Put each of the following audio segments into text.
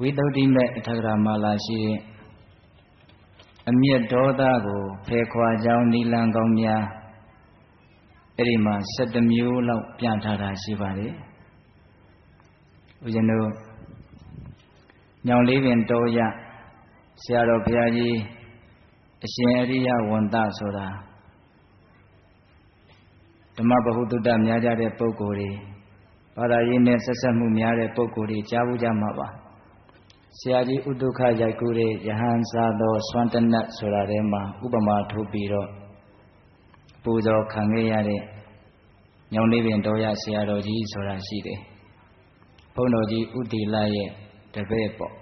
ဝိသုဒ္ဓိမေအထကရာမာလာရှိအမျက်ဒေါသကိုဖယ်ခွာကြောင်းနိလန်ကောင်းများအဲ့ဒီမှာ17မျိုးလောက်ပြထားတာရှိပါတယ်ဦးဇင်းတို့ညောင်လေးပင်တော်ရဆရာတော်ဘုရားကြီးအရှင်အရိယဝန္တဆိုတာဓမ္မဗဟုသုတများကြတဲ့ပုဂ္ဂိုလ်တွေဘာသာရေးနဲ့ဆက်ဆက်မှုများတဲ့ပုဂ္ဂိုလ်တွေကြားဘူးကြမှာပါဆရာကြီးဥဒုက္ခရိုက်ကူးတဲ့ယဟန်စာတော်စွမ်းတနတ်ဆိုတာထဲမှာဥပမာထုတ်ပြီးတော့ပူဇော်ခံခဲ့ရတဲ့ညောင်လေးပင်တော်ရဆရာတော်ကြီးဆိုတာရှိတယ်ဘုန်းတော်ကြီးဥတီလရဲ့တပည့်ပေါ့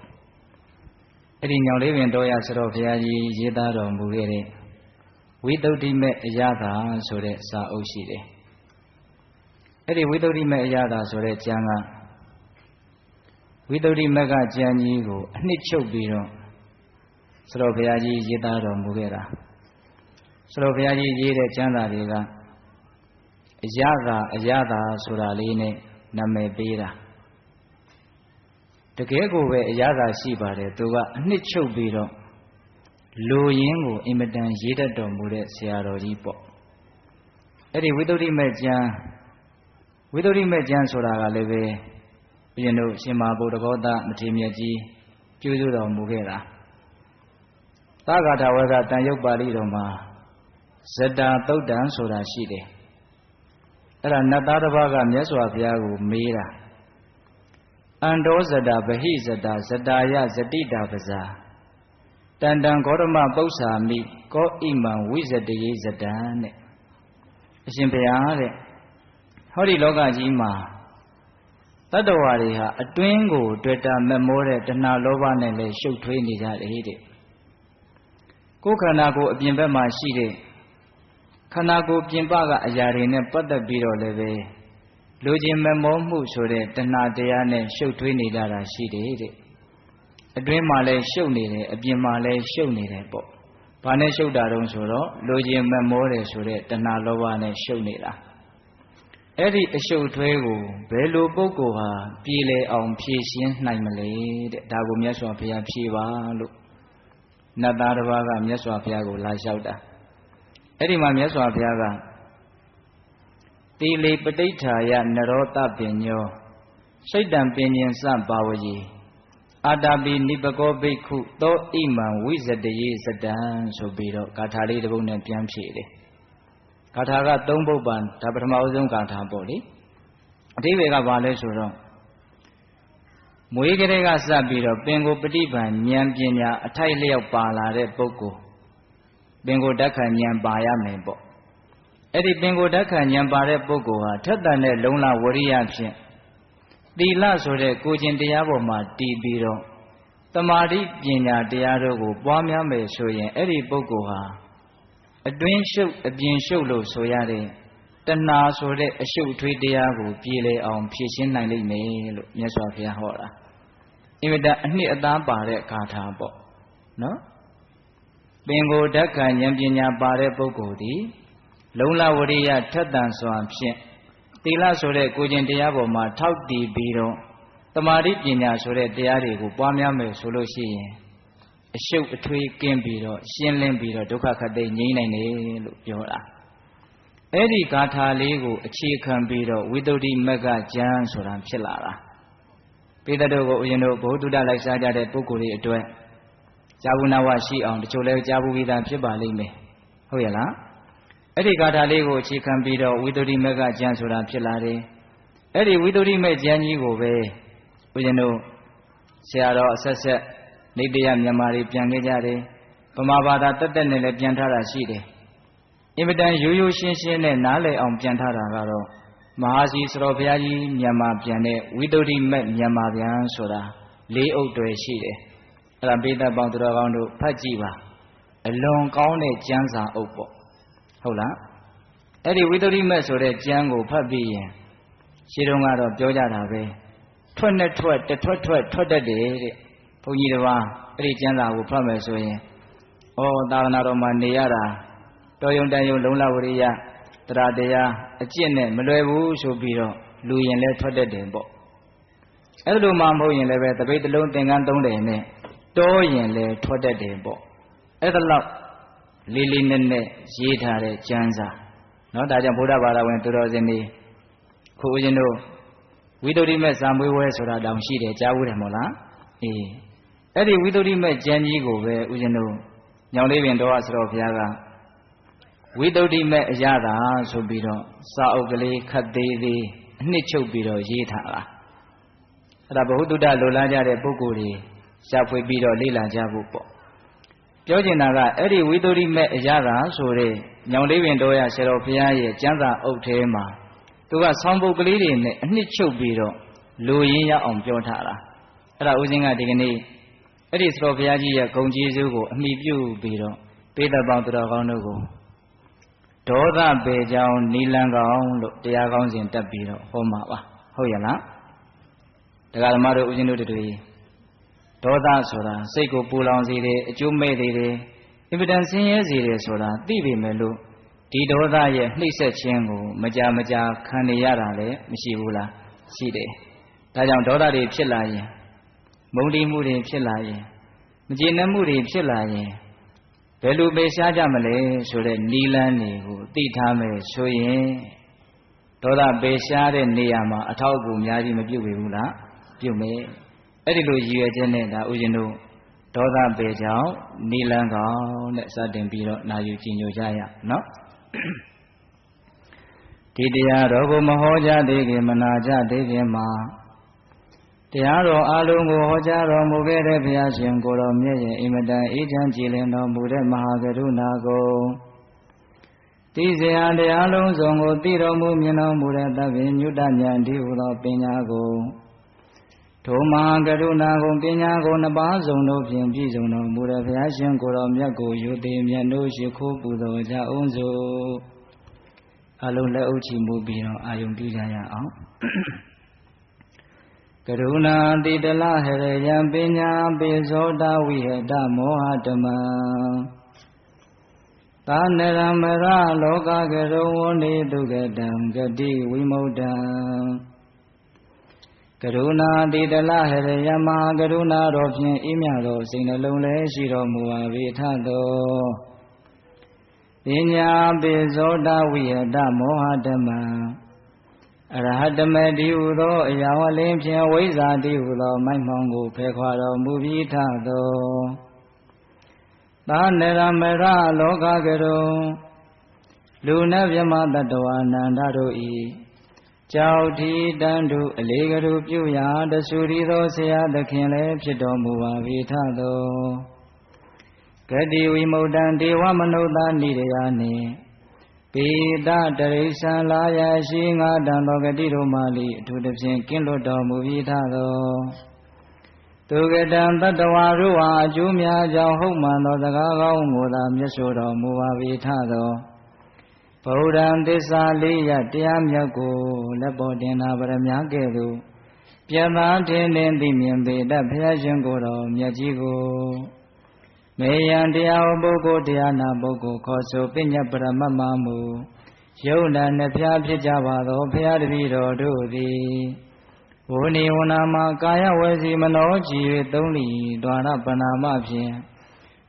အဲ့ဒီညောင်လေးပင်တော်ရဆရာတော်ဘုရားကြီးရေးသားတော်မူခဲ့တဲ့ဝိသုဒ္ဓိမေအယသာဆိုတဲ့စာအုပ်ရှိတယ်အဲ့ဒီဝိသုဒ္ဓိမေအယသာဆိုတဲ့ကျမ်းကဝိသုဒ္ဓိမေကကျမ်းကြီးကိုအနှစ်ချုပ်ပြီးတော့ဆရာတော်ဘုရားကြီးရေးသားတော်မူခဲ့တာဆရာတော်ဘုရားကြီးရေးတဲ့ကျမ်းစာတွေကအယသာဆိုတာလေးနဲ့နာမည်ပေးတာတကယ်ကိုပဲအယသာရှိပါတယ်သူကအနှစ်ချုပ်ပြီးတော့လူရင်းကိုအင်မတန်ရေးတတ်တော်မူတဲ့ဆရာတော်ကြီးပေါ့အဲ့ဒီဝိသုဒ္ဓိမေကျမ်းဆိုတာကလည်းပဲဘုရင်တို့ရှင်မဘုဒ္ဓဂေါတမထေရမြတ်ကြီးပြုစုတော်မူခဲ့တာသာဂါထဝကတန်ရုပ်ပါဠိတော်မှာဇတ္တာသုတ်တံဆိုတာရှိတယ်အဲ့ဒါနတ်သားတစ်ပါးကမြတ်စွာဘုရားကိုမေးတာအန္တောဇတ္တာဗဟိဇတ္တာဇတ္တာယဇတိတာပဇာတန်တံဂေါတမပု္ပ္ပာမိကောဣမံဝိဇတယေဇတံတဲ့အရှင်ဘုရားတဲ့ဟောဒီလောကကြီးမှာတတ္တဝါတွေဟာအတွင်းကိုတွေ့တာမမောတဲ့တဏှာလောဘနဲ့လည်းရှုပ်ထွေးနေကြတယ်တဲ့ကိုယ်ခန္ဓာကိုယ်အပြင်ဘက်မှာရှိတဲ့ခန္ဓာကိုယ်ပြင်ပကအရာတွေနဲ့ပတ်သက်ပြီးတော့လည်းပဲလူချင်းမမောမှုဆိုတဲ့တဏှာတရားနဲ့ရှုပ်ထွေးနေကြတာရှိတယ်တဲ့အတွင်းမှာလည်းရှုပ်နေတယ်အပြင်မှာလည်းရှုပ်နေတယ်ပေါ့ဘာနဲ့ရှုပ်တာတုံးဆိုတော့လူချင်းမမောတယ်ဆိုတဲ့တဏှာလောဘနဲ့ရှုပ်နေတာအဲ့ဒီအရှုပ်ထွေးကိုဘယ်လိုပုဂ္ဂိုလ်ဟာပြေလည်အောင်ဖြည့်ရှင်းနိုင်မလဲတဲ့ဒါကိုမြတ်စွာဘုရားဖြေပါလို့နတ်သားတစ်ပါးကမြတ်စွာဘုရားကိုလာလျှောက်တာအဲ့ဒီမှာမြတ်စွာဘုရားကတိလေပဋိဋ္ဌာယနရောတပညောစိတ်တံပင်ញင်စဘာဝကြီးအာတာပိနိပကောဘိက္ခုသောဣမံဝိဇတယေဇတံဆိုပြီးတော့ဂါထာလေးတစ်ပုဒ်နဲ့ပြန်ဖြေတယ်ဂါထာက3ပုဒ်ပါဒါပထမအဆုံးဂါထာပေါ့လေအဓိပ္ပာယ်ကဘာလဲဆိုတော့မွေးကလေးကစပြီးတော့ပင်ကိုပฏิပန်ဉာဏ်ပညာအထိုက်လျောက်ပါလာတဲ့ပုဂ္ဂိုလ်ပင်ကိုဓက္ခဉာဏ်ပါရမယ်ပေါ့အဲ့ဒီပင်ကိုဓက္ခဉာဏ်ပါတဲ့ပုဂ္ဂိုလ်ဟာထက်သန်တဲ့လုံလဝရိယဖြင့်သီလဆိုတဲ့ကိုယ်ကျင့်တရားပေါ်မှာတည်ပြီးတော့တမာတိပညာတရားတို့ကိုပွားများမယ်ဆိုရင်အဲ့ဒီပုဂ္ဂိုလ်ဟာအတွင်းရှုပ်အပြင်ရှုပ်လို့ဆိုရတဲ့တဏှာဆိုတဲ့အရှုပ်ထွေးတရားကိုပြေလည်အောင်ဖြည့်ရှင်းနိုင်လိမ့်မယ်လို့မြတ်စွာဘုရားဟောတာအင်မတန်အနှစ်အသားပါတဲ့ဂါထာပေါ့နော်ပင်ကိုဓက္ခဉာဏ်ပညာပါတဲ့ပုဂ္ဂိုလ်ဒီလုံလဝရိယထက်သန်စွာဖြင့်သီလဆိုတဲ့ကိုယ်ကျင့်တရားပေါ်မှာထောက်တည်ပြီးတော့တမာတိပညာဆိုတဲ့တရားတွေကိုပွားများမယ်ဆိုလို့ရှိရင်အရှုပ်အထွေးကင်းပြီးတော့ရှင်းလင်းပြီးတော့ဒုက္ခခတ်သိငြိမ်းနိုင်တယ်လို့ပြောတာအဲ့ဒီဂါထာလေးကိုအခြေခံပြီးတော့ဝိသုဒ္ဓိမဂ္ဂကျမ်းဆိုတာဖြစ်လာတာပိဋကတို့ကိုဦးဇင်းတို့ဘုဒ္ဓလိုက်စားကြတဲ့ပုဂ္ဂိုလ်တွေအတွက်ဇာဝနာဝရှိအောင်တချို့လည်းကြားဘူးပြီးသားဖြစ်ပါလိမ့်မယ်ဟုတ်ရဲ့လားအဲ့ဒီဂါထာလေးကိုအခြေခံပြီးတော့ဝိသုဒ္ဓိမဂ္ဂကျမ်းဆိုတာဖြစ်လာတယ်အဲ့ဒီဝိသုဒ္ဓိမေကျမ်းကြီးကိုပဲဦးဇင်းတို့ဆရာတော်အဆက်ဆက်နေတရားမြန်မာတွေပြန်ခဲ့ကြတယ်ဗမာဘာသာတက်တက်နဲ့လည်းပြန်ထားတာရှိတယ်အင်မတန်ရိုးရိုးရှင်းရှင်းနဲ့နားလည်အောင်ပြန်ထားတာကတော့မဟာစီစတော်ဘုရားကြီးမြန်မာပြန်တဲ့ဝိသုဒ္ဓိမေမြန်မာပြန်ဆိုတာ4 အုပ်တွယ်ရှိတယ်အဲ့ဒါပိဋကပေါင်းသူတော်ကောင်းတို့ဖတ်ကြည့်ပါအလွန်ကောင်းတဲ့ကျမ်းစာအုပ်ပေါ့ဟုတ်လားအဲ့ဒီဝိသုဒ္ဓိမေဆိုတဲ့ကျမ်းကိုဖတ်ပြီးရင်ရှင်းတော့ကတော့ပြောကြတာပဲထွက်နဲ့ထွက်တထွက်တတ်တယ်တဲ့ဘုန်းကြီးတစ်ပါးအဲ့ဒီကျမ်းစာကိုဖတ်မယ်ဆိုရင်သာသနာတော်မှာနေရတာတော်ယုံတန်ယုံလုံလဝရိယတရားအကျင့်နဲ့မလွယ်ဘူးဆိုပြီးတော့လူရင်လဲထွက်တတ်တယ်ပေါ့ အဲ့လိုမှမဟုတ်ရင်လည်းပဲတပိတ်တလုံးသင်္ကန်းသုံးတယ်နဲ့တောရင်လည်းထွက်တတ်တယ်ပေါ့အဲ့ဒါလောက်လေးလေးနက်နက်ရေးထားတဲ့ကျမ်းစာနော်ဒါကြောင့်ဗုဒ္ဓဘာသာဝင်သူတော်စင်တွေခုဦးဇင်းတို့ဝိသုဒ္ဓိမဲ့ဇံမွေးဝဲဆိုတာတောင်ရှိတယ်ကြားဘူးတယ်မို့လားအေးအဲ့ဒီဝိသုဒ္ဓိမဲ့ကျမ်းကြီးကိုပဲဦးဇင်းတို့ညောင်လေးပင်တော်ဆရာတော်ဘုရားကဝိသုဒ္ဓိမဲ့အရသာဆိုပြီးတော့စာအုပ်ကလေးခတ်သေးသေးအနှစ်ချုပ်ပြီးတော့ရေးထားတာအဲ့ဒါဘ ഹു တုဒ္ဒလိုလားကြတဲ့ပုဂ္ဂိုလ်တွေရှားဖွေပြီးတော့လေ့လာကြဖို့ပေါ့ပြောချင်တာကအဲ့ဒီဝိသုဒ္ဓိမဲ့အရသာဆိုတဲ့ညောင်လေးပင်တော်ရဆရာတော်ဘုရားရဲ့ကျမ်းစာအုပ်ထဲမှာသူကဆောင်းပုဒ်ကလေးတွေနဲ့အနှစ်ချုပ်ပြီးတော့လူရင်းရအောင်ပြောထားတာအဲ့ဒါဦးဇင်းကဒီကနေ့အဲ့ဒီဆရာတော်ဘုရားကြီးရဲ့ဂုဏ်ကျေးဇူးကိုအမိပြုပြီးတော့ပေးသက်ပေါင်းသူတော်ကောင်းတို့ကိုဒေါသပေကြောင့်နီလန်ကောင်လို့တရားကောင်းစဉ်တက်ပြီးတော့ဟောမှာပါဟုတ်ရလားတရားဓမ္မတို့ဦးဇင်းတို့တွေဒေါသဆိုတာစိတ်ကိုပူလောင်စေတယ်အကျိုးမဲ့စေတယ်အင်မတန်ဆင်းရဲစေတယ်ဆိုတာသိပေမဲ့လို့ဒီဒေါသရဲ့နှိမ့်ဆက်ခြင်းကိုမကြာမကြာခံနေရတာလည်းမရှိဘူးလားရှိတယ်ဒါကြောင့်ဒေါသတွေဖြစ်လာရင်မုန်းတီးမှုတွေဖြစ်လာရင်မကျေနပ်မှုတွေဖြစ်လာရင်ဘယ်လိုပေရှားကြမလဲဆိုတဲ့နီလန်းတွေကိုသိထားမယ်ဆိုရင်ဒေါသပေရှားတဲ့နေရာမှာအထောက်အကူအများကြီးမပြုတ်ပေဘူးလားပြုတ်မယ်အဲ့ဒီလိုရည်ရွယ်ချက်နဲ့ဒါဦးဇင်းတို့ဒေါသပေကြောင့်နီလန်းကောင်နဲ့စတင်ပြီးတော့နာယူကြည်ညိုကြရနော်ဒီတရားတော်ကိုမဟောကြားသေးခင်မနာကြသေးခင်မှာတရားတော်အလုံးကိုဟောကြားတော်မူခဲ့တဲ့ဘုရားရှင်ကိုယ်တော်မြတ်ရဲ့အင်မတန်အေးချမ်းကြည်လင်တော်မူတဲ့မဟာကရုဏာကိုသိစေရန်တရားလုံးစုံကိုသိတော်မူမြင်တော်မူတဲ့သဗ္ဗညုတဉာဏ်ဒီဟုသောပညာကိုထိုမဟာကရုဏာကိုပညာကိုနှစ်ပါးစုံတို့ဖြင့်ပြည့်စုံတော်မူတဲ့ဘုရားရှင်ကိုယ်တော်မြတ်ကိုယုတိမြတ်တို့ရှိခိုးပူဇော်ကြအောင်စို့အလုံးလက်အုပ်ချီမှုပြီးတော့အာယုံပြုကြရအောင်ကရုဏာတိတလဟရယံပညာပိဇောတဝိဟတမောဟတမံသာနရမရလောကကရုံဝနေတုကတံဂတိဝိမု ddံ ကရုဏာတိတလဟရယမဟာကရုဏာတော်ဖြင့်အေးမြသောစိတ်နှလုံးလည်းရှိတော်မူပါ၏ထသောပညာပိဇောတဝိဟတမောဟတမံအရဟတမေတိဟုသောအရာဝလင်းဖြင့်ဝိဇ္ဇာတိဟုသောမိုက်မှောင်ကိုဖယ်ခွာတော်မူပြီးထသောသာနရမရလောကကရုံလူနတ်မြမတ္တဝါနန္ဒတို့ဤကြောက်ထီတန်းတို့အလေးကရုပြုရာတဆူရီသောဆရာသခင်လည်းဖြစ်တော်မူပါ၏ထသောဂတိဝိမု ddံ ဒေဝမနုဿာနိရယနှင့်ပေတတရိစ္ဆာလာယရှိငါတံသောဂတိတို့မှလိအထူးသဖြင့်ကင်းလွတ်တော်မူပြီးထသောသူကတံတတ္တဝါတို့ဟာအကျိုးများကြောင့်ဟုတ်မှန်သောစကားကောင်းကိုသာမျက်ဆိုတော်မူပါ၏ထသောဗုဒ္ဓံသစ္စာလေးရတရားမြတ်ကိုလက်ပေါ်တင်နာပရမကဲ့သို့ပြတ်သားထင်သိမြင်ပေတတ်ဘုရားရှင်ကိုယ်တော်မြတ်ကြီးကိုမေယံတရားပုဂ္ဂိုလ်တရားနာပုဂ္ဂိုလ်ခေါ်ဆိုပညတ်ပရမတ်မမူယုံနာနှဖျားဖြစ်ကြပါသောဘုရားတပည့်တော်တို့သည်ဝိနိဝနာမှာကာယဝစီမနောကြည်၍သုံးလီဒွါရပနာမဖြင့်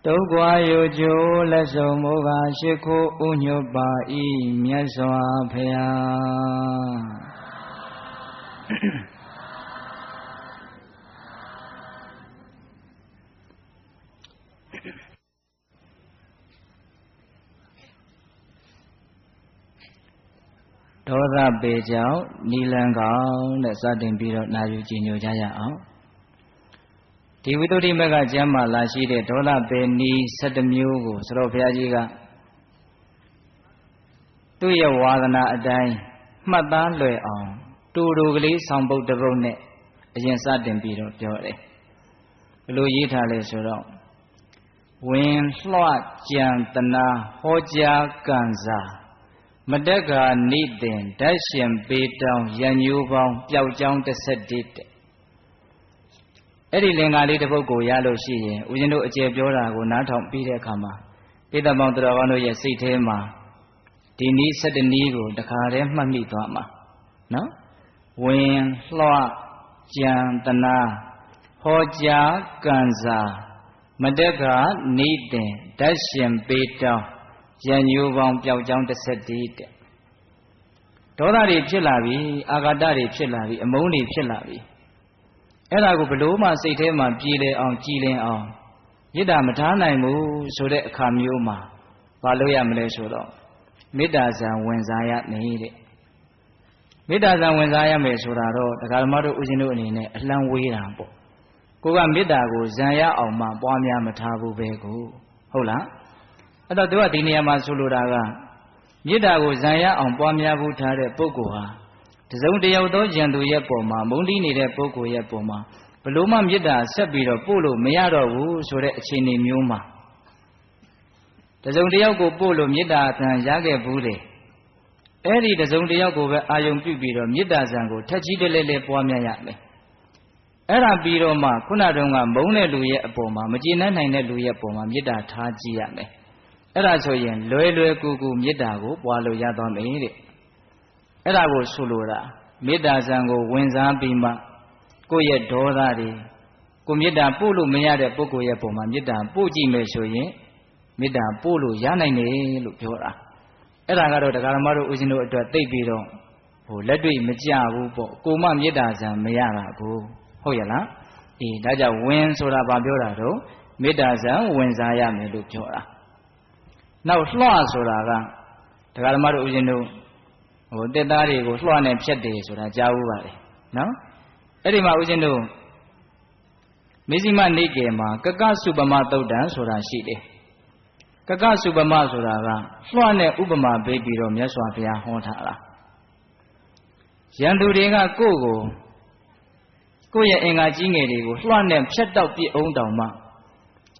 တုတ်ကွာယုကျိုးလက်စုံမိုးကရှိခိုးဥညွတ်ပါ၏မြတ်စွာဘုရားဒေါသပေကြောင့်နီလန်ကောင်တဲ့စတင်ပြီးတော့နာယူကြည်ညိုကြရအောင်ဒီဝိသုဒ္ဓိမကကျမ်းမှာလာရှိတဲ့ဒေါသပေနီ7မျိုးကိုသတော်ဘုရားကြီးကသူ့ရဲ့ဝါဒနာအတိုင်းမှတ်သားလွယ်အောင်တူတူကလေးဆောင်ပုဒ်တစ်ပုဒ်နဲ့အရင်စတင်ပြီးတော့ပြောတယ်ဘယ်လိုရေးထားလဲဆိုတော့ဝင်လွှကြံတနာဟောကြားကံစာမတက်ကနိတင်ဓာတ်ရှင်ပေတောင်ရံညိုးပေါင်းပျောက်ကြောင်း11တဲ့အဲ့ဒီလင်္ကာလေးတစ်ပုဒ်ကိုရလို့ရှိရင်ဦးဇင်းတို့အကျယ်ပြောတာကိုနားထောင်ပြီးတဲ့အခါမှာပိဿပေါင်းတော်ကောင်းတို့ရဲ့စိတ်ထဲမှာဒီနည်း7နည်းကိုတခါတည်းမှတ်မိသွားမှာနော်ဝင်လွှ ကြံတနာဟောကြားကံစာမတက်ကနိတင်ဓာတ်ရှင်ပေးတောင်းရံညိုပေါင်းပျောက်ကြောင်းတစ်ဆက်တည်းတဲ့ဒေါသတွေဖြစ်လာပြီအာဃာတတွေဖြစ်လာပြီအမုန်းတွေဖြစ်လာပြီအဲ့ဒါကိုဘလို့မှစိတ်ထဲမှာပြေလည်အောင်ကြည်လင်အောင်မေတ္တာမထားနိုင်ဘူးဆိုတဲ့အခါမျိုးမှာဘာလို့ရမလဲဆိုတော့မေတ္တာဇံဝင်စားရနေတဲ့မေတ္တာဇံဝင်စားရမယ်ဆိုတာတော့တရားဓမ္မတို့ဦးဇင်းတို့အနေနဲ့အလံဝေးတာပေါ့ကိုကမေတ္တာကိုဇံရအောင်မှပွားများမထားဘူးပဲကိုဟုတ်လားအဲ့တော့သူကဒီနေရာမှာဆိုလိုတာကမေတ္တာကိုဇံရအောင်ပွားများဖို့ထားတဲ့ပုဂ္ဂိုလ်ဟာတစုံတယောက်သောဉာဏ်သူရဲ့ပုံမှာမုန်းတီးနေတဲ့ပုဂ္ဂိုလ်ရဲ့ပုံမှာဘလို့မှမေတ္တာဆက်ပြီးတော့ပို့လို့မရတော့ဘူးဆိုတဲ့အခြေအနေမျိုးမှာတစုံတယောက်ကိုပို့လို့မေတ္တာဇံရခဲ့ဘူးလေအဲ့ဒီတစုံတယောက်ကိုပဲအာယုံပြုပြီးတော့မေတ္တာဇံကိုထက်ကြီးတလဲလဲပွားများရမယ်အဲ့ဒါပြီးတော့မှခုနတုန်းကမုန်းတဲ့လူရဲ့အပေါ်မှာမကျေနပ်နိုင်တဲ့လူရဲ့ပုံမှာမေတ္တာထားကြည့်ရမယ်အဲ့ဒါဆိုရင်လွယ်လွယ်ကူကူမေတ္တာကိုပွားလို့ရသွားမယ်တဲ့အဲ့ဒါကိုဆိုလိုတာမေတ္တာဇံကိုဝင်စားပြီးမှကိုယ့်ရဲ့ဒေါသတွေကိုမေတ္တာပို့လို့မရတဲ့ပုဂ္ဂိုလ်ရဲ့ပုံမှာမေတ္တာပို့ကြည့်မယ်ဆိုရင်မေတ္တာပို့လို့ရနိုင်တယ်လို့ပြောတာအဲ့ဒါကတော့တရားဓမ္မတို့ဦးဇင်းတို့အတွက်သိပြီးတော့လက်တွေ့မကြဘူးပေါ့ကိုမမေတ္တာဇံမရတာကိုဟုတ်ရဲ့လားအေးဒါကြောင့်ဝင်ဆိုတာဘာပြောတာတော့မေတ္တာဇံဝင်စားရမယ်လို့ပြောတာနောက်လွှဆိုတာကတရားဓမ္မတို့ဦးဇင်းတို့တက်သားတွေကိုလွှနဲ့ဖြတ်တယ်ဆိုတာကြားဘူးပါလေနော်အဲ့ဒီမှာဦးဇင်းတို့မေဇိမနိကေမှာကကစုပမသုတ်တံဆိုတာရှိတယ်ကကစုပမဆိုတာကလွှနဲ့ဥပမာပေးပြီးတော့မြတ်စွာဘုရားဟောထားတာရန်သူတွေကကိုယ့်ရဲ့အင်္ဂါကြီးငယ်တွေကိုလွှနဲ့ဖြတ်တောက်ပြစ်အောင်တောင်မှ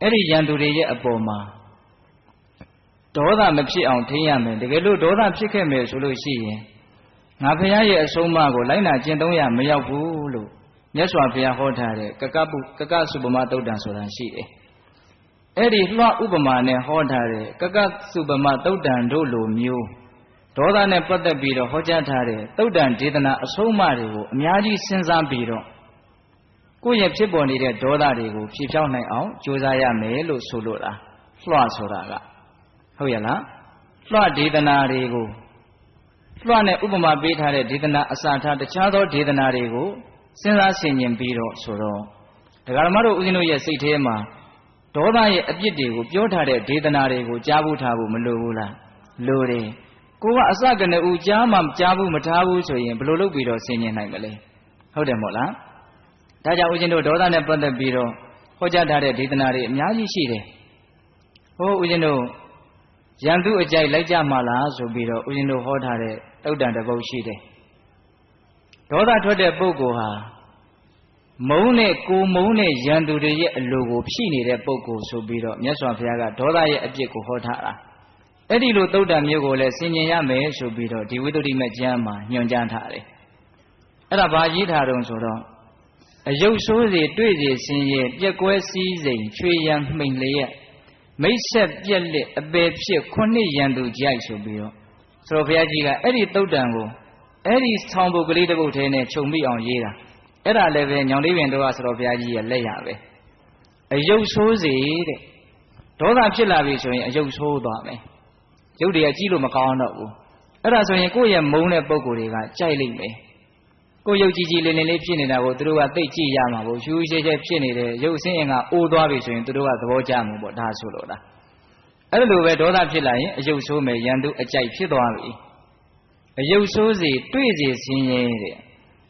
အဲ့ဒီရန်သူတွေရဲ့အပေါ်မှာဒေါသမဖြစ်အောင်ထိန်းရမယ်တကယ်လို့ဒေါသဖြစ်ခဲ့မယ်ဆိုလို့ရှိရင်ငါဘုရားရဲ့အဆုံးအမကိုလိုက်နာကျင့်သုံးရမရောက်ဘူးလို့မြတ်စွာဘုရားဟောထားတဲ့ကကစုပမသုတ်တံဆိုတာရှိတယ်အဲ့ဒီလွှဥပမာနဲ့ဟောထားတဲ့ကကစုပမသုတ်တံတို့လိုမျိုးဒေါသနဲ့ပတ်သက်ပြီးတော့ဟောကြားထားတဲ့သုတ်တံဒေသနာအဆုံးအမတွေကိုအများကြီးစဉ်းစားပြီးတော့ကိုယ့်ရဲ့ဖြစ်ပေါ်နေတဲ့ဒေါသတွေကိုဖြေဖြောင်းနိုင်အောင်ကြိုးစားရမယ်လို့ဆိုလိုတာလွှဆိုတာကဟုတ်ရဲ့လားလွှဒေသနာတွေကိုလွှနဲ့ဥပမာပေးထားတဲ့ဒေသနာအစာထားတခြားသောဒေသနာတွေကိုစဉ်းစားဆင်ခြင်ပြီးတော့ဆိုတော့ဒကာဓမ္မတို့ဦးဇင်းတို့ရဲ့စိတ်ထဲမှာဒေါသရဲ့အပြစ်တွေကိုပြောထားတဲ့ဒေသနာတွေကိုကြားဘူးထားဖို့မလိုဘူးလားလိုတယ်ကိုကအစကနဦးကြားမှကြားဘူးမထားဘူးဆိုရင်ဘယ်လိုလုပ်ပြီးတော့ဆင်ခြင်နိုင်မလဲဟုတ်တယ်မို့လားဒါကြောင့်ဦးဇင်းတို့ဒေါသနဲ့ပတ်သက်ပြီးတော့ဟောကြားထားတဲ့ဒေသနာတွေအများကြီးရှိတယ်ဟိုဦးဇင်းတို့ရန်သူအကြိုက်လိုက်ကြမှာလားဆိုပြီးတော့ဦးဇင်းတို့ဟောထားတဲ့သုတ်တံတစ်ပုဒ်ရှိတယ်ဒေါသထွက်တဲ့ပုဂ္ဂိုလ်ဟာမုန်းနဲ့ကိုမုန်းနဲ့ရန်သူတွေရဲ့အလိုကိုဖြည့်နေတဲ့ပုဂ္ဂိုလ်ဆိုပြီးတော့မြတ်စွာဘုရားကဒေါသရဲ့အပြစ်ကိုဟောထားတာအဲ့ဒီလိုသုတ်တံမျိုးကိုလည်းဆင်ញင်ရမယ်ဆိုပြီးတော့ဒီဝိသုဒ္ဓိမကျမ်းမှာညွှန်ကြားထားတယ်အဲ့ဒါဘာရေးထားတုံးဆိုတော့အယုတ်ဆိုးစီတွေ့စီဆင်းရဲပြက်ကွဲစည်းစိမ်ချွေရန်မှိန်လျက်မိတ်ဆက်ပြက်လက်အပေဖြစ်ခုနှစ်ရန်သူကြိုက်ဆိုပြီးတော့ဆိုတော့ဘုရားကြီးကအဲ့ဒီသုတ်တံကိုအဲ့ဒီဆောင်းပုဒ်ကလေးတစ်ပုဒ်ထဲနဲ့ခြုံပြီးအောင်ရေးတာအဲ့ဒါလည်းပဲညောင်လေးပင်တို့ကဆိုတော့ဘုရားကြီးရဲ့လက်ရပဲအယုတ်ဆိုးစီတဲ့ဒေါသဖြစ်လာပြီဆိုရင်အယုတ်ဆိုးသွားမယ်ရုပ်တွေကကြည့်လို့မကောင်းတော့ဘူးအဲ့ဒါဆိုရင်ကိုယ့်ရဲ့မုန်းတဲ့ပုံကိုယ်တွေကကြိုက်လိမ့်မယ်ကိုယ်ရုပ်ကြည်ကြည်လင်းလင်းလေးဖြစ်နေတာကိုသူတို့ကသိကြည့်ရမှာပေါ့ရှူးရှဲရှဲဖြစ်နေတဲ့ရုပ်ဆင်းရင်ကအိုးသွားပြီဆိုရင်သူတို့ကသဘောကျမှာပေါ့ဒါဆိုလို့လားအဲ့လိုပဲဒေါသဖြစ်လာရင်အယုတ်ဆိုးမယ်ရန်သူအကြိုက်ဖြစ်သွားပြီအယုတ်ဆိုးစီတွေ့စီဆင်းရဲတဲ့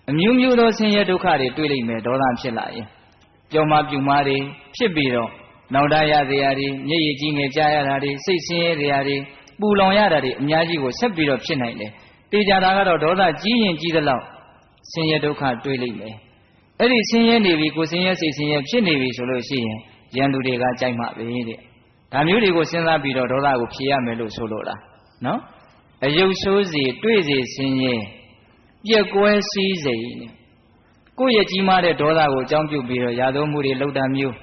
အမျိုးမျိုးသောဆင်းရဲဒုက္ခတွေတွေ့လိမ့်မယ်ဒေါသဖြစ်လာရင်ကြောင်မပြူမတွေဖြစ်ပြီးတော့နောက်တရစရာတွေမျက်ရည်ကြီးငယ်ကြားရတာတွေစိတ်ဆင်းရဲစရာတွေပူလောင်ရတာတွေအများကြီးကိုဆက်ပြီးတော့ဖြစ်နိုင်တယ်တေချာတာကတော့ဒေါသကြီးရင်ကြီးသလောက်ဆင်းရဲဒုက္ခတွေ့လိမ့်မယ်အဲ့ဒီဆင်းရဲနေပြီကိုဆင်းရဲစိတ်ဆင်းရဲဖြစ်နေပြီဆိုလို့ရှိရင်ရန်သူတွေကကြိုက်မှပဲတဲ့ဒါမျိုးတွေကိုစဉ်းစားပြီးတော့ဒေါသကိုဖြေရမယ်လို့ဆိုလို့လားနော်အယုတ်ဆိုးစီတွေ့စီဆင်းရဲပြက်ကွဲစည်းစိမ်ကိုယ့်ရဲ့ကြီးမားတဲ့ဒေါသကိုအကြောင်းပြုပြီးတော့ရာဇဝမှုတွေလုပ်တာမျိုး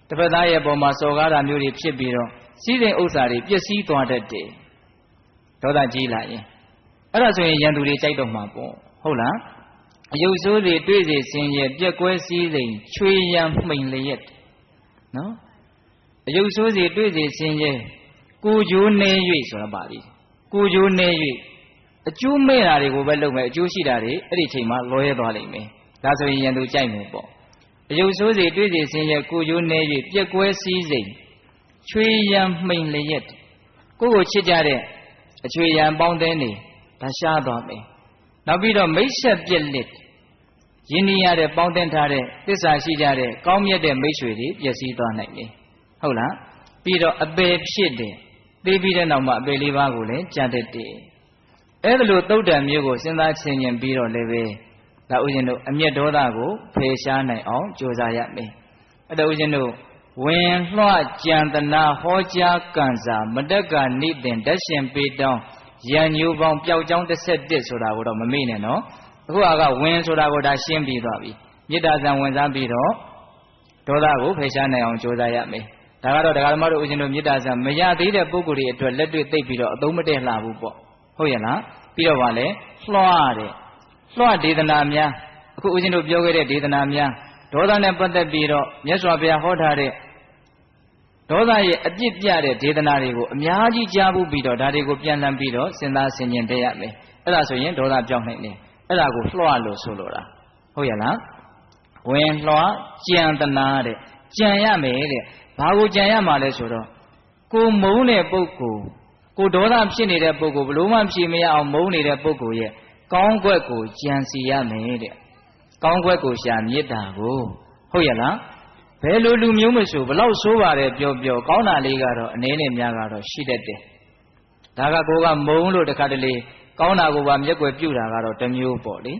တစ်ဖက်သားရဲ့ပုံမှာစော်ကားတာမျိုးတွေဖြစ်ပြီးတော့စည်းစိမ်ဥစ္စာတွေပျက်စီးသွားတတ်တယ်ဒေါသကြီးလာရင်အဲ့ဒါဆိုရင်ရန်သူတွေကြိုက်တော့မှာပေါ့ဟုတ်လား အယုတ်ဆိုးတွေတွေ့စေဆင်းရဲပြက်ကွဲစည်းစိမ်ချွေရန်မှိန်လျက်နော်အယုတ်ဆိုးတွေတွေ့စေဆင်းရဲကိုကြိုးနေ၍ဆိုတာပါဠိကိုကြိုးနေ၍အကျိုးမဲ့တာတွေကိုပဲလုပ်မယ်အကျိုးရှိတာတွေအဲ့ဒီချိန်မှာလောရဲသွားလိမ့်မယ်ဒါဆိုရင်ရန်သူကြိုက်မယ်ပေါ့အယုတ်ဆိုးတွေတွေ့စေဆင်းရဲကိုကြိုးနေ၍ပြက်ကွဲစည်းစိမ်ချွေရန်မှိန်လျက်ကိုချစ်ကြတဲ့အချွေရန်ပေါင်းတဲ့နေဒါရှားသွားမယ်နောက်ပြီးတော့မိတ်ဆက်ပြက်လက်ရင်းနှီးရတဲ့ပေါင်းတင်ထားတဲ့သစ္စာရှိကြတဲ့ကောင်းမြတ်တဲ့မိတ်ဆွေတွေပျက်စီးသွားနိုင်တယ်ဟုတ်လားပြီးတော့အပေဖြစ်တယ်သိပြီးတဲ့နောက်မှာအပေလေးပါးကိုလည်းကြံတတ်တယ်အဲ့ဒါလိုသုတ်တံမျိုးကိုစဉ်းစားဆင်ခြင်ပြီးတော့လည်းပဲဒါဥစဉ်တို့အမျက်ဒေါသကိုဖယ်ရှားနိုင်အောင်ကြိုးစားရမယ်အဲ့ဒါဥစဉ်တို့ဝင်လွှကြံတနာဟောကြားကံစာမတက်ကနိတင်ဓာတ်ရှင်ပေတောင်းရန်ညိုပေါင်းပျောက်ကြောင်းတစ်ဆက်တစ်ဆိုတာကိုတော့မမေ့နဲ့နော်အခုကဝင်ဆိုတာကိုဒါရှင်းပြီးသွားပြီမေတ္တာဇံဝင်စားပြီးတော့ဒေါသကိုဖယ်ရှားနိုင်အောင်ကြိုးစားရမယ်ဒါကတော့ဒကာဓမ္မတို့ဦးဇင်းတို့မေတ္တာဇံမရသေးတဲ့ပုဂ္ဂိုလ်တွေအတွက်လက်တွေ့သိပ်ပြီးတော့အသုံးမတည့်လှဘူးပေါ့ဟုတ်ရဲ့လားပြီးတော့ဗာလဲလွှတဲ့လွှဒေသနာများအခုဦးဇင်းတို့ပြောခဲ့တဲ့ဒေသနာများဒေါသနဲ့ပတ်သက်ပြီးတော့မြတ်စွာဘုရားဟောထားတဲ့ဒေါသရဲ့အပြစ်ပြတဲ့ဒေသနာတွေကိုအများကြီးကြားဖို့ပြီးတော့ဒါတွေကိုပြန်လှန်ပြီးတော့စဉ်းစားဆင်ခြင်တတ်ရမယ်အဲ့ဒါဆိုရင်ဒေါသပြောင်းနိုင်တယ်အဲ့ဒါကိုလွှလို့ဆိုလိုတာဟုတ်ရဲ့လားဝင်လွှကြံတနာတဲ့ကြံရမယ်တဲ့ဘာကိုကြံရမှာလဲဆိုတော့ကိုမုန်းတဲ့ပုဂ္ဂိုလ်ကိုဒေါသဖြစ်နေတဲ့ပုဂ္ဂိုလ်ဘလို့မှဖြေမရအောင်မုန်းနေတဲ့ပုဂ္ဂိုလ်ရဲ့ကောင်းကွက်ကိုကြံစီရမယ်တဲ့ကောင်းကွက်ကိုရှာမေတ္တာကိုဟုတ်ရဲ့လားဘယ်လိုလူမျိုးမဆိုဘလောက်ဆိုးပါတယ်ပြောကောင်းတာလေးကတော့အနေနဲ့များကတော့ရှိတတ်တယ်ဒါကကိုကမုန်းလို့တခါတလေကောင်းတာကိုပါမျက်ွယ်ပြုတာကတော့တစ်မျိုးပေါ့လေ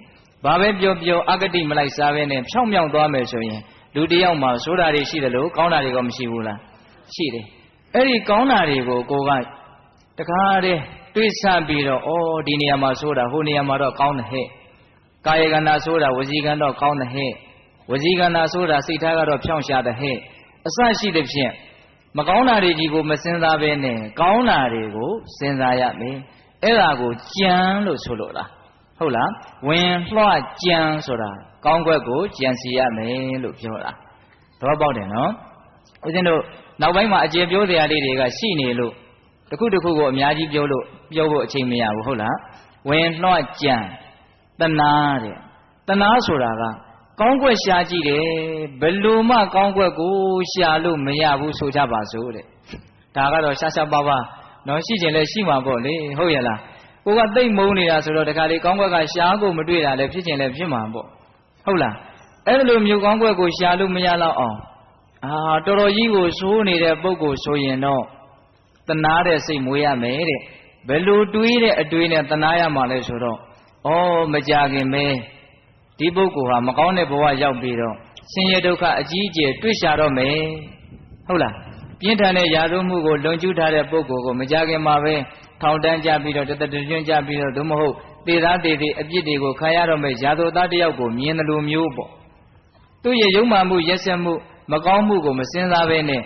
ဘာပဲပြောအဂတိမလိုက်စားပဲနဲ့ဖြောင်းမြောင်းသွားမယ်ဆိုရင်လူတယောက်မှာဆိုးတာတွေရှိတယ်လို့ကောင်းတာတွေကမရှိဘူးလားရှိတယ်အဲ့ဒီကောင်းတာတွေကိုကိုကတခါတည်းတွေးဆပြီးတော့ဩဒီနေရာမှာဆိုးတာဟိုနေရာမှာတော့ကောင်းတယ်ဟဲ့ကာယကံတာဆိုးတာဝစီကံတော့ကောင်းတယ်ဟဲ့ဝစီကံတာဆိုးတာစိတ်ထားကတော့ဖြောင်းရှာတဲ့ဟဲ့အစရှိတဲ့ဖြင့်မကောင်းတာတွေကြီးကိုမစင်စားဘဲနဲ့ကောင်းတာတွေကိုစဉ်းစားရမယ်အဲ့ဒါကိုကြံလို့ဆိုလိုတာဟုတ်လားဝင်လွှကြံဆိုတာကောင်းကွက်ကိုကြံစီရမယ်လို့ပြောတာတော့ပေါက်တယ်နော်ဦးဇင်းတို့နောက်ပိုင်းမှာအကျေပြောစရာလေးတွေကရှိနေလို့တခုကိုအများကြီးပြောဖို့အချိန်မရဘူးဟုတ်လားဝင်လွှကြံတနာတဲ့တနာဆိုတာကကောင်းကွက်ရှာကြည့်တယ်ဘယ်လိုမှကောင်းကွက်ကိုရှာလို့မရဘူးဆိုကြပါစို့တဲ့ဒါကတော့ရှာပါပါနော်ရှိခြင်းလည်းရှိမှာပေါ့လေဟုတ်ရဲ့လားကိုကသိမ့်မုန်းနေတာဆိုတော့တခါလေကောင်းကွက်ကရှာကိုမတွေ့တာလည်းဖြစ်ခြင်းလည်းဖြစ်မှာပေါ့ဟုတ်လားအဲ့လိုမျိုးကောင်းကွက်ကိုရှာလို့မရတော့အောင်တော်တော်ကြီးကိုစိုးနေတဲ့ပုဂ္ဂိုလ်ဆိုရင်တော့တနာတဲ့စိတ်မွေးရမယ်တဲ့ဘယ်လိုတွေးတဲ့အတွေးနဲ့တနာရမှာလဲဆိုတော့မကြခင်ပဲဒီပုဂ္ဂိုလ်ဟာမကောင်းတဲ့ဘဝရောက်ပြီးတော့ဆင်းရဲဒုက္ခအကြီးအကျယ်တွေ့ရှာတော့မယ်ဟုတ်လားပြင်းထန်တဲ့ရာဇဝမှုကိုလွန်ကျူးထားတဲ့ပုဂ္ဂိုလ်ကိုမကြခင်မှာပဲထောင်တန်းကြပြီးတော့တသက်တွင်းကြပြီးတော့သို့မဟုတ်သေသားသေသေးအပြစ်တွေကိုခံရတော့မယ်ရာဇဝသားတယောက်ကိုမြင်တယ်လို့မျိုးပေါ့သူ့ရဲ့ယုံမှမှုရက်စက်မှုမကောင်းမှုကိုမစင်စားဘဲနဲ့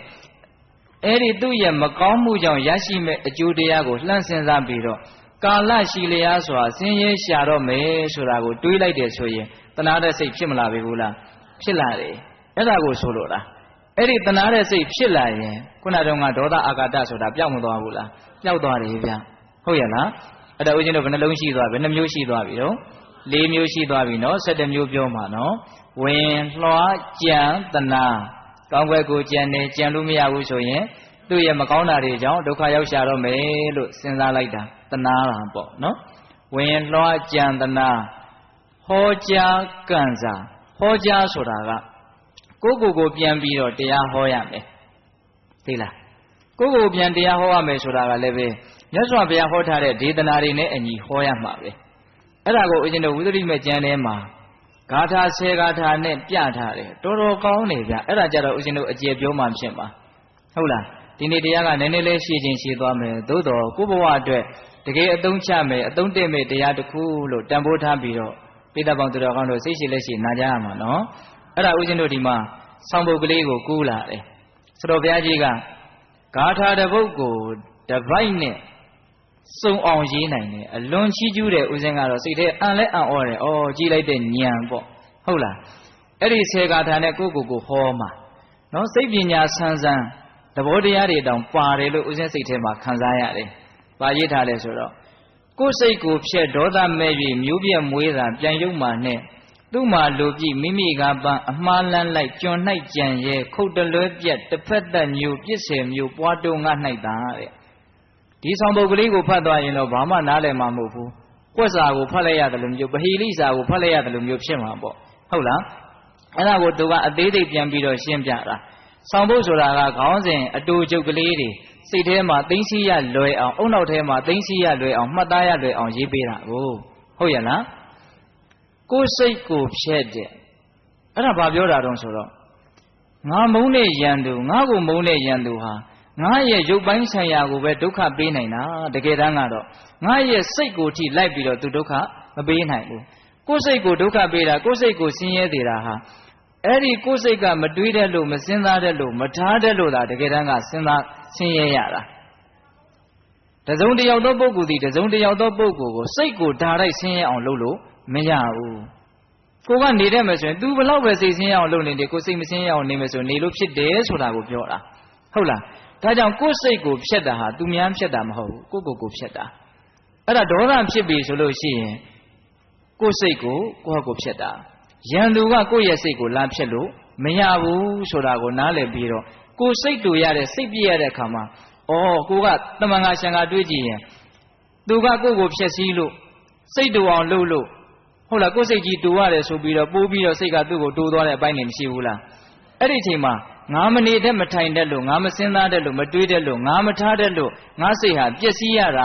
အဲ့ဒီသူ့ရဲ့မကောင်းမှုကြောင့်ရရှိမဲ့အကျိုးတရားကိုလှမ်းစဉ်းစားပြီးတော့ကာလရှိလျားစွာဆင်းရဲရှာတော့မယ်ဆိုတာကိုတွေးလိုက်တယ်ဆိုရင်တဏှာတဲ့စိတ်ဖြစ်မလာပြီဘူးလားဖြစ်လာတယ်အဲ့ဒါကိုဆိုလိုတာအဲ့ဒီတဏှာတဲ့စိတ်ဖြစ်လာရင်ခုနတုန်းကဒေါသအာဃာတဆိုတာပျောက်မသွားဘူးလားပျောက်သွားတယ်ဗျဟုတ်ရဲ့လားအဲ့ဒါဦးဇင်းတို့ဘယ်နှလုံးရှိသွားပြီဘယ်နှမျိုးရှိသွားပြီတော့၄မျိုးရှိသွားပြီနော်17မျိုးပြောမှာနော်ဝင်လွှကြံတဏှာကောင်းကွက်ကိုကြံတယ်ကြံလို့မရဘူးဆိုရင်သူ့ရဲ့မကောင်းတာတွေကြောင့်ဒုက္ခရောက်ရှာတော့မယ်လို့စဉ်းစားလိုက်တာတဏှာတာပေါ့နော်ဝင်လွှကြံတဏှာဟောကြားကံစာဟောကြားဆိုတာကကိုပြန်ပြီးတော့တရားဟောရမယ်သိလားကိုပြန်တရားဟောရမယ်ဆိုတာကလည်းပဲမြတ်စွာဘုရားဟောထားတဲ့ဒေသနာတွေနဲ့အညီဟောရမှာပဲအဲ့ဒါကိုဦးဇင်းတို့ဝိသုဒ္ဓိမေကျမ်းထဲမှာဂါထာ10ဂါထာနဲ့ပြထားတယ်တော်တော်ကောင်းတယ်ဗျအဲ့ဒါကြတော့ဦးဇင်းတို့အကျေပြောမှဖြစ်မှာဟုတ်လားဒီနေ့တရားကနည်းနည်းလေးရှည်ချင်းရှည်သွားမယ်သို့တော်ကိုယ့်ဘဝအတွက်တကယ်အသုံးချမယ်အသုံးတည့်မယ်တရားတစ်ခုလို့တန်ဖိုးထားပြီးတော့ပိဋကပေါင်းသူတော်ကောင်းတို့စိတ်ရှိလက်ရှိနာကြရမှာနော်အဲ့ဒါဦးဇင်းတို့ဒီမှာဆောင်းပုဒ်ကလေးကိုကူးလာတယ်ဆိုတော့ဘုရားကြီးကဂါထာတစ်ပုဒ်ကိုတစ်ပိုက်နဲ့ စုံအောင်ရေးနိုင်တယ်အလွန်ချီးကျူးတဲ့ဥစဉ်ကတော့စိတ်ထဲအံလဲအံ့ဩတယ်ဩကြီးလိုက်တဲ့ညံပေါ့ဟုတ်လားအဲ့ဒီဆယ်ဂါထာနဲ့ကိုဟောမှာနော်စိတ်ပညာဆန်းဆန်းသဘောတရားတွေတောင်ပါတယ်လို့ဥစဉ်စိတ်ထဲမှာခံစားရတယ်။ပါရေးထားလဲဆိုတော့ကိုယ်စိတ်ကိုဖြက်ဒေါသမဲ့၍မျိုးပြက်မွေးတာပြန်ယုံမှနဲ့သူ့မှာလိုပြမိမိကပန်းအမှားလန်းလိုက်ကျွန်၌ကြံရဲခုတ်တလွဲပြက်တစ်ဖက်သက်မျိုးပြစ်ဆယ်မျိုးပွားတုံငါ၌တာတဲ့ဒီဆောင်ပုဒ်ကလေးကိုဖတ်သွားရင်တော့ဘာမှနားလည်မှာမဟုတ်ဘူး။ကွက်စာကိုဖတ်လိုက်ရတယ်လို့မျိုးပဟိလိစာကိုဖတ်လိုက်ရတယ်လို့မျိုးဖြစ်မှာပေါ့ဟုတ်လားအဲ့ဒါကိုသူကအသေးစိတ်ပြန်ပြီးတော့ရှင်းပြတာဆောင်ပုဒ်ဆိုတာကခေါင်းစဉ်အတူကျုပ်ကလေးတွေစိတ်ထဲမှာသိသိရလွယ်အောင်အုံနောက်ထဲမှာသိသိရလွယ်အောင်မှတ်သားရလွယ်အောင်ရေးပေးတာကိုဟုတ်ရဲ့လားကိုယ်စိတ်ကိုဖြက်တဲ့အဲ့ဒါဘာပြောတာတုံးဆိုတော့ငါမုန်းတဲ့ယံသူငါ့ကိုမုန်းတဲ့ယံသူဟာငါရဲ့ရုပ်ပိုင်းဆိုင်ရာကိုပဲဒုက္ခပေးနိုင်တာတကယ်တမ်းကတော့ငါရဲ့စိတ်ကိုထိလိုက်ပြီးတော့သူဒုက္ခမပေးနိုင်ဘူးကိုယ်စိတ်ကိုဒုက္ခပေးတာကိုယ်စိတ်ကိုဆင်းရဲသေးတာဟာအဲ့ဒီကိုယ်စိတ်ကမတွေးတတ်လို့မစဉ်းစားတတ်လို့မထားတတ်လို့သာတကယ်တမ်းကစဉ်းစားဆင်းရဲရတာတစုံတစ်ယောက်သောပုဂ္ဂိုလ်သည်တစုံတစ်ယောက်သောပုဂ္ဂိုလ်ကိုစိတ်ကိုဓာလိုက်ဆင်းရဲအောင်လုပ်လို့မရဘူးကိုကနေတတ်မယ်ဆိုရင် तू ဘလောက်ပဲစိတ်ဆင်းရဲအောင်လုပ်နေတယ်ကိုစိတ်မဆင်းရဲအောင်နေမယ်ဆိုနေလို့ဖြစ်တယ်ဆိုတာကိုပြောတာဟုတ်လားဒါကြောင့်ကိုယ်စိတ်ကိုဖြတ်တာဟာသူများဖြတ်တာမဟုတ်ဘူးကိုဖြတ်တာအဲ့ဒါဒေါသဖြစ်ပြီဆိုလို့ရှိရင်ကိုယ်စိတ်ကိုဖြတ်တာရန်သူကကိုယ့်ရဲ့စိတ်ကိုလာဖြတ်လို့မရဘူးဆိုတာကိုနားလည်ပြီးတော့ကိုယ်စိတ်တူရတဲ့စိတ်ပြည့်ရတဲ့အခါမှာကိုကတမန်ငါရှံကတွေးကြည့်ရင်သူကကိုယ့်ကိုဖြတ်စည်းလို့စိတ်တူအောင်လုပ်လို့ဟုတ်လားကိုယ်စိတ်ကြီးတူရတယ်ဆိုပြီးတော့ပိုးပြီးတော့စိတ်ကသူ့ကိုတူသွားတဲ့အပိုင်းနေမရှိဘူးလားအဲ့ဒီအချိန်မှာငါမနေတတ်မထိုင်တတ်လို့ငါမစဉ်းစားတတ်လို့မတွေးတတ်လို့ငါမထားတတ်လို့ငါစိတ်ဟာပျက်စီးရတ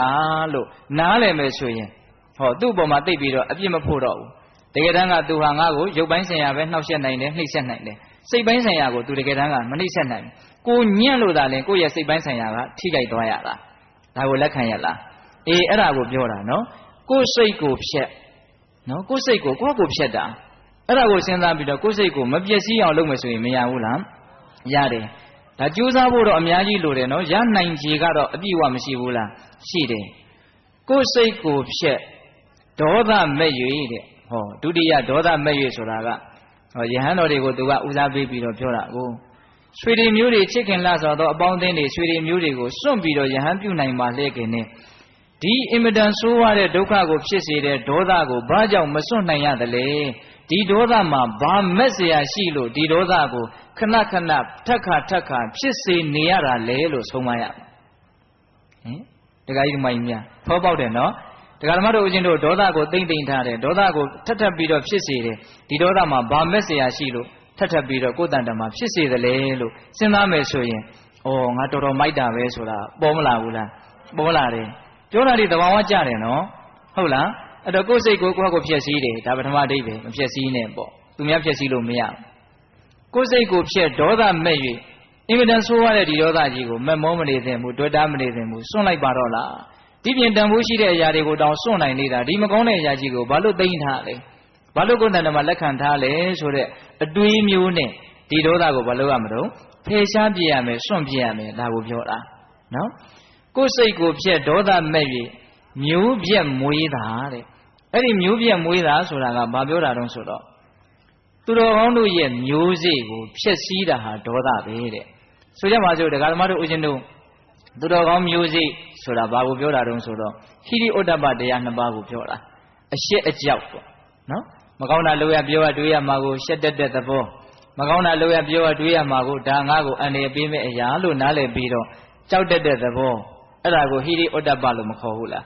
ာလို့နားလည်မယ်ဆိုရင်သူ့ပေါ်မှာသိပြီးတော့အပြစ်မဖို့တော့ဘူးတကယ်တမ်းကသူဟာငါ့ကိုရုပ်ပိုင်းဆိုင်ရာပဲနှောက်ယှက်နိုင်တယ်နှိပ်စက်နိုင်တယ်စိတ်ပိုင်းဆိုင်ရာကိုသူတကယ်တမ်းကမနှိပ်စက်နိုင်ဘူးကိုညံ့လို့သာလဲကိုယ့်ရဲ့စိတ်ပိုင်းဆိုင်ရာကထိခိုက်သွားရတာဒါကိုလက်ခံရလားအေးအဲ့ဒါကိုပြောတာနော်ကိုယ်စိတ်ကိုဖြက်နော်ကိုယ်စိတ်ကိုဖြက်တာအဲ့ဒါကိုစဉ်းစားပြီးတော့ကိုယ်စိတ်ကိုမပျက်စီးအောင်လုပ်မယ်ဆိုရင်မရဘူးလားရတယ်ဒါကြိုးစားဖို့တော့အများကြီးလိုတယ်နော်ရနိုင်ခြေကတော့အပြည့်အဝမရှိဘူးလားရှိတယ်ကိုယ်စိတ်ကိုဖြက်ဒေါသမဲ့၍တဲ့ဒုတိယဒေါသမဲ့၍ဆိုတာကယဟန်တော်တွေကိုသူကဦးစားပေးပြီးတော့ပြောတာကိုဆွေတွေမျိုးတွေချစ်ခင်လှဆိုတော့အပေါင်းအသင်းတွေဆွေတွေမျိုးတွေကိုစွန့်ပြီးတော့ယဟန်ပြုနိုင်ပါလေခင်နဲ့ဒီအင်မတန်ဆိုးရတဲ့ဒုက္ခကိုဖြစ်စေတဲ့ဒေါသကိုဘာကြောင့်မစွန့်နိုင်ရသလဲဒီဒေါသမှာဘာမက်เสียရှိလို့ဒီဒေါသကိုခဏခဏထက်ခါဖြစ်စေနေရတာလဲလို့ဆုံးမရဒကာကြီးဒီမိုင်းများဖောပေါက်တယ်နော်ဒကာဓမ္မတို့ဦးဇင်းတို့ဒေါသကိုသိမ့်ထားတယ်ဒေါသကိုထပ်ပြီးတော့ဖြစ်စေတယ်ဒီဒေါသမှာဘာမက်เสียရှိလို့ထပ်ပြီးတော့ကိုယ်တန်တမှာဖြစ်စေတယ်လေလို့စဉ်းစားမယ်ဆိုရင်ငါတော်တော်မိုက်တာပဲဆိုတာပေါ်မလာဘူးလားပေါ်လာတယ်ပြောတာဒီသဘာဝကြတယ်နော်ဟုတ်လားအဲ့တော့ကိုယ်စိတ်ကိုဖြည့်ဆည်းတယ်ဒါပထမအဓိပ္ပာယ်မဖြည့်ဆည်းနဲ့ပေါ့သူများဖြည့်ဆည်းလို့မရကိုယ်စိတ်ကိုဖြည့်ဒေါသမက်၍အင်မတန်ဆိုးရတဲ့ဒီဒေါသကြီးကိုမက်မောမနေသင့်ဘူးတွေ့တာမနေသင့်ဘူးစွန့်လိုက်ပါတော့လားဒီပြင်တန်ဖိုးရှိတဲ့အရာတွေကိုတောင်စွန့်နိုင်နေတာဒီမကောင်းတဲ့အရာကြီးကိုဘာလို့သိမ့်ထားလဲဘာလို့ကိုယ်တန်တမှာလက်ခံထားလဲဆိုတဲ့အတွေးမျိုးနဲ့ဒီဒေါသကိုဘာလို့ရမလို့ဖယ်ရှားပြရမယ်စွန့်ပြရမယ်ဒါကိုပြောတာနော်ကိုယ်စိတ်ကိုဖြည့်ဒေါသမက်၍မျိုးပြက်မွေးတာတဲ့အဲ့ဒီမျိုးပြက်မွေးတာဆိုတာကဘာပြောတာတုံးဆိုတော့သူတော်ကောင်းတို့ရဲ့မျိုးစေ့ကိုဖျက်ဆီးတာဟာဒေါသပဲတဲ့ဆိုကြပါစို့ဒကာဓမ္မတို့ဦးဇင်းတို့သူတော်ကောင်းမျိုးစေ့ဆိုတာဘာကိုပြောတာတုံးဆိုတော့ဟိရိဩတ္တပတရားနှစ်ပါးကိုပြောတာအရှက်အကြောက်ပေါ့နော်မကောင်းတာလို့ရပြောရတွေးရမှာကိုရှက်တက်တဲ့သဘောမကောင်းတာလို့ရပြောရတွေးရမှာကိုဒါငါ့ကိုအန္တရာယ်ပေးမဲ့အရာလို့နားလည်ပြီးတော့ကြောက်တက်တဲ့သဘောအဲ့ဒါကိုဟိရိဩတ္တပလို့မခေါ်ဘူးလား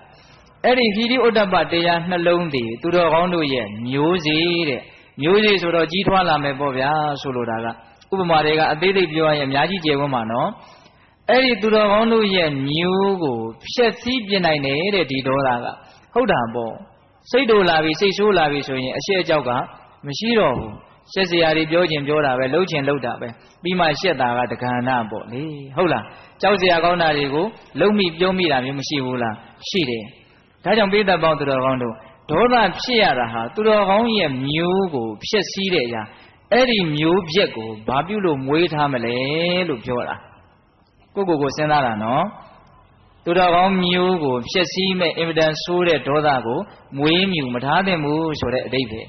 အဲ့ဒီဟိရိဩတ္တပတရားနှလုံးတည်သူတော်ကောင်းတို့ရဲ့မျိုးစေ့တဲ့မျိုးစေ့ဆိုတော့ကြီးထွားလာမယ်ပေါ့ဗျာဆိုလိုတာကဥပမာတွေကအသေးစိတ်ပြောရရင်အများကြီးကျေဝန်းမှာနော်အဲ့ဒီသူတော်ကောင်းတို့ရဲ့မျိုးကိုဖျက်ဆီးပြနိုင်တယ်တဲ့ဒီဒေါသကဟုတ်တာပေါ့စိတ်တို့လာပြီစိတ်ဆိုးလာပြီဆိုရင်အရှက်အကြောက်ကမရှိတော့ဘူးရှက်စရာတွေပြောခြင်းပြောတာပဲလှုပ်ခြင်းလှုပ်တာပဲပြီးမှရှက်တာကတက္ကနာပေါ့လေဟုတ်လားကြောက်စရာကောင်းတာတွေကိုလုံမိပြုံးမိတာမျိုးမရှိဘူးလားရှိတယ်ဒါကြောင့်ပိဋကပေါင်းသူတော်ကောင်းတို့ဒေါသဖြစ်ရတာဟာသူတော်ကောင်းရဲ့မျိုးကိုဖျက်ဆီးတဲ့အရာအဲ့ဒီမျိုးပြက်ကိုဘာပြုလို့မွေးထားမလဲလို့ပြောတာကိုစဉ်းစားတာနော် သူတော်ကောင်းမျိုးကိုဖျက်ဆီးမဲ့အင်မတန်ဆိုးတဲ့ဒေါသကိုမွေးမြူမထားသင့်ဘူးဆိုတဲ့အဓိပ္ပာယ်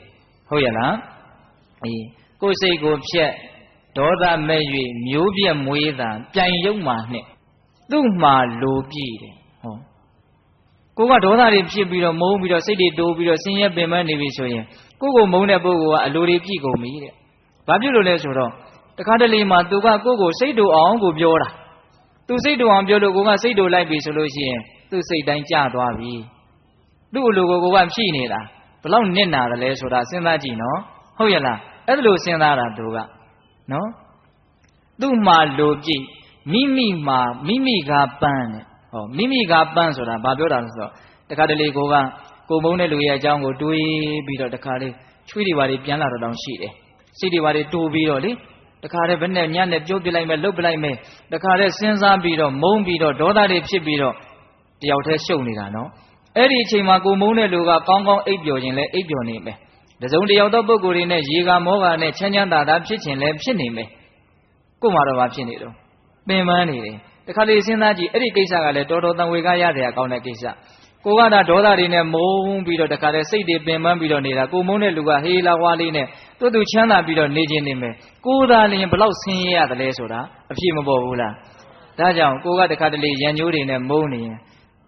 ဟုတ်ရဲ့လားကိုယ်စိတ်ကိုဖျက်ဒေါသမဲ့၍မျိုးပြက်မွေးတာပြိုင်ရုံမှနဲ့သူ့မှာလိုပြည့်တယ်ဟောကိုကဒေါသတွေဖြစ်ပြီးတော့မုန်းပြီးတော့စိတ်တွေတိုးပြီးတော့ဆင်းရဲပင်ပန်းနေပြီဆိုရင်ကိုကိုမုန်းတဲ့ပုဂ္ဂိုလ်ကအလိုတွေပြည့်ကုန်ပြီတဲ့ဘာဖြစ်လို့လဲဆိုတော့တခါတလေမှာသူကကိုကိုစိတ်တူအောင်ကိုပြောတာသူစိတ်တူအောင်ပြောလို့ကိုကစိတ်တူလိုက်ပြီဆိုလို့ရှိရင်သူ့စိတ်တိုင်းကျသွားပြီသူ့အလိုကိုကဖြည့်နေတာဘလောက်နစ်နာတယ်လဲဆိုတာစဉ်းစားကြည့်နော်ဟုတ်ရဲ့လားအဲ့ဒါလိုစဉ်းစားတာသူကနော်သူ့မှာလိုပြည့်မိမိကပန်းတဲ့ဟောမိမိကပန်းဆိုတာဘာပြောတာလဲဆိုတော့တခါတလေကိုမုန်းတဲ့လူရဲ့အကြောင်းကိုတွေးပြီးတော့တခါလေးချွေးတွေပါတွေပြန်လာတော့တောင်ရှိတယ်စိတ်တွေပါတွေတိုးပြီးတော့လေတခါတည်းဘယ်နဲ့ညနဲ့ပြုတ်ပြလိုက်မယ်လှုပ်ပြလိုက်မယ်တခါတည်းစဉ်းစားပြီးတော့မုန်းပြီးတော့ဒေါသတွေဖြစ်ပြီးတော့တယောက်တည်းရှုပ်နေတာနော်အဲ့ဒီအချိန်မှာကိုမုန်းတဲ့လူကကောင်းကောင်းအိပ်ပျော်ခြင်းလဲအိပ်ပျော်နေမယ်တစုံတယောက်သောပုဂ္ဂိုလ်တွေနဲ့ရေကမောကနဲ့ချမ်းချမ်းသာသာဖြစ်ခြင်းလဲဖြစ်နေမယ်ကို့မှာတော့မဖြစ်နေတော့ပင်ပန်းနေတယ်တခါလေစဉ်းစားကြည့်အဲ့ဒီကိစ္စကလည်းတော်တော်တန်ဝေကရတဲ့အကောင်းတဲ့ကိစ္စကိုကဒါဒေါသတွေနဲ့မုန်းပြီးတော့တခါတည်းစိတ်တွေပင်ပန်းပြီးတော့နေတာကိုမုန်းတဲ့လူကဟေးလာဝါလေးနဲ့သူချမ်းသာပြီးတော့နေခြင်းနေမယ်ကိုသာလျင်ဘလောက်ဆင်းရဲရတယ်လဲဆိုတာအဖြစ်မပေါ်ဘူးလားဒါကြောင့်ကိုကတခါတလေရန်ညိုးတွေနဲ့မုန်းနေရင်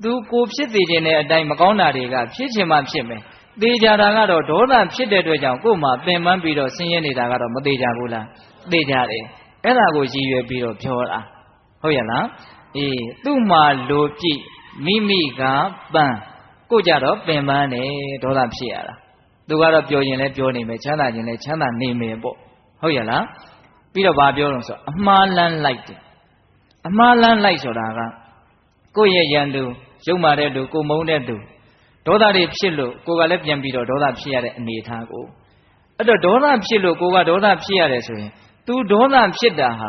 သူကိုဖြစ်သေးခြင်းနဲ့အတိုင်းမကောင်းတာတွေကဖြစ်ခြင်းမှဖြစ်မယ်သေချာတာကတော့ဒေါသဖြစ်တဲ့အတွက်ကြောင့်ကို့မှာပင်ပန်းပြီးတော့ဆင်းရဲနေတာကတော့မသေးကြဘူးလားသေကြတယ်အဲ့ဒါကိုရည်ရွယ်ပြီးတော့ပြောတာဟုတ်ရဲ့လားသူ့မှာလိုပြည့်မိကပန်းကိုကြတော့ပင်ပန်းတယ်ဒေါသဖြစ်ရတာသူကတော့ပြောရင်လည်းပြောနေမယ်ချမ်းသာခြင်းလည်းချမ်းသာနေမယ်ပေါ့ဟုတ်ရဲ့လားပြီးတော့ဗာပြောလို့ဆိုအမှားလန်းလိုက်တယ်အမှားလန်းလိုက်ဆိုတာကကိုယ့်ရဲ့ရန်သူရုပ်မာတဲ့သူကိုမုန်းတဲ့သူဒေါသတွေဖြစ်လို့ကိုကလည်းပြန်ပြီးတော့ဒေါသဖြစ်ရတဲ့အနေအထားကိုအဲ့တော့ဒေါသဖြစ်လို့ကိုကဒေါသဖြစ်ရတယ်ဆိုရင်သူဒေါသဖြစ်တာဟာ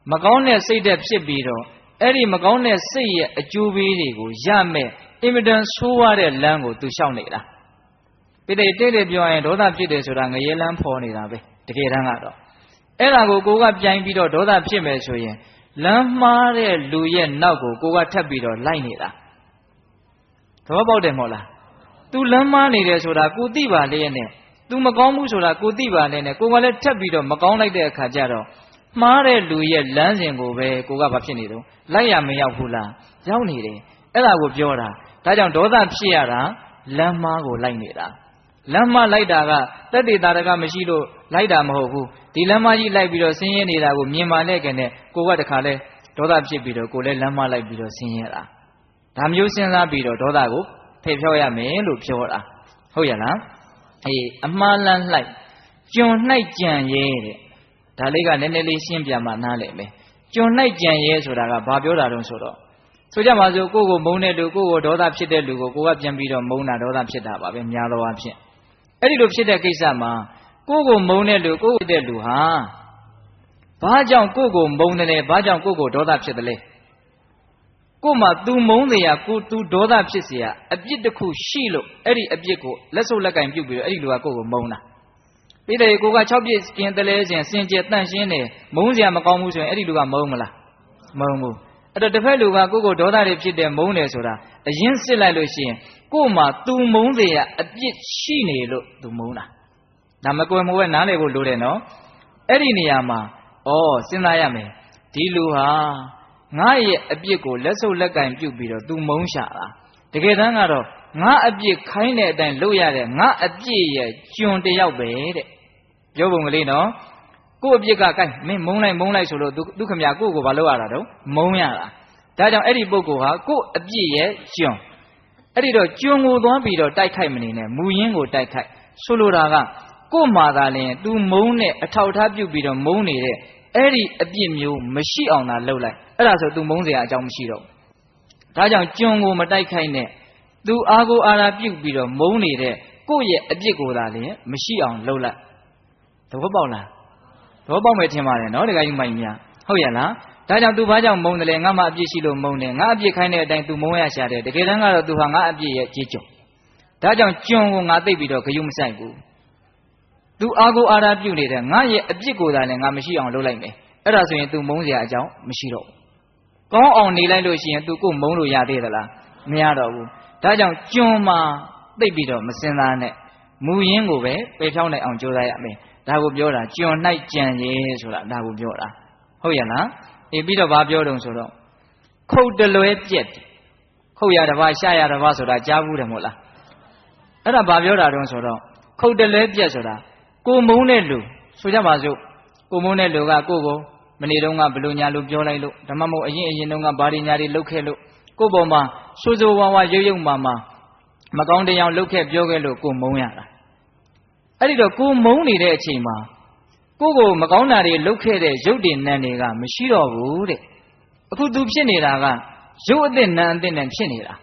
မကောင်းတဲ့စိတ်သက်ဖြစ်ပြီးတော့အဲ့ဒီမကောင်းတဲ့စိတ်ရဲ့အကျိုးပေးတွေကိုရမဲ့အင်မတန်ဆိုးရတဲ့လမ်းကိုသူရှောက်နေတာပိဋိတဲ့ပြောရင်ဒေါသဖြစ်တယ်ဆိုတာငရဲလမ်းဖော်နေတာပဲတကယ်တမ်းကတော့အဲ့ဒါကိုကိုကပြိုင်ပြီးတော့ဒေါသဖြစ်မယ်ဆိုရင်လမ်းမှားတဲ့လူရဲ့နောက်ကိုကိုကထပ်ပြီးတော့လိုက်နေတာသဘောပေါက်တယ်မဟုတ်လား तू လမ်းမှားနေတယ်ဆိုတာကိုသိပါလေနဲ့ तू မကောင်းဘူးဆိုတာကိုသိပါလေနဲ့ကိုကလည်းထပ်ပြီးတော့မကောင်းလိုက်တဲ့အခါကျတော့မှားတဲ့လူရဲ့လမ်းစဉ်ကိုပဲကိုကဘာဖြစ်နေတော့လိုက်ရမရောက်ဘူးလားရောက်နေတယ်အဲ့ဒါကိုပြောတာဒါကြောင့်ဒေါသဖြစ်ရတာလမ်းမှားကိုလိုက်နေတာလမ်းမှားလိုက်တာကတက်တေတာတကမရှိလို့လိုက်တာမဟုတ်ဘူးဒီလမ်းမှားကြီးလိုက်ပြီးတော့ဆင်းရဲနေတာကိုမြင်ပါနဲ့ကနေကိုကတခါလဲဒေါသဖြစ်ပြီးတော့ကိုလည်းလမ်းမှားလိုက်ပြီးတော့ဆင်းရဲတာဒါမျိုးစဉ်းစားပြီးတော့ဒေါသကိုဖယ်ဖြောက်ရမယ်လို့ပြောတာဟုတ်ရလားအမှားလန်းလိုက်ကျွန်၌ကြံရဲတဲ့ဒါလေးကနည်းနည်းလေးရှင်းပြမှနားလည်မယ်ကျွန်၌ကြံရဲဆိုတာကဘာပြောတာတုံးဆိုတော့ဆိုကြပါစို့ကိုကိုမုန်းတဲ့လူကိုကိုဒေါသဖြစ်တဲ့လူကိုကပြန်ပြီးတော့မုန်းတာဒေါသဖြစ်တာပါပဲများသောအားဖြင့်အဲ့ဒီလိုဖြစ်တဲ့ကိစ္စမှာကိုမုန်းတဲ့လူကိုတဲ့လူဟာဘာကြောင့်ကိုမုန်းတယ်လဲဘာကြောင့်ကိုဒေါသဖြစ်တယ်လဲကိုမှ तू မုန်းတယ်ရကို तू ဒေါသဖြစ်เสียအပြစ်တစ်ခုရှိလို့အဲ့ဒီအပြစ်ကိုလက်စုပ်လက်ကင်ပြုတ်ပြီးတော့အဲ့ဒီလူကကိုမုန်းတာပြီးတယ်ကိုက6ပြစ်กินတလဲစဉ်စင်ကြယ်တန့်ရှင်းတယ်မုန်းเสียမကောင်းဘူးဆိုရင်အဲ့ဒီလူကမုန်းမလားမုန်းဘူးအဲ့တော့တစ်ဖက်လူကကိုဒေါသတွေဖြစ်တယ်မုန်းတယ်ဆိုတာအရင်စစ်လိုက်လို့ရှိရင်ကိုမှ तू မုန်းတယ်ရအပြစ်ရှိနေလို့ तू မုန်းတာဒါမကွယ်မဝဲနားလည်ဖို့လိုတယ်နော်အဲ့ဒီနေရာမှာစဉ်းစားရမယ်ဒီလူဟာငါရဲ့အပြစ်ကိုလက်စုပ်လက်ကင်ပြုတ်ပြီးတော့ तू မုန်းရှာတာတကယ်တမ်းကတော့ငါအပြစ်ခိုင်းတဲ့အတိုင်းလုပ်ရတဲ့ငါအပြစ်ရဲ့ကျွန်တယောက်ပဲတဲ့ပြောပုံကလေးနော်ကို့အပြစ်ကကိုင်းမင်းမုန်းလိုက်ဆိုလို့သူခမကို့ကိုဘာလုပ်ရတာတော့မုန်းရတာဒါကြောင့်အဲ့ဒီပုဂ္ဂိုလ်ဟာကို့အပြစ်ရဲ့ကျွန်အဲ့ဒီတော့ကျွန်ကိုသွားပြီးတော့တိုက်ခိုက်မနေနဲ့မူရင်းကိုတိုက်ခိုက်ဆိုလိုတာကကို့မှာသာလျှင် तू မုန်းတဲ့အထောက်အထားပြုတ်ပြီးတော့မုန်းနေတဲ့အဲ့ဒီအပြစ်မျိုးမရှိအောင်သာလုပ်လိုက်အဲ့ဒါဆို तू မုန်းเสียအကြောင်းမရှိတော့ဒါကြောင့်ကျွန်ကိုမတိုက်ခိုက်နဲ့ तू အားကိုအားရာပြုတ်ပြီးတော့မုန်းနေတဲ့ကိုယ့်ရဲ့အပြစ်ကိုသာလျှင်မရှိအောင်လုပ်လိုက်သဘောပေါက်လားသဘောပေါက်မယ်ထင်ပါတယ်နော်တခါကြီးမိုင်များဟုတ်ရလားဒါကြောင့် तू ဘာကြောင့်မုန်းတယ်လဲငါမှအပြစ်ရှိလို့မုန်းတယ်ငါအပြစ်ခိုင်းတဲ့အတိုင်း तू မုန်းရရှာတယ်တကယ်တမ်းကတော့ तू ဟာငါအပြစ်ရဲ့ကြေးကျွန်ဒါကြောင့်ကျွန်ကိုငါသိပ်ပြီးတော့ဂယုမဆိုင်ဘူးသူအားကိုအားရပြုနေတဲ့ငါရဲ့အပြစ်ကိုသာလည်းငါမရှိအောင်လုပ်လိုက်မယ်အဲ့ဒါဆိုရင် तू မုန်းစရာအကြောင်းမရှိတော့ ကောင်းအောင်နေလိုက်လို့ရှိရင်သူကိုမုန်းလို့ရသေးသလားမရတော့ဘူးဒါကြောင့်ကျွန်းမှာသိပ်ပြီးတော့မစင်စားနဲ့မူရင်းကိုပဲပယ်ဖြောင်းနိုင်အောင်ကြိုးစားရမယ်ဒါကိုပြောတာကျွန်း၌ကြံရဲဆိုတာဒါကိုပြောတာဟုတ်ရဲ့လားပြီးတော့ဗာပြောတုံဆိုတော့ခုတ်တလွဲပြက်ခုတ်ရတစ်ပါးရှာရတစ်ပါးဆိုတာကြားဘူးတယ်မို့လားအဲ့ဒါဗာပြောတာတုံးဆိုတော့ခုတ်တလွဲပြက်ဆိုတာကိုမုန်းတဲ့လူဆိုကြပါစို့ကိုမုန်းတဲ့လူကကိုကိုမနေ့တုန်းကဘလို့ညာလို့ပြောလိုက်လို့ဓမ္မမို့အရင်တုန်းကဘာတွေညာတွေလုပ်ခဲ့လို့ကိုပေါ်မှာဆိုးဆိုးဝါးဝါရုပ်ရုပ်မာမာမကောင်းတရားလုပ်ခဲ့ပြောခဲ့လို့ကိုမုန်းရတာအဲ့ဒီတော့ကိုမုန်းနေတဲ့အချိန်မှာကိုမကောင်းတာတွေလုပ်ခဲ့တဲ့ရုပ်တွေနာမ်တွေကမရှိတော့ဘူးတဲ့အခုသူဖြစ်နေတာကရုပ်အသစ်နာမ်အသစ်နဲ့ဖြစ်နေတ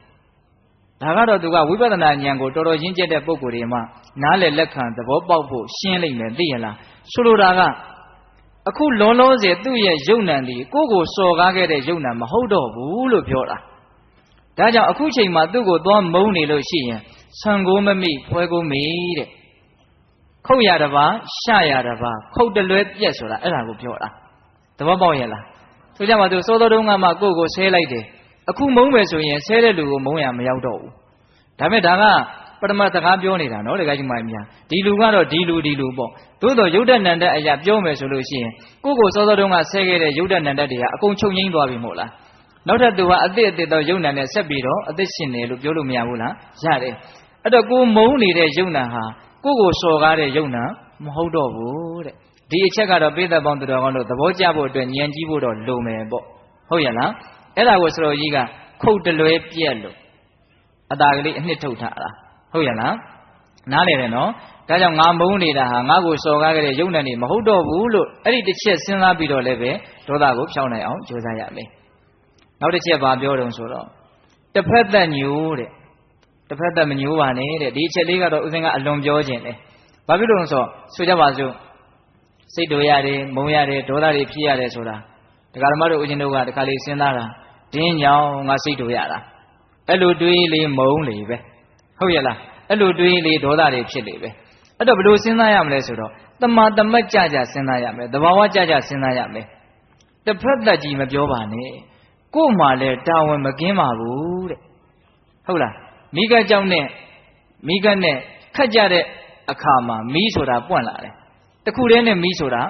ာဒါကတော့သူကဝိပဿနာဉာဏ်ကိုတော်တော်ရင့်ကျက်တဲ့ပုဂ္ဂိုလ်တွေမှနားလည်လက်ခံသဘောပေါက်ဖို့ရှင်းလိမ့်မယ်သိရလားဆိုလိုတာကအခုလောလောဆယ်သူ့ရဲ့ယုံ nant ဒီကိုစော်ကားခဲ့တဲ့ယုံ nant မဟုတ်တော့ဘူးလို့ပြောတာဒါကြောင့်အခုချိန်မှာသူ့ကိုသွားမုန်းနေလို့ရှိရင်ဆံကိုမမိဖွဲကိုမိတဲ့ခုတ်ရတစ်ပါးရှာရတစ်ပါးခုတ်တလွဲပြက်ဆိုတာအဲ့ဒါကိုပြောတာသဘောပေါက်ရဲ့လားဆိုကြပါစို့စောတော်တုန်းကမှကိုဆဲလိုက်တယ်အခုမုန်းမယ်ဆိုရင်ဆဲတဲ့လူကိုမုန်းရမရောက်တော့ဘူးဒါပေမဲ့ဒါကပထမစကားပြောနေတာနော်တကယ်ကြီးမှများဒီလူကတော့ဒီလူပေါ့သို့တော့ယုတ်တဏ္ဍအရာပြောမယ်ဆိုလို့ရှိရင်ကိုစောစောတုန်းကဆဲခဲ့တဲ့ယုတ်တဏ္ဍတွေဟာအကုန်ချုပ်ငိမ့်သွားပြီမို့လားနောက်ထပ်သူဟာအသစ်တော့ယုတ်တဏ္ဍနဲ့ဆက်ပြီးတော့အသစ်ရှင်တယ်လို့ပြောလို့မရဘူးလားရတယ်အဲ့တော့ကိုမုန်းနေတဲ့ယုတ်တဏ္ဍဟာကိုစော်ကားတဲ့ယုတ်တဏ္ဍမဟုတ်တော့ဘူးတဲ့ဒီအချက်ကတော့ပိဿပေါင်းသူတော်ကောင်းတို့သဘောကျဖို့အတွက်ဉာဏ်ကြီးဖို့တော့လိုမယ်ပေါ့ဟုတ်ရဲ့လားအဲ့ဒါကိုစတော်ကြီးကခုတ်တလွဲပြက်လို့အတာကလေးအနှစ်ထုတ်ထားတာဟုတ်ရဲ့လားနားလေတယ်နော်ဒါကြောင့်ငါမုန်းနေတာဟာငါ့ကိုစော်ကားခဲ့တဲ့ယုံ nant နေမဟုတ်တော့ဘူးလို့အဲ့ဒီတစ်ချက်စဉ်းစားပြီးတော့လည်းပဲဒေါသကိုဖြောင်းနိုင်အောင်ကြိုးစားရမယ်နောက်တစ်ချက်ဘာပြောတုံးဆိုတော့တစ်ဖက်သက်ညိုးတဲ့တစ်ဖက်သက်မညိုးပါနဲ့တဲ့ဒီအချက်လေးကတော့ဥစဉ်ကအလွန်ပြောခြင်းတယ်ဘာဖြစ်လို့လဲဆိုကြပါစို့စိတ်တို့ရတယ်မုန်းရတယ်ဒေါသတွေဖြစ်ရတယ်ဆိုတာဒကာဓမ္မတို့ဦးဇင်းတို့ကတခါလေးစဉ်းစားတာတင်းညောင်းငါစိတ်တို့ရတာအဲ့လိုတွေးလေမုန်းလေပဲဟုတ်ရဲ့လားအဲ့လိုတွေးလေဒေါသတွေဖြစ်လေပဲအဲ့တော့ဘယ်လိုစဉ်းစားရမလဲဆိုတော့တမာတမတ်ကြကြစဉ်းစားရမယ်သဘာဝကြကြစဉ်းစားရမယ်တစ်ဖက်သက်ကြီးမပြောပါနဲ့ကို့မှာလဲတာဝန်မကင်းပါဘူးတဲ့ဟုတ်လားမိကကြောင့်နဲ့မိကနဲ့ခတ်ကြတဲ့အခါမှာမီးဆိုတာပွင့်လာတယ်တခုတည်းနဲ့မီးဆိုတ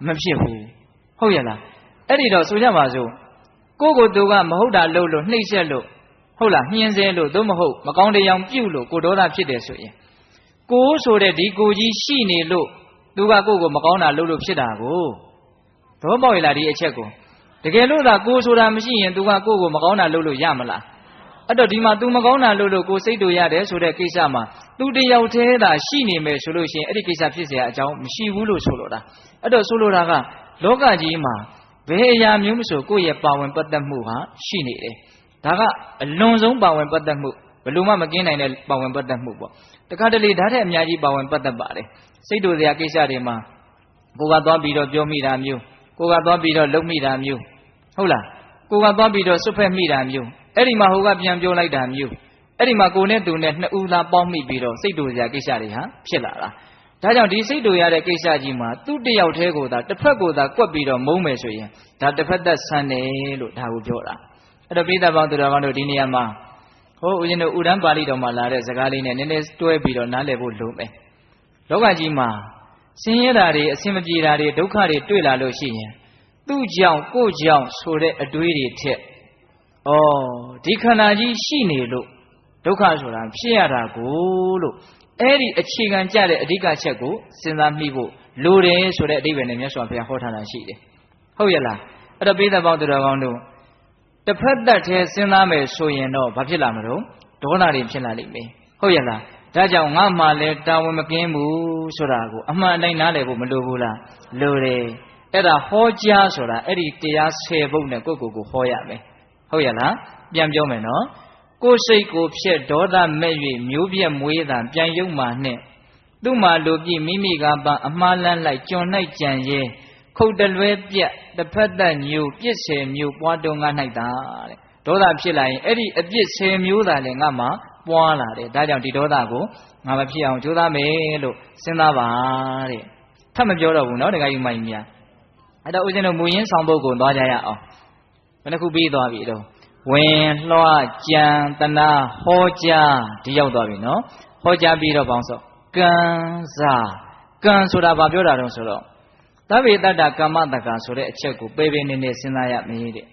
ာမဖြစ်ဘူးဟုတ်ရဲ့လားအဲ့ဒီတော့ဆိုကြပါစို့ကိုသူကမဟုတ်တာလုပ်လို့နှိပ်စက်လို့ဟုတ်လားညှင်းဆဲလို့သို့မဟုတ်မကောင်းတရားပြုလို့ကိုဒေါသဖြစ်တယ်ဆိုရင်ကိုဆိုတဲ့ဒီကိုကြီးရှိနေလို့သူကကိုမကောင်းတာလုပ်လို့ဖြစ်တာကိုသဘောပေါက်ရလားဒီအချက်ကိုတကယ်လို့သာကိုဆိုတာမရှိရင်သူကကိုမကောင်းတာလုပ်လို့ရမလားအဲ့တော့ဒီမှာ तू မကောင်းတာလုပ်လို့ကိုစိတ်တို့ရတယ်ဆိုတဲ့ကိစ္စမှာ तू တယောက်တည်းသာရှိနေမယ်ဆိုလို့ရှိရင်အဲ့ဒီကိစ္စဖြစ်เสียအကြောင်းမရှိဘူးလို့ဆိုလိုတာအဲ့တော့ဆိုလိုတာကလောကကြီးမှာဘယ်အရာမျိုးမဆိုကိုယ့်ရဲ့ပါဝင်ပတ်သက်မှုဟာရှိနေတယ်ဒါကအလွန်ဆုံးပါဝင်ပတ်သက်မှုဘယ်လိုမှမကင်းနိုင်တဲ့ပါဝင်ပတ်သက်မှုပေါ့တခါတလေဓာတ်တဲ့အများကြီးပါဝင်ပတ်သက်ပါတယ်စိတ်တို့စရာကိစ္စတွေမှာကိုကသွားပြီးတော့ပြောမိတာမျိုးကိုကသွားပြီးတော့လုပ်မိတာမျိုးဟုတ်လားကိုကသွားပြီးတော့စွတ်ဖက်မိတာမျိုးအဲ့ဒီမှာဟိုကပြန်ပြောလိုက်တာမျိုးအဲ့ဒီမှာကိုနဲ့သူနဲ့နှစ်ဦးသားပေါင်းမိပြီးတော့စိတ်တို့စရာကိစ္စတွေဟာဖြစ်လာတာဒါကြောင့်ဒီစိတ်တို့ရတဲ့ကိစ္စကြီးမှာသူ့တယောက်တည်းကိုသာတစ်ဖက်ကိုသာကွက်ပြီးတော့မုန်းမယ်ဆိုရင်ဒါတစ်ဖက်သက်ဆန်းတယ်လို့ဒါကိုပြောတာအဲ့တော့ပိဿပေါင်းသူတော်ကောင်းတို့ဒီနေရာမှာဟိုဦးဇင်းတို့ဥဒန်းပါဠိတော်မှာလာတဲ့စကားလေးနဲ့နည်းနည်းတွဲပြီးတော့နားလည်ဖို့လိုမယ်လောကကြီးမှာဆင်းရဲတာတွေအဆင်မပြေတာတွေဒုက္ခတွေတွေ့လာလို့ရှိရင်သူ့ကြောင့်ကိုယ့်ကြောင့်ဆိုတဲ့အတွေးတွေထက်ဒီခန္ဓာကြီးရှိနေလို့ဒုက္ခဆိုတာဖြစ်ရတာကိုလို့အဲ့ဒီအခြေခံကြတဲ့အဓိကချက်ကိုစဉ်းစားမိဖို့လိုတယ်ဆိုတဲ့အဓိပ္ပာယ်နဲ့မြတ်စွာဘုရားဟောထားတာရှိတယ်ဟုတ်ရဲ့လားအဲ့တော့ပိဿပေါင်းသူတော်ကောင်းတို့တစ်ဖက်သက်တည်းစဉ်းစားမယ်ဆိုရင်တော့ဘာဖြစ်လာမလို့ဒေါသတွေဖြစ်လာလိမ့်မယ်ဟုတ်ရဲ့လားဒါကြောင့်ငါမှလည်းတာဝန်မကင်းဘူးဆိုတာကိုအမှန်တိုင်းနားလည်ဖို့မလိုဘူးလားလိုတယ်အဲ့ဒါဟောကြားဆိုတာအဲ့ဒီတရား10ပုဒ်နဲ့ကိုယ့်ကိုယ်ကိုဟောရမယ်ဟုတ်ရဲ့လားပြန်ပြောမယ်နော်ကိုယ်စိတ်ကိုဖြက်ဒေါသမဲ့၍မျိုးပြက်မွေးတာပြန်ယုံမှနှင့်သူ့မှာလိုပြမိမိကပအမှားလန်းလိုက်ကျွန်၌ကြံရဲခုတ်တလွဲပြက်တစ်ဖက်သက်ညိုပြစ်10မျိုးပွားတုံငါ၌တာတဲ့ဒေါသဖြစ်လာရင်အဲ့ဒီအပြစ်10မျိုးသာလည်းငါမှပွားလာတယ်ဒါကြောင့်ဒီဒေါသကိုငါမဖြစ်အောင်ကြိုးစားမယ်လို့စဉ်းစားပါတဲ့ထပ်မပြောတော့ဘူးနော်တခါယူမိုင်းများအဲ့တော့ဦးဇင်းတို့မူရင်းဆောင်ပုဒ်ကိုသွားကြရအောင် ဘယ်နှခုပြီးသွားပြီတော့ဝင်လွှတ်ကြံတနာဟောကြားဒီရောက်သွားပြီနော်ဟောကြားပြီးတော့ဘောင်းစောကံစားကံဆိုတာဘာပြောတာတုံးဆိုတော့သဗ္ဗေတ္တကမ္မတက္ကဆိုတဲ့အချက်ကိုပေပေနေနေစဉ်းစားရမည်တဲ့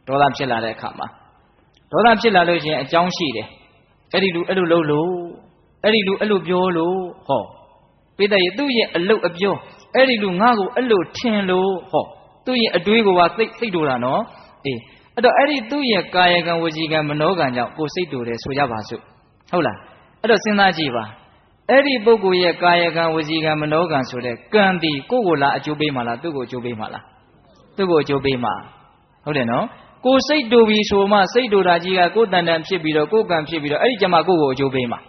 ဒေါသဖြစ်လာတဲ့အခါမှာဒေါသဖြစ်လာလို့ရှိရင်အကြောင်းရှိတယ်အဲ့ဒီလူအဲ့လိုလုပ်လို့အဲ့ဒီလူအဲ့လိုပြောလို့ဟောပိတ္တရဲ့သူ့ရဲ့အလုတ်အပြောအဲ့ဒီလူငါ့ကိုအဲ့လိုထင်လို့ဟောသူ့ရဲ့အတွေးကိုပါစိတ်တူတာနော်အေးအဲ့တော့အဲ့ဒီသူ့ရဲ့ကာယကံဝစီကံမနောကံကြောင့်ကိုစိတ်တူတယ်ဆိုကြပါစို့ဟုတ်လားအဲ့တော့စဉ်းစားကြည့်ပါအဲ့ဒီပုဂ္ဂိုလ်ရဲ့ကာယကံဝစီကံမနောကံဆိုတဲ့ကံဒီကိုယ့်ကိုလားအကျိုးပေးမှာလားသူ့ကိုအကျိုးပေးမှာလားသူ့ကိုအကျိုးပေးမှာဟုတ်တယ်နော်ကိုစိတ်တူပြီဆိုမှစိတ်တူတာကြီးကကိုယ်တန်တန်ဖြစ်ပြီးတော့ကိုယ်ကံဖြစ်ပြီးတော့အဲ့ဒီကျမှကိုယ့်ကိုအကျိုးပေးမှာ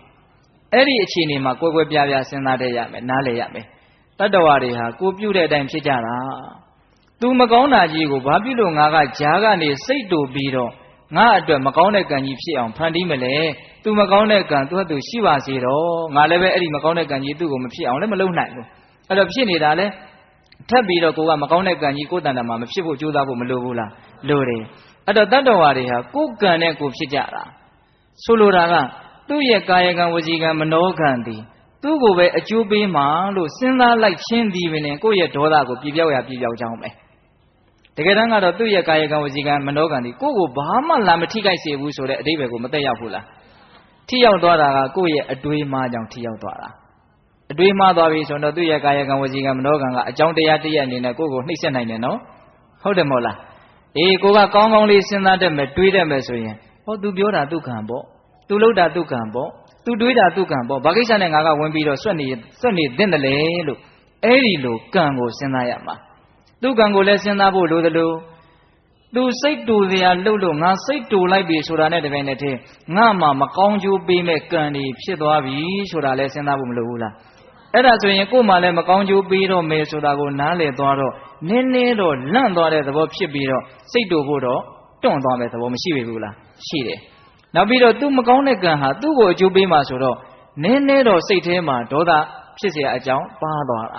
အဲ့ဒီအခြေအနေမှာကွဲကွဲပြားပြားစဉ်းစားတတ်ရမယ်နားလည်ရမယ်တတ္တဝါတွေဟာကိုပြုတဲ့အတိုင်းဖြစ်ကြတာသူမကောင်းတာကြီးကိုဘာဖြစ်လို့ငါကဂျားကနေစိတ်တူပြီးတော့ငါအတွက်မကောင်းတဲ့ကံကြီးဖြစ်အောင်ဖန်တီးမလဲသူမကောင်းတဲ့ကံသူ့ဟာသူရှိပါစေတော့ငါလည်းပဲအဲ့ဒီမကောင်းတဲ့ကံကြီးသူ့ကိုမဖြစ်အောင်လည်းမလုပ်နိုင်ဘူးအဲ့တော့ဖြစ်နေတာလဲထပ်ပြီးတော့ကိုကမကောင်းတဲ့ကံကြီးကိုယ်တန်တာမှာမဖြစ်ဖို့ကြိုးစားဖို့မလိုဘူးလားလိုတယ်အဲ့တော့တတ္တဝါတွေဟာကိုယ်ကံနဲ့ကိုယ်ဖြစ်ကြတာဆိုလိုတာကသူ့ရဲ့ကာယကံဝစီကံမနောကံသည်သူ့ကိုပဲအကျိုးပေးမှလို့စဉ်းစားလိုက်ချင်းဒီပင်ကိုယ့်ရဲ့ဒေါသကိုပြပြောက်ရပြပြောက်ကြောင်းပဲတကယ်တမ်းကတော့သူ့ရဲ့ကာယကံဝစီကံမနောကံသည်ကိုယ့်ကိုဘာမှလာမထိခိုက်စေဘူးဆိုတဲ့အဓိပ္ပာယ်ကိုမသက်ရောက်ဘူးလားထိရောက်သွားတာကကိုယ့်ရဲ့အတွေးမှားကြောင့်ထိရောက်သွားတာအတွေးမှားသွားပြီဆိုတော့သူ့ရဲ့ကာယကံဝစီကံမနောကံကအကြောင်းတရားတည်းအနေနဲ့ကိုယ့်ကိုနှိမ့်ဆက်နိုင်တယ်နော်ဟုတ်တယ်မဟုတ်လားအေးကိုကကောင်းကောင်းလေးစဉ်းစားတတ်မယ်တွေးတတ်မယ်ဆိုရင်ဟော तू ပြောတာသူ့ကံပေါ့ तू လှုပ်တာသူ့ကံပေါ့ तू တွေးတာသူ့ကံပေါ့ဘာကိစ္စနဲ့ငါကဝင်ပြီးတော့ဆွတ်နေသင့်တယ်လေလို့အဲ့ဒီလိုကံကိုစဉ်းစားရမှာသူ့ကံကိုလည်းစဉ်းစားဖို့လိုသလိုသူစိတ်တူစရာလှုပ်လို့ငါစိတ်တူလိုက်ပြီဆိုတာနဲ့တပြိုင်နက်တည်းငါမှမကောင်းကျိုးပေးမဲ့ကံတွေဖြစ်သွားပြီဆိုတာလည်းစဉ်းစားဖို့မလိုဘူးလားအဲ့ဒါဆိုရင်ကို့မှလည်းမကောင်းကျိုးပေးတော့မယ်ဆိုတာကိုနားလည်သွားတော့နည်းနည်းတော့လန့်သွားတဲ့သဘောဖြစ်ပြီးတော့စိတ်တူဖို့တော့တွန့်သွားမဲ့သဘောမရှိပြီဘူးလားရှိတယ်နောက်ပြီးတော့သူမကောင်းတဲ့ကံဟာသူ့ကိုအကျိုးပေးမှာဆိုတော့နည်းနည်းတော့စိတ်ထဲမှာဒေါသဖြစ်เสียအကြောင်းပါသွားတာ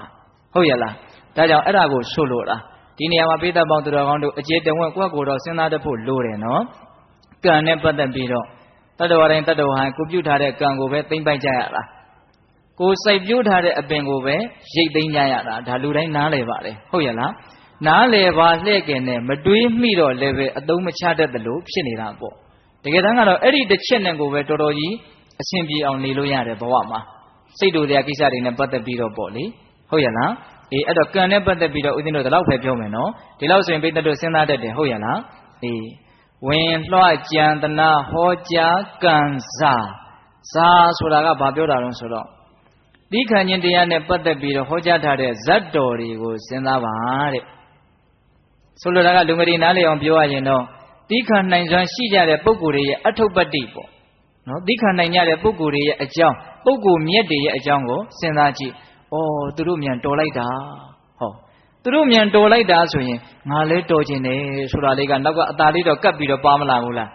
ဟုတ်ရဲ့လားဒါကြောင့်အဲ့ဒါကိုဆိုလို့လားဒီနေရာမှာပိဋကပေါင်းသူတော်ကောင်းတို့အကျေတဝက်ကိုယ့်ကိုယ်တော့စဉ်းစားတတ်ဖို့လိုတယ်နော်ကံနဲ့ပတ်သက်ပြီးတော့တတ္တဝါတိုင်းတတ္တဝါဟန်ကိုပြုထားတဲ့ကံကိုပဲသိမ့်ပိုက်ကြရတာကိုစိုက်ပြိုးထားတဲ့အပင်ကိုပဲရိတ်သိမ်းကြရတာဒါလူတိုင်းနားလည်ပါလေဟုတ်ရဲ့လားနားလည်ပါလှဲ့ကင်နဲ့မတွေးမိတော့လည်းပဲအသုံးမချတတ်သလိုဖြစ်နေတာပေါ့တကယ်တမ်းကတော့အဲ့ဒီတစ်ချက်နဲ့ကိုပဲတော်တော်ကြီးအဆင်ပြေအောင်နေလို့ရတယ်ဘဝမှာစိတ်တူတရားကိစ္စတွေနဲ့ပတ်သက်ပြီးတော့ပေါ့လေဟုတ်ရဲ့လားအေးအဲ့တော့ကံနဲ့ပတ်သက်ပြီးတော့ဦးဇင်းတို့ဒီလောက်ပဲပြောမယ်နော်ဒီလောက်ဆိုရင်ပိဋကတို့စဉ်းစားတတ်တယ်ဟုတ်ရဲ့လားအေးဝင်လွှတ်ကြံတနာဟောကြားကံစားဆိုတာကဘာပြောတာလဲဆိုတော့ဒီခံခြင်းတရားနဲ့ပတ်သက်ပြီးတော့ဟောကြားထားတဲ့ဇတ်တော်တွေကိုစဉ်းစားပါတဲ့ဆိုလိုတာကလူငယ်တွေနားလည်အောင်ပြောရရင်တော့ဒီခံနိုင်စွမ်းရှိကြတဲ့ပုဂ္ဂိုလ်တွေရဲ့အထုပ္ပတ္တိပေါ့နော်ဒီခံနိုင်ကြတဲ့ပုဂ္ဂိုလ်တွေရဲ့အကြောင်းပုဂ္ဂိုလ်မြတ်တွေရဲ့အကြောင်းကိုစဉ်းစားကြည့်ဩသူတို့မြန်တော်လိုက်တာဟောသူတို့မြန်တော်လိုက်တာဆိုရင်ငါလဲတော်ခြင်းတယ်ဆိုတာလေးကနောက်ကအตาလေးတော့ကပ်ပြီးတော့ပါမလာဘူးလား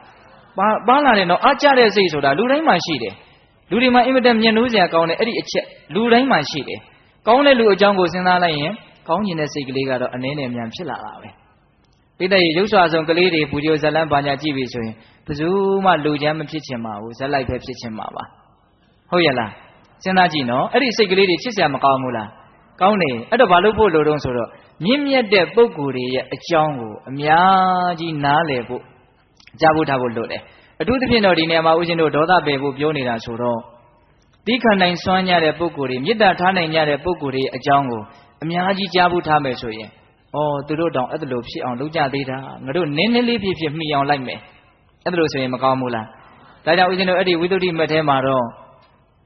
ပါလာတယ်နော်အားကြတဲ့စိတ်ဆိုတာလူတိုင်းမှာရှိတယ်လူတွေမှာအင်မတန်မျက်နှိုးစရာကောင်းတဲ့အဲ့ဒီအချက်လူတိုင်းမှာရှိတယ်ကောင်းတဲ့လူအကြောင်းကိုစဉ်းစားလိုက်ရင်ကောင်းကျင်တဲ့စိတ်ကလေးကတော့အနည်းနဲ့မြန်ဖြစ်လာတာပဲပိဋကရေရုပ်စွာဆုံးကလေးတွေပူဇော်ဇလန်းပါညာကြည့်ပြီဆိုရင်ဘယ်သူမှလူချမ်းမဖြစ်ချင်ပါဘူးဇက်လိုက်ပဲဖြစ်ချင်ပါပါဟုတ်ရဲ့လားစဉ်းစားကြည့်နော်အဲ့ဒီစိတ်ကလေးတွေချစ်စရာမကောင်းဘူးလားကောင်းတယ်အဲ့တော့ဘာလို့ဖို့လိုတော့ဆိုတော့မြင့်မြတ်တဲ့ပုဂ္ဂိုလ်တွေရဲ့အကြောင်းကိုအများကြီးနားလည်ဖို့ကြားဖို့ထားဖို့လိုတယ်အထူးသဖြင့်တော့ဒီနေရာမှာဦးဇင်းတို့ဒေါသပယ်ဖို့ပြောနေတာဆိုတော့တိခဏနိုင်စွမ်းကြတဲ့ပုဂ္ဂိုလ်တွေမေတ္တာထားနိုင်ကြတဲ့ပုဂ္ဂိုလ်တွေအကြောင်းကိုအများကြီးကြားဖို့ထားမယ်ဆိုရင်သူတို့တောင်အဲ့လိုဖြစ်အောင်လုပ်ကြသေးတာငါတို့နင်းနင်းလေးဖြစ်မှီအောင်လိုက်မယ်အဲ့လိုဆိုရင်မကောင်းဘူးလားဒါကြောင့်ဦးဇင်းတို့အဲ့ဒီဝိသုဒ္ဓိမတ်ထဲမှာတော့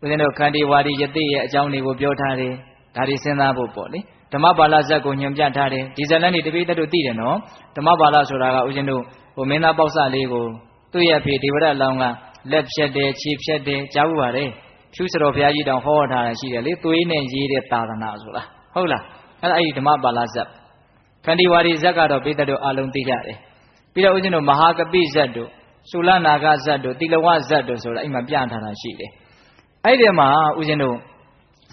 ဦးဇင်းတို့ခန္တီဝါဒီယတိရဲ့အကြောင်းတွေကိုပြောထားတယ်ဒါတွေစဉ်းစားဖို့ပေါ့လေဓမ္မပါဠဇတ်ကိုညွှန်ပြထားတယ်ဒီဇလန်းတွေတပိတ်တို့သိတယ်နော်ဓမ္မပါဠဆိုတာကဦးဇင်းတို့မင်းသားပေါက်စလေးကိုသူ့ရဲ့အဖေဒေဝရအလောင်းကလက်ဖြတ်တယ်ခြေဖြတ်တယ်ကြားဘူးပါတယ်ဖြူစတော်ဘုရားကြီးတောင်ဟောထားတာရှိတယ်လေသွေးနဲ့ရေးတဲ့သာသနာဆိုတာဟုတ်လားအဲ့ဒီဓမ္မပါဠဇတ်ခန္တီဝါဒီဇတ်ကတော့ပိဋကတို့အလုံးသိကြတယ်ပြီးတော့ဦးဇင်းတို့မဟာကပိဇတ်တို့သုလနာဂဇတ်တို့တိလဝဇတ်တို့ဆိုတာအဲ့မှာပြထားတာရှိတယ်အဲ့ဒီမှာဦးဇင်းတို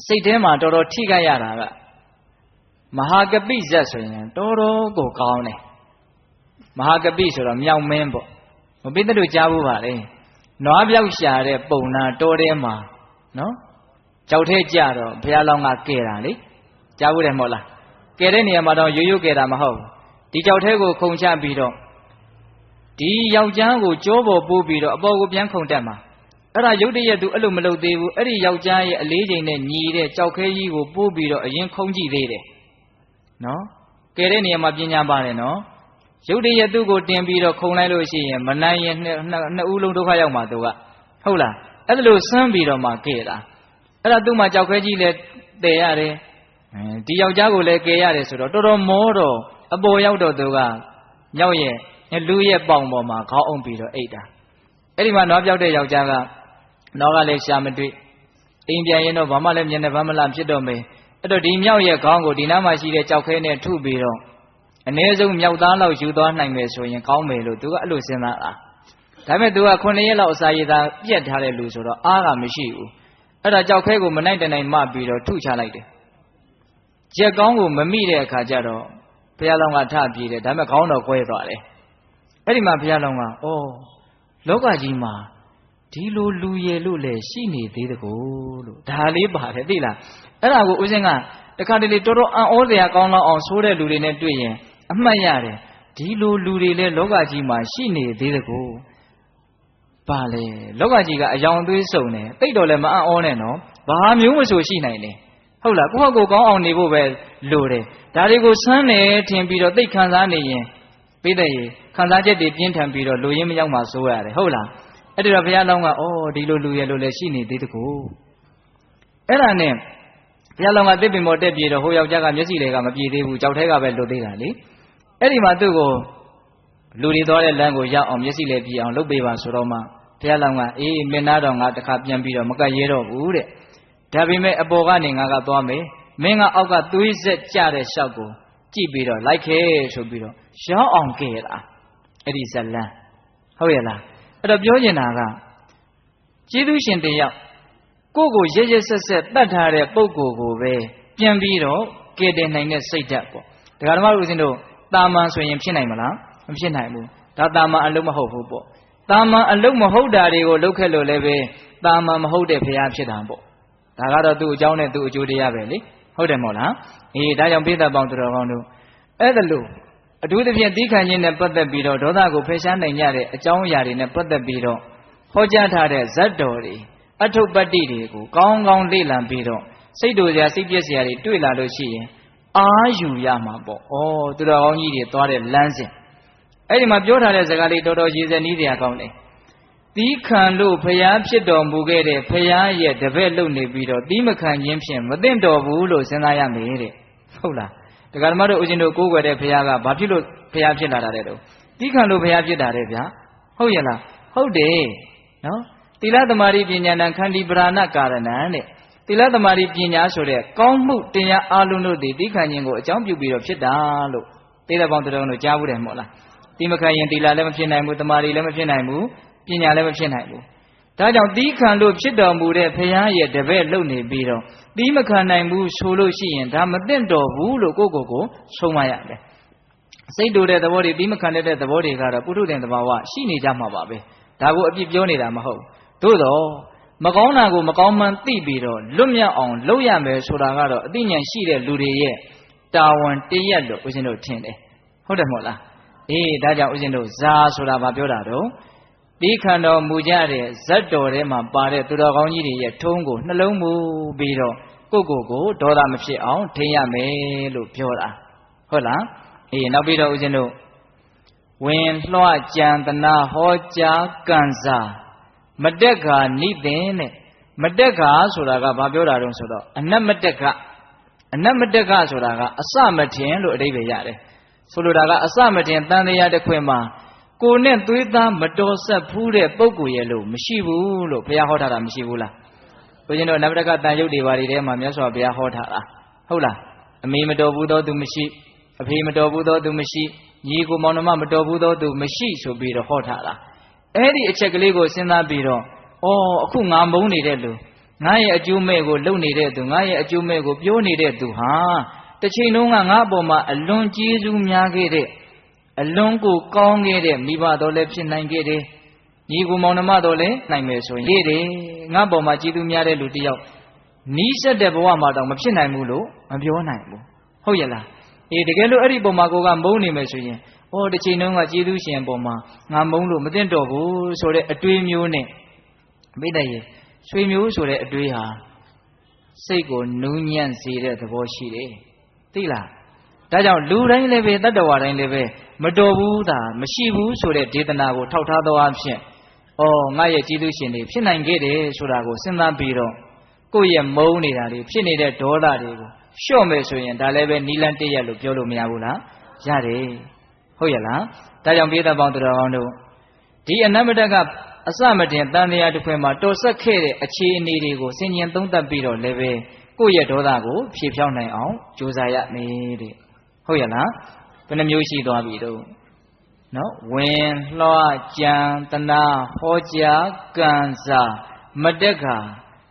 ့စိတ်ထဲမှာတော်တော်ထိခိုက်ရတာကမဟာကပိဇတ်ဆိုရင်တော်တော်ကိုကောင်းတယ် Mahakapi ဆိုတော့မြောက်မင်းပေါ့မပိတ္တို့ကြားဘူးပါလေနွားပြောက်ရှာတဲ့ပုံနာတောထဲမှာနော်ကြောက်ထဲကြတော့ဘုရားလောင်းကကဲတာလေကြားဘူးတယ်မဟုတ်လားကဲတဲ့နေရာမှာတော့ရိုးရိုးကဲတာမဟုတ်ဒီကြောက်ထဲကိုခုန်ချပြီးတော့ဒီယောက်ျားကိုကြောပေါ်ပိုးပြီးတော့အပေါ်ကိုပြန်ခုန်တက်မှာအဲ့ဒါရုတ်တရက်သူအဲ့လိုမလုပ်သေးဘူးအဲ့ဒီယောက်ျားရဲ့အလေးချိန်နဲ့ညီတဲ့ကြောက်ခဲကြီးကိုပိုးပြီးတော့အရင်ခုန်ကြည့်သေးတယ်နော်ကဲတဲ့နေရာမှာပညာပါတယ်နော်ရုတ်တရက်သူ့ကိုတင်ပြီးတော့ခုံလိုက်လို့ရှိရင်မနိုင်ရင်နှစ်ဦးလုံးဒုက္ခရောက်မှာသူကဟုတ်လားအဲ့ဒါလို့ဆန်းပြီးတော့မှကဲတာအဲ့ဒါသူ့မှာကြောက်ခဲကြီးလဲတည်ရတယ်ဒီယောက်ျားကိုလည်းကဲရတယ်ဆိုတော့တော်တော်မောတော့အပေါ်ရောက်တော့သူကမြောက်ရဲ့လူရဲ့ပေါင်ပေါ်မှာခေါင်းအောင်ပြီးတော့အိတ်တာအဲ့ဒီမှာနွားပြောက်တဲ့ယောက်ျားကနွားကလည်းရှာမတွေ့အိမ်ပြန်ရင်တော့ဘာမှလည်းမျက်နှာဗမ်းမလားဖြစ်တော့မယ်အဲ့တော့ဒီမြောက်ရဲ့ခေါင်းကိုဒီနားမှာရှိတဲ့ကြောက်ခဲနဲ့ထုပြီးတော့အ ਨੇ ဆုံးမြောက်သားလောက်ယူသွားနိုင်မယ်ဆိုရင်ကောင်းမယ်လို့သူကအဲ့လိုစဉ်းစားတာဒါပေမဲ့သူက9ရက်လောက်အစာရည်သာပြက်ထားတဲ့လူဆိုတော့အားကမရှိဘူးအဲ့ဒါကြောက်ခဲကိုမနိုင်တနိုင်မှပြီးတော့ထုချလိုက်တယ်ကြက်ကောင်းကိုမမိတဲ့အခါကျတော့ဘုရားလောင်းကထပြေးတယ်ဒါပေမဲ့ခေါင်းတော့ကွဲသွားတယ်အဲ့ဒီမှာဘုရားလောင်းကအော်လောကကြီးမှာဒီလိုလူရည်လို့လည်းရှိနေသေးတကူလို့ဒါလေးပါတယ်သိလားအဲ့ဒါကိုဦးဇင်းကတခါတလေတော်တော်အံ့ဩစရာကောင်းလောက်အောင်ဆိုးတဲ့လူတွေနဲ့တွေ့ရင်အမှတ်ရတယ်ဒီလိုလူတွေလည်းလောကကြီးမှာရှိနေသေးတကူပါလေလောကကြီးကအယောင်သွေးစုံတယ်တိတ်တော်လည်းမအံ့ဩနဲ့နော်ဘာမျိုးမဆိုရှိနိုင်တယ်ဟုတ်လားကိုယ့်ဟာကိုယ်ကောင်းအောင်နေဖို့ပဲလိုတယ်ဒါတွေကိုဆန်းနေထင်ပြီးတော့သိခံစားနေရင်ပြီးတဲ့ရေခံစားချက်တွေပြင်းထန်ပြီးတော့လူရင်းမရောက်မှဆိုရတယ်ဟုတ်လားအဲ့ဒီတော့ဘုရားလောင်းကအော်ဒီလိုလူရလို့လည်းရှိနေသေးတကူအဲ့ဒါနဲ့ဘုရားလောင်းကတစ်ပင်ပေါ်တက်ပြေတော့ဟိုယောက်ျားကမျက်စိတွေကမပြေသေးဘူးကြောက်ထဲကပဲလွတ်သေးတာလေအဲ့ဒီမှာသူ့ကိုလူတွေသွားတဲ့လမ်းကိုရောက်အောင်မျက်စိလည်းပြေအောင်လုပ်ပေးပါဆိုတော့မှဘုရားလောင်းကအေးမင်းသားတော်ငါတခါပြန်ပြီးတော့မကတ်ရဲတော့ဘူးတဲ့ဒါပေမဲ့အပေါ်ကနေငါကသွားမယ်မင်းကအောက်ကသွေးဆက်ကြတဲ့ရှောက်ကိုကြည့်ပြီးတော့လိုက်ခဲဆိုပြီးတော့ရောက်အောင်ကဲတာအဲ့ဒီဇလန်းဟုတ်ရဲ့လားအဲ့တော့ပြောချင်တာကကျေးဇူးရှင်တယောက်ကိုယ့်ကိုရရဆက်ဆက်တတ်ထားတဲ့ပုံကိုယ်ကိုပဲပြန်ပြီးတော့ကဲတင်နိုင်တဲ့စိတ်ဓာတ်ပေါ့ဒကာဓမ္မတို့ဦးဇင်းတို့တာမန်ဆိုရင်ဖြစ်နိုင်မလားမဖြစ်နိုင်ဘူးဒါတာမန်အလုံးမဟုတ်ဘူးပေါ့တာမန်အလုံးမဟုတ်တာတွေကိုလုပ်ခဲ့လို့လည်းပဲတာမန်မဟုတ်တဲ့ဘုရားဖြစ်တာပေါ့ဒါကတော့သူ့အကြောင်းနဲ့သူ့အကျိုးတရားပဲလေဟုတ်တယ်မို့လားအေးဒါကြောင့်ပိဿပေါင်းတော်ကောင်းတို့အဲ့ဒါလို့အထူးသဖြင့်သီးခံခြင်းနဲ့ပတ်သက်ပြီးတော့ဒေါသကိုဖယ်ရှားနိုင်ကြတဲ့အကြောင်းအရာတွေနဲ့ပတ်သက်ပြီးတော့ဟောကြားထားတဲ့ဇတ်တော်တွေအထုပ္ပတ္တိတွေကိုကောင်းကောင်းလေ့လာပြီးတော့စိတ်တို့စရာစိတ်ပြည့်စရာတွေတွေ့လာလို့ရှိရင်အာယူရမှာပေါ့ဩသူတော်ကောင်းကြီးတွေသွားတဲ့လမ်းစဉ်အဲ့ဒီမှာပြောထားတဲ့စကားလေးတော်တော်ရည်စက်နီးစရာကောင်းတယ်သီးခံလို့ဖျားဖြစ်တော်မူခဲ့တဲ့ဖျားရဲ့တပည့်လုံနေပြီးတော့သီးမခံခြင်းဖြင့်မသိတော်ဘူးလို့စဉ်းစားရမယ်တဲ့ဟုတ်လားဒကာဓမ္မတို့ဦးဇင်းတို့ကိုးကွယ်တဲ့ဘုရားကဘာဖြစ်လို့ဘုရားဖြစ်လာတာလဲတော့သီးခံလို့ဘုရားဖြစ်တာတဲ့ဗျာဟုတ်ရဲ့လားဟုတ်တယ်နော်သီလသမารိပညာဏခန္တီပရဏကာရဏံတဲ့သီလသမารိပညာဆိုတဲ့ကောင်းမှုတရားအလုံးတို့သည်သီးခံခြင်းကိုအကြောင်းပြုပြီးတော့ဖြစ်တာလို့သေတပေါင်းတော်တို့ကြားဘူးတယ်မဟုတ်လားသီးမခံရင်သီလလည်းမဖြစ်နိုင်ဘူးတမာရီလည်းမဖြစ်နိုင်ဘူးပညာလည်းမဖြစ်နိုင်ဘူးဒါကြောင့်သီးခံလို့ဖြစ်တော်မူတဲ့ဘုရားရဲ့တပည့်လုံနေပြီးတော့သီးမခံနိုင်ဘူးဆိုလို့ရှိရင်ဒါမသိတော်ဘူးလို့ကိုဆုံးမရတယ်စိတ်တူတဲ့သဘောတွေသီးမခံတဲ့သဘောတွေကတော့ပုထုဇဉ်သဘာဝရှိနေကြမှာပါပဲဒါကိုအပြစ်ပြောနေတာမဟုတ်သို့တော့မကောင်းတာကိုမကောင်းမှန်းသိပြီးတော့လွတ်မြောက်အောင်လုပ်ရမယ်ဆိုတာကတော့အသိဉာဏ်ရှိတဲ့လူတွေရဲ့တာဝန်တရက်လို့ဦးဇင်းတို့ထင်တယ်ဟုတ်တယ်မဟုတ်လားအေးဒါကြောင့်ဦးဇင်းတို့ဇာဆိုတာဘာပြောတာတော့ဒီခန္ဓာမူကြတဲ့ဇတ်တော်ထဲမှာပါတဲ့သူတော်ကောင်းကြီးတွေရဲ့ထုံးကိုနှလုံးမူပြီးတော့ကိုဒေါသမဖြစ်အောင်ထိန်းရမယ်လို့ပြောတာဟုတ်လားအေးနောက်ပြီးတော့ဦးဇင်းတို့ဝင်လွှတ်ကြံတနာဟောကြားကံစာမတက်ခါနိသင်တဲ့မတက်ခါဆိုတာကဘာပြောတာတုံးဆိုတော့အနတ်မတက်ခဆိုတာကအစမထင်လို့အဓိပ္ပာယ်ရတယ်ဆိုလိုတာကအစမထင်တန်တရားတစ်ခွင်မှာကိုနဲ့သွေးသားမတော်ဆက်ဖူးတဲ့ပုဂ္ဂိုလ်ရဲ့လို့မရှိဘူးလို့ဘုရားဟောထားတာမရှိဘူးလားဘုရင်တို့နဗတကတန်ရုပ်တွေဘာတွေထဲမှာမြတ်စွာဘုရားဟောထားတာဟုတ်လားအမေမတော်ဘူးသောသူမရှိအဖေမတော်ဘူးသောသူမရှိညီကိုမောင်နှမမတော်ဘူးသောသူမရှိဆိုပြီးတော့ဟောထားတာအဲ့ဒီအချက်ကလေးကိုစဉ်းစားပြီးတော့အခုငါမုန်းနေတဲ့လူငါရဲ့အကျိုးမဲ့ကိုလုံနေတဲ့သူငါရဲ့အကျိုးမဲ့ကိုပြောနေတဲ့သူဟာတစ်ချိန်လုံးကငါ့အပေါ်မှာအလွန်ကျေးဇူးများခဲ့တဲ့ အလွန်ကိုကောင်းခဲ့တဲ့မိဘတော်လည်းဖြစ်နိုင်ခဲ့တယ်ညီကိုမောင်နှမတော်လည်းနိုင်မယ်ဆိုရင်ခဲ့တယ်ငါပေါ်မှာကျေးဇူးများတဲ့လူတစ်ယောက်နီးစက်တဲ့ဘဝမှာတော့မဖြစ်နိုင်ဘူးလို့မပြောနိုင်ဘူးဟုတ်ရဲ့လားတကယ်လို့အဲ့ဒီပုံမှာကိုကမုန်းနေမယ်ဆိုရင်တစ်ချိန်လုံးကကျေးဇူးရှင်ပုံမှာငါမုန်းလို့မသိတော့ဘူးဆိုတဲ့အတွေးမျိုးနဲ့မိတ္တရဲ့ဆွေမျိုးဆိုတဲ့အတွေးဟာစိတ်ကိုနူးညံ့စေတဲ့သဘောရှိတယ်သိလားဒါကြောင့်လူတိုင်းလည်းပဲတတ္တဝါတိုင်းလည်းပဲမတော်ဘူးသာမရှိဘူးဆိုတဲ့ဒေသနာကိုထောက်ထားသောအဖြစ်ငါရဲ့ကျေးဇူးရှင်တွေဖြစ်နိုင်ခဲ့တယ်ဆိုတာကိုစဉ်းစားပြီးတော့ကိုယ့်ရဲ့မုန်းနေတာတွေဖြစ်နေတဲ့ဒေါသတွေကိုလျှော့မယ်ဆိုရင်ဒါလည်းပဲနီလန်းတည့်ရက်လို့ပြောလို့မရဘူးလားရတယ်ဟုတ်ရဲ့လားဒါကြောင့်ပိဿပေါင်းသူတော်ကောင်းတို့ဒီအနမတကအစမတင်တန်တရားတစ်ခွင်မှာတော်ဆက်ခဲ့တဲ့အခြေအနေတွေကိုဆင်ញင်သုံးသပ်ပြီးတော့လည်းပဲကိုယ့်ရဲ့ဒေါသကိုဖြေဖြောင်းနိုင်အောင်ကြိုးစားရမယ်တဲ့ဟုတ်ရဲ့လားဘယ်နှမျိုးရှိသွားပြီတော့နော်ဝင်လွှားကြံတနာဟောကြားကံစားမတက်ခါ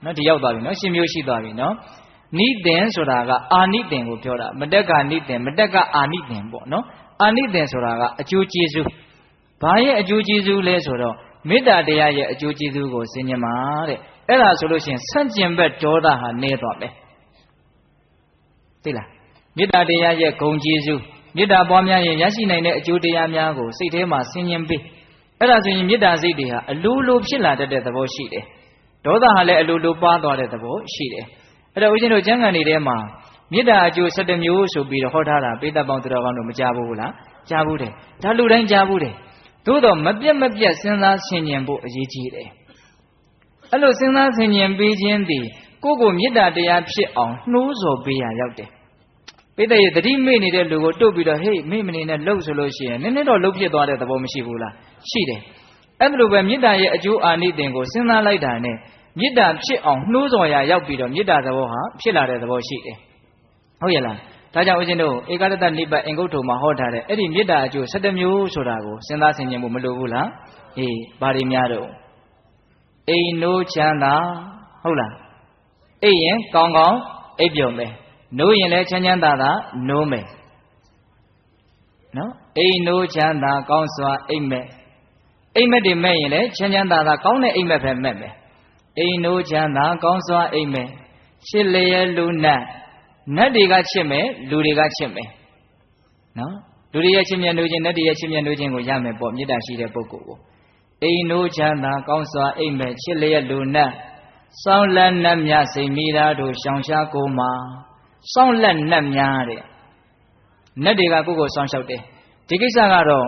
နော်ဒီရောက်သွားပြီနော်10မျိုးရှိသွားပြီနော်နိသင်ဆိုတာကအာနိသင်ကိုပြောတာမတက်ကနိသင်မတက်ကအာနိသင်ပေါ့နော်အာနိသင်ဆိုတာကအကျိုးကျေးဇူးဘာရဲ့အကျိုးကျေးဇူးလဲဆိုတော့မေတ္တာတရားရဲ့အကျိုးကျေးဇူးကိုဆင်ញင်ပါတဲ့အဲ့ဒါဆိုလို့ရှိရင်ဆန့်ကျင်ဘက်ဒေါသဟာနည်းသွားမယ်သိလားမေတ္တာတရားရဲ့ဂုဏ်ကျေးဇူးမေတ္တာပွားများရင်ရရှိနိုင်တဲ့အကျိုးတရားများကိုစိတ်ထဲမှာဆင်ញင်ပြီးအဲ့ဒါဆိုရင်မေတ္တာစိတ်တွေဟာအလိုလိုဖြစ်လာတတ်တဲ့သဘောရှိတယ်ဒေါသဟာလည်းအလိုလိုပါသွားတဲ့သဘောရှိတယ်အဲ့တော့ဦးဇင်းတို့ကျမ်းဂန်တွေထဲမှာမေတ္တာအကျိုး17မျိုးဆိုပြီးတော့ဟောထားတာပိဋကပေါင်းသူတော်ကောင်းတို့မကြားဘူးလားကြားဘူးတယ်ဒါလူတိုင်းကြားဘူးတယ်သို့တော့မပြတ်စဉ်းစားဆင်ခြင်ဖို့အရေးကြီးတယ်အဲ့လိုစဉ်းစားဆင်ခြင်ပေးခြင်းသည်ကိုယ့်ကိုမေတ္တာတရားဖြစ်အောင်နှိုးဆော်ပေးရရောက်တယ်ပိဋကရဲ့တတိမေ့နေတဲ့လူကိုတုတ်ပြီးတော့ဟေးမေ့မနေနဲ့လှုပ်ဆိုလို့ရှိရင်နည်းနည်းတော့လှုပ်ဖြစ်သွားတဲ့သဘောမရှိဘူးလားရှိတယ်အဲ့လိုပဲမေတ္တာရဲ့အကျိုးအာနိသင်ကိုစဉ်းစားလိုက်တာနဲ့မေတ္တာဖြစ်အောင်နှိုးဆော်ရရောက်ပြီးတော့မေတ္တာသဘောဟာဖြစ်လာတဲ့သဘောရှိတယ်ဟုတ်ရဲ့လားဒါကြောင့်ဦးဇင်းတို့ဧကရတနိဗ္ဗာန်အင်္ဂုတ္တမှာဟောထားတဲ့အဲ့ဒီမေတ္တာအကျိုး17မျိုးဆိုတာကိုစဉ်းစားဆင်ခြင်ဖို့မလိုဘူးလားဘာတွေများတော့အိမ်နိုးချမ်းသာဟုတ်လားအိပ်ရင်ကောင်းကောင်းအိပ်ပျော်မယ်နိုးရင်လည်းချမ်းချမ်းသာသာနိုးမယ်နော်အိမ်နိုးချမ်းသာကောင်းစွာအိပ်မယ်အိပ်မက်တွေမဲ့ရင်လည်းချမ်းချမ်းသာသာကောင်းတဲ့အိပ်မက်ပဲမဲ့မယ်အိမ်နိုးချမ်းသာကောင်းစွာအိပ်မယ်ရှစ်လျက်လူနတ်နတ်တွေကချစ်မယ်လူတွေကချစ်မယ်နော်လူတွေရဲ့ချစ်မြတ်နိုးခြင်းနတ်တွေရဲ့ချစ်မြတ်နိုးခြင်းကိုရမယ်ပေါ့မေတ္တာရှိတဲ့ပုဂ္ဂိုလ်ကိုအိမ်နိုးချမ်းသာကောင်းစွာအိပ်မယ်ရှစ်လျက်လူနတ်စောင်းလက်နတ်များစိတ်မိသားတို့ရှောင်ရှားကိုမှာစောင်းလက်နတ်များတဲ့နတ်တွေကကိုယ့်ကိုစောင့်ရှောက်တယ်ဒီကိစ္စကတော့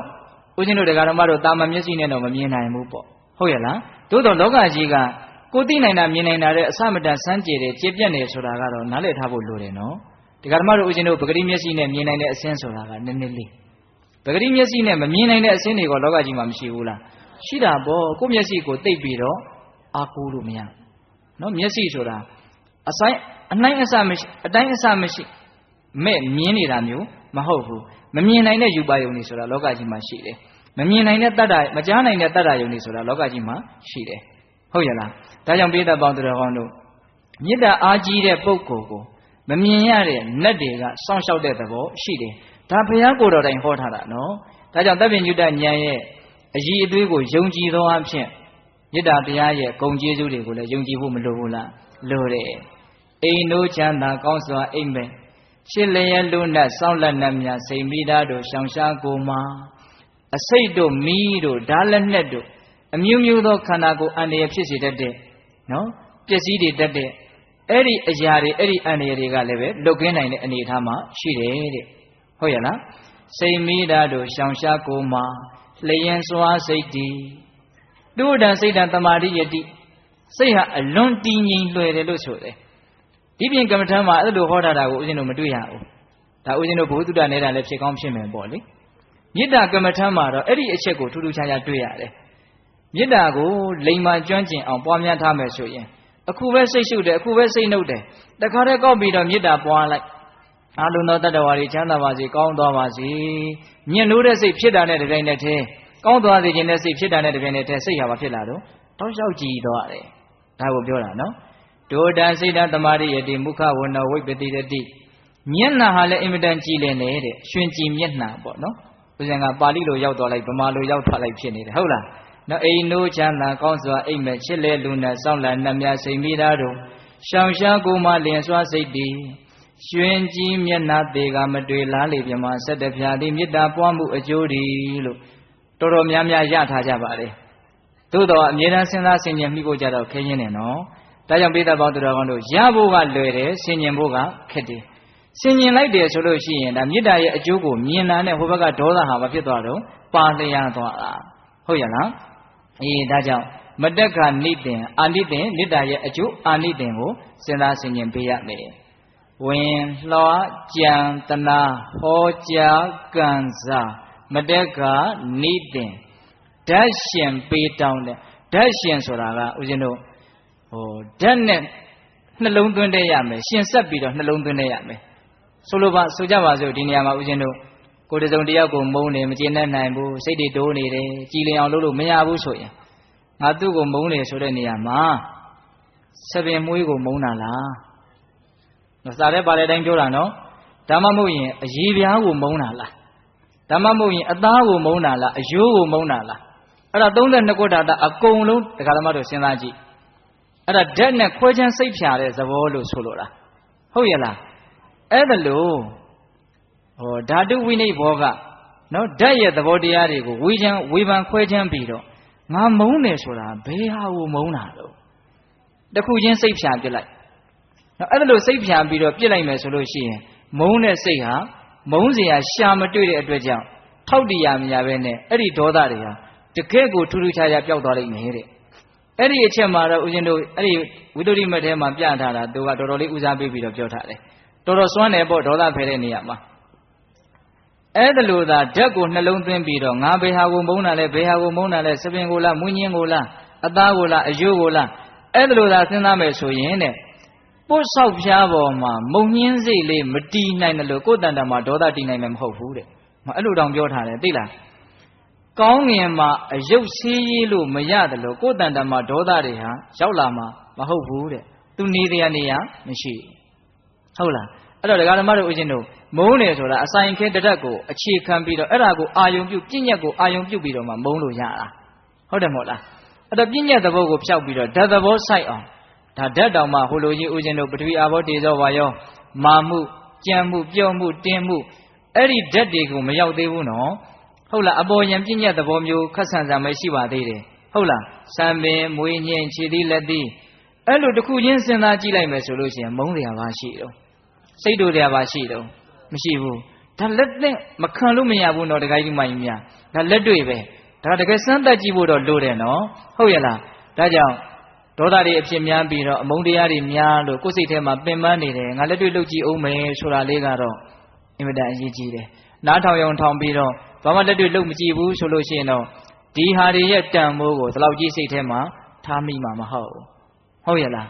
ဦးဇင်းတို့တရားတော်မတို့တာမန်မျက်စိနဲ့တော့မမြင်နိုင်ဘူးပေါ့ဟုတ်ရဲ့လားသို့တော့လောကကြီးကကိုသိနိုင်တာမြင်နိုင်တာတဲ့အစမတန်စမ်းကြယ်တယ်ကျေပြတ်နေဆိုတာကတော့နားလည်ထားဖို့လိုတယ်နော်တရားဓမ္မတို့ဦးဇင်းတို့ပဂတိမျက်စိနဲ့မြင်နိုင်တဲ့အစင်းဆိုတာကနည်းနည်းလေးပဂတိမျက်စိနဲ့မမြင်နိုင်တဲ့အစင်းတွေကလောကကြီးမှာမရှိဘူးလားရှိတာပေါ့ကိုမျက်စိကိုသိပ်ပြီးတော့အာကိုးလို့မရနော်မျက်စိဆိုတာအနိုင်အစမရှိအတိုင်းအစမရှိမဲ့မြင်နေတာမျိုးမဟုတ်ဘူးမမြင်နိုင်တဲ့ယူပါယုံတွေဆိုတာလောကကြီးမှာရှိတယ်မမြင်နိုင်တဲ့တတ္တမကြားနိုင်တဲ့တတ္တယုံတွေဆိုတာလောကကြီးမှာရှိတယ်ဟုတ်ရဲ့လားဒါကြောင့်ပိဋကပေါင်းသူတော်ကောင်းတို့မေတ္တာအားကြီးတဲ့ပုဂ္ဂိုလ်ကိုမမြင်ရတဲ့နတ်တွေကစောင့်ရှောက်တဲ့သဘောရှိတယ်ဒါဘုရားကိုယ်တော်တိုင်ဟောထားတာနော်ဒါကြောင့်သဗ္ဗညုတဉာဏ်ရဲ့အည်အသွေးကိုယုံကြည်သောအဖြစ်မေတ္တာတရားရဲ့ဂုဏ်ကျေးဇူးတွေကိုလည်းယုံကြည်ဖို့မလိုဘူးလားလိုတယ်အိမ်နိုးချမ်းသာကောင်းစွာအိမ်မဲ့ရှစ်လျက်လူနတ်စောင်းလက်နတ်များစိတ်မိသားတို့ရှောင်ရှားကိုမှာအစိတ်တို့မီးတို့ဓာလက်နဲ့တို့အမျိုးမျိုးသောခန္ဓာကိုယ်အန္တရာယ်ဖြစ်စေတတ်တဲ့နော်ပျက်စီးတွေတတ်တဲ့အဲ့ဒီအရာတွေအဲ့ဒီအန္တရာယ်တွေကလည်းပဲလွတ်ကင်းနိုင်တဲ့အနေအထားမှာရှိတယ်တဲ့ဟုတ်ရဲ့လားစိတ်မိသားတို့ရှောင်ရှားကိုမှာလျင်စွာစိတ်တည်သူ့တန်စိတ်တန်တမာတိယတိစိတ်ဟာအလွန်တည်ငြိမ်လွယ်တယ်လို့ဆိုတယ်ဒီပြင်ကမ္မထမ်းမှာအဲ့လိုဟောထားတာကိုဦးဇင်းတို့မတွေ့ရဘူးဒါဦးဇင်းတို့ဘုဟုတ္တနေတာလည်းဖြစ်ကောင်းဖြစ်မယ်ပေါ့လေမေတ္တာကမ္မထမ်းမှာတော့အဲ့ဒီအချက်ကိုထူးထူးခြားခြားတွေ့ရတယ်မေတ္တာကိုလိမ္မာကျွမ်းကျင်အောင်ပွားများထားမယ်ဆိုရင်အခုပဲစိတ်ရှုတယ်အခုပဲစိတ်နှုတ်တယ်တခါတည်းကောက်ပြီးတော့မေတ္တာပွားလိုက်အာလုံးသောတတ္တဝါတွေချမ်းသာပါစေကောင်းသွားပါစေညှဉ်းနိုးတဲ့စိတ်ဖြစ်တာနဲ့တပြိုင်နက်တည်းကောင်းသွားစေခြင်းနဲ့စိတ်ဖြစ်တာနဲ့တပြိုင်နက်တည်းစိတ်ဟာဖြစ်လာတော့တောက်လျှောက်ကြည်သွားတယ်ဒါကိုပြောတာနော်ဒုတံစိတ်တံတမာရိယတိမုခဝဏဝိပတိတတိမျက်နှာဟာလည်းအင်မတန်ကြည်လင်နေတဲ့ရွှင်ကြည်မျက်နှာပေါ့နော် ဦးဇင်ကပါဠိလိုရောက်သွားလိုက်ဗမာလိုရောက်ထွက်လိုက်ဖြစ်နေတယ်ဟုတ်လားနော်အိမ်နိုးချမ်းသာကောင်းစွာအိမ်မဲ့ချစ်လဲလူနဲ့စောင့်လာနှမြစိမ်မိသားတို့ရှောင်ရှားကိုမလင်စွာစိတ်တည်ရွှင်ကြီးမျက်နှာသေးကမတွေ့လားလေပြမဆက်တဖြာသည်မေတ္တာပွားမှုအကျိုးဒီလို့တော်တော်များများရထားကြပါလေသို့တော်အမြဲတမ်းစဉ်းစားဆင်ခြင်မိဖို့ကြတော့ခဲရင်းနဲ့နော်ဒါကြောင့်ပိဋကပေါင်းသူတော်ကောင်းတို့ရဖို့ကလွယ်တယ်ဆင်ခြင်ဖို့ကခက်တယ်ဆင်ခြင်လိုက်တယ်ဆိုလို့ရှိရင်ဒါမေတ္တာရဲ့အကျိုးကိုမြင်တာနဲ့ဟိုဘက်ကဒေါသဟာမဖြစ်သွားတော့ပါလျားသွားတာဟုတ်ရလားအေးဒါကြောင့်မတက္ခနိတင်အာနိတင်မေတ္တာရဲ့အကျိုးအာနိတင်ကိုစဉ်းစားဆင်ခြင်ပေးရမယ်ဝင်လှောကြံတနာဟောကြားကံစားမတက္ခနိတင်ဓာတ်ရှင်ပေးတောင်းတဲ့ဓာတ်ရှင်ဆိုတာကဦးဇင်းတို့ဓာတ်နဲ့နှလုံးသွင်းတဲ့ရမယ်ရှင်ဆက်ပြီးတော့နှလုံးသွင်းတဲ့ရမယ်ဆိုလိုပါဆိုကြပါစို့ဒီနေရာမှာဦးဇင်းတို့ကိုယ်တစုံတယောက်ကိုမုန်းနေမကျေနပ်နိုင်ဘူးစိတ်တွေတိုးနေတယ်ကြည်လင်အောင်လုပ်လို့မရဘူးဆိုရင်ငါသူ့ကိုမုန်းနေဆိုတဲ့နေရာမှာဆပင်မွေးကိုမုန်းတာလားစာထဲပါတဲ့အတိုင်းပြောတာနော်ဒါမှမဟုတ်ရင်အရေးပြားကိုမုန်းတာလားဒါမှမဟုတ်ရင်အသားကိုမုန်းတာလားအယိုးကိုမုန်းတာလားအဲ့ဒါ32ခုဓာတ်အကုန်လုံးတရားဓမ္မတို့စဉ်းစားကြည့်အဲ့ဒါဓာတ်နဲ့ခွဲခြမ်းစိတ်ဖြာတဲ့သဘောလို့ဆိုလိုတာဟုတ်ရဲ့လားအဲ့ဒါလို့ဓာတုဝိနိဘောကနော်ဓာတ်ရဲ့သဘောတရားတွေကိုဝေဖန်ခွဲခြမ်းပြီးတော့ငါမုန်းတယ်ဆိုတာဘယ်ဟာကိုမုန်းတာလို့တခုချင်းစိတ်ဖြာပြစ်လိုက်နော်အဲ့ဒါလို့စိတ်ဖြာပြီးတော့ပြစ်လိုက်မယ်ဆိုလို့ရှိရင်မုန်းတဲ့စိတ်ဟာမုန်းเสียရှာမတွေ့တဲ့အတွက်ကြောင့်ထောက်တရားမရပဲနဲ့အဲ့ဒီဒေါသတွေဟာတကယ့်ကိုထူးထူးခြားခြားပျောက်သွားလိမ့်မယ်တဲ့အဲ့ဒီအချက်မှာတော့ဦးဇင်းတို့အဲ့ဒီဝိသုဒ္ဓိမတ်ထဲမှာပြထားတာသူကတော်တော်လေးဦးစားပေးပြီးတော့ပြောထားတယ်တော်တော်စွမ်းတယ်ပေါ့ဒေါသဖယ်တဲ့နေရာမှာအဲ့ဒါလို့သာဓာတ်ကိုနှလုံးသွင်းပြီးတော့ငါဘယ်ဟာကိုမုန်းတာလဲဘယ်ဟာကိုမုန်းတာလဲစပင်ကိုလားမွေးညင်းကိုလားအသားကိုလားအယိုးကိုလားအဲ့ဒါလို့သာစဉ်းစားမယ်ဆိုရင်တဲ့ပုတ်ဆောက်ဖျားပေါ်မှာမုံညင်းစိတ်လေးမတီးနိုင်တယ်လို့ကိုယ်တန်တာမှာဒေါသတီးနိုင်မှာမဟုတ်ဘူးတဲ့အဲ့လိုတောင်ပြောထားတယ်သိလားကောင်းငင်မှာအယုတ်ဆေးရေးလို့မရတယ်လို့ကိုယ်တန်တာမှာဒေါသတွေဟာရောက်လာမှာမဟုတ်ဘူးတဲ့သူနေတရားနေရမရှိဟုတ်လားအဲ့တော့ဒကာဓမ္မတို့ဦးဇင်းတို့မုန်းတယ်ဆိုတာအဆိုင်ခဲတရက်ကိုအခြေခံပြီးတော့အဲ့ဒါကိုအာယုံပြုပြည့်ညက်ကိုအာယုံပြုပြီးတော့မှမုန်းလို့ရတာဟုတ်တယ်မဟုတ်လားအဲ့တော့ပြည့်ညက်သဘောကိုဖျောက်ပြီးတော့ဓာတ်သဘောစိုက်အောင်ဒါဓာတ်တောင်မှဟိုလိုကြီးဦးဇင်းတို့ပထဝီအာဘောတေဇောဝါယောမာမှုကြံမှုပြော့မှုတင်းမှုအဲ့ဒီဓာတ်တွေကိုမရောက်သေးဘူးနော်ဟုတ်လားအပေါ်ယံပြည့်ညက်သဘောမျိုးခက်ဆန်ဆန်ပဲရှိပါသေးတယ်ဟုတ်လားစံပင်မွေးညင်းခြေသီးလက်သီးအဲ့လိုတစ်ခုချင်းစဉ်းစားကြည့်လိုက်မယ်ဆိုလို့ရှိရင်မုန်းတရားပါရှိတော့စိတ်တို့တရားပါရှိတော့မရှိဘူးဒါလက်သင့်မခံလို့မရဘူးနော်တခါကြီးမိုင်းများဒါလက်တွေ့ပဲဒါတကယ်စမ်းသပ်ကြည့်ဖို့တော့လိုတယ်နော်ဟုတ်ရဲ့လားဒါကြောင့်ဒေါသတွေအဖြစ်များပြီးတော့အမုန်းတရားတွေများလို့ကိုယ်စိတ်ထဲမှာပင်ပန်းနေတယ်ငါလက်တွေ့လုပ်ကြည့်အောင်မယ်ဆိုတာလေးကတော့အင်မတန်အရေးကြီးတယ်နားထောင်ရုံထောင်ပြီးတော့ဘာမှလက်တွေ့လုပ်မကြည့်ဘူးဆိုလို့ရှိရင်တော့ဒီဟာတွေရဲ့တန်ဖိုးကိုဒီလောက်ကြီးစိတ်ထဲမှာထားမိမှာမဟုတ်ဟုတ်ရဲ့လာ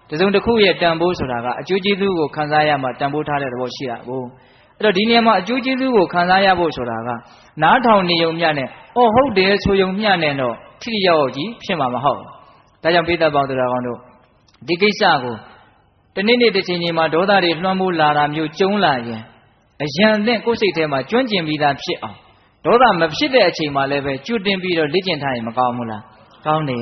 းတစုံတစ်ခုရဲ့တန်ဖိုးဆိုတာကအကျိုးကျေးဇူးကိုခံစားရမှတန်ဖိုးထားတဲ့သဘောရှိတာကိုအဲ့တော့ဒီနေရာမှာအကျိုးကျေးဇူးကိုခံစားရဖို့ဆိုတာကနားထောင်နေုံမျှနဲ့ဟုတ်တယ်ဆိုုံမျှနဲ့တော့ထိထိရောက်ရောက်ကြီးဖြစ်မှာမဟုတ်ဒါကြောင့်ပိဋကပေါင်းတော်ကောင်းတို့ဒီကိစ္စကိုတနေ့နေ့တစ်ချိန်ချိန်မှာဒေါသတွေလွှမ်းမိုးလာတာမျိုးကျုံလာရင်အယံသင့်ကိုယ်စိတ်ထဲမှာကျွမ်းကျင်ပြီးသားဖြစ်အောင်ဒေါသမဖြစ်တဲ့အချိန်မှာလည်းပဲကျွတ်တင်ပြီးတော့လေ့ကျင့်ထားရင်မကောင်းဘူးလားကောင်းတယ်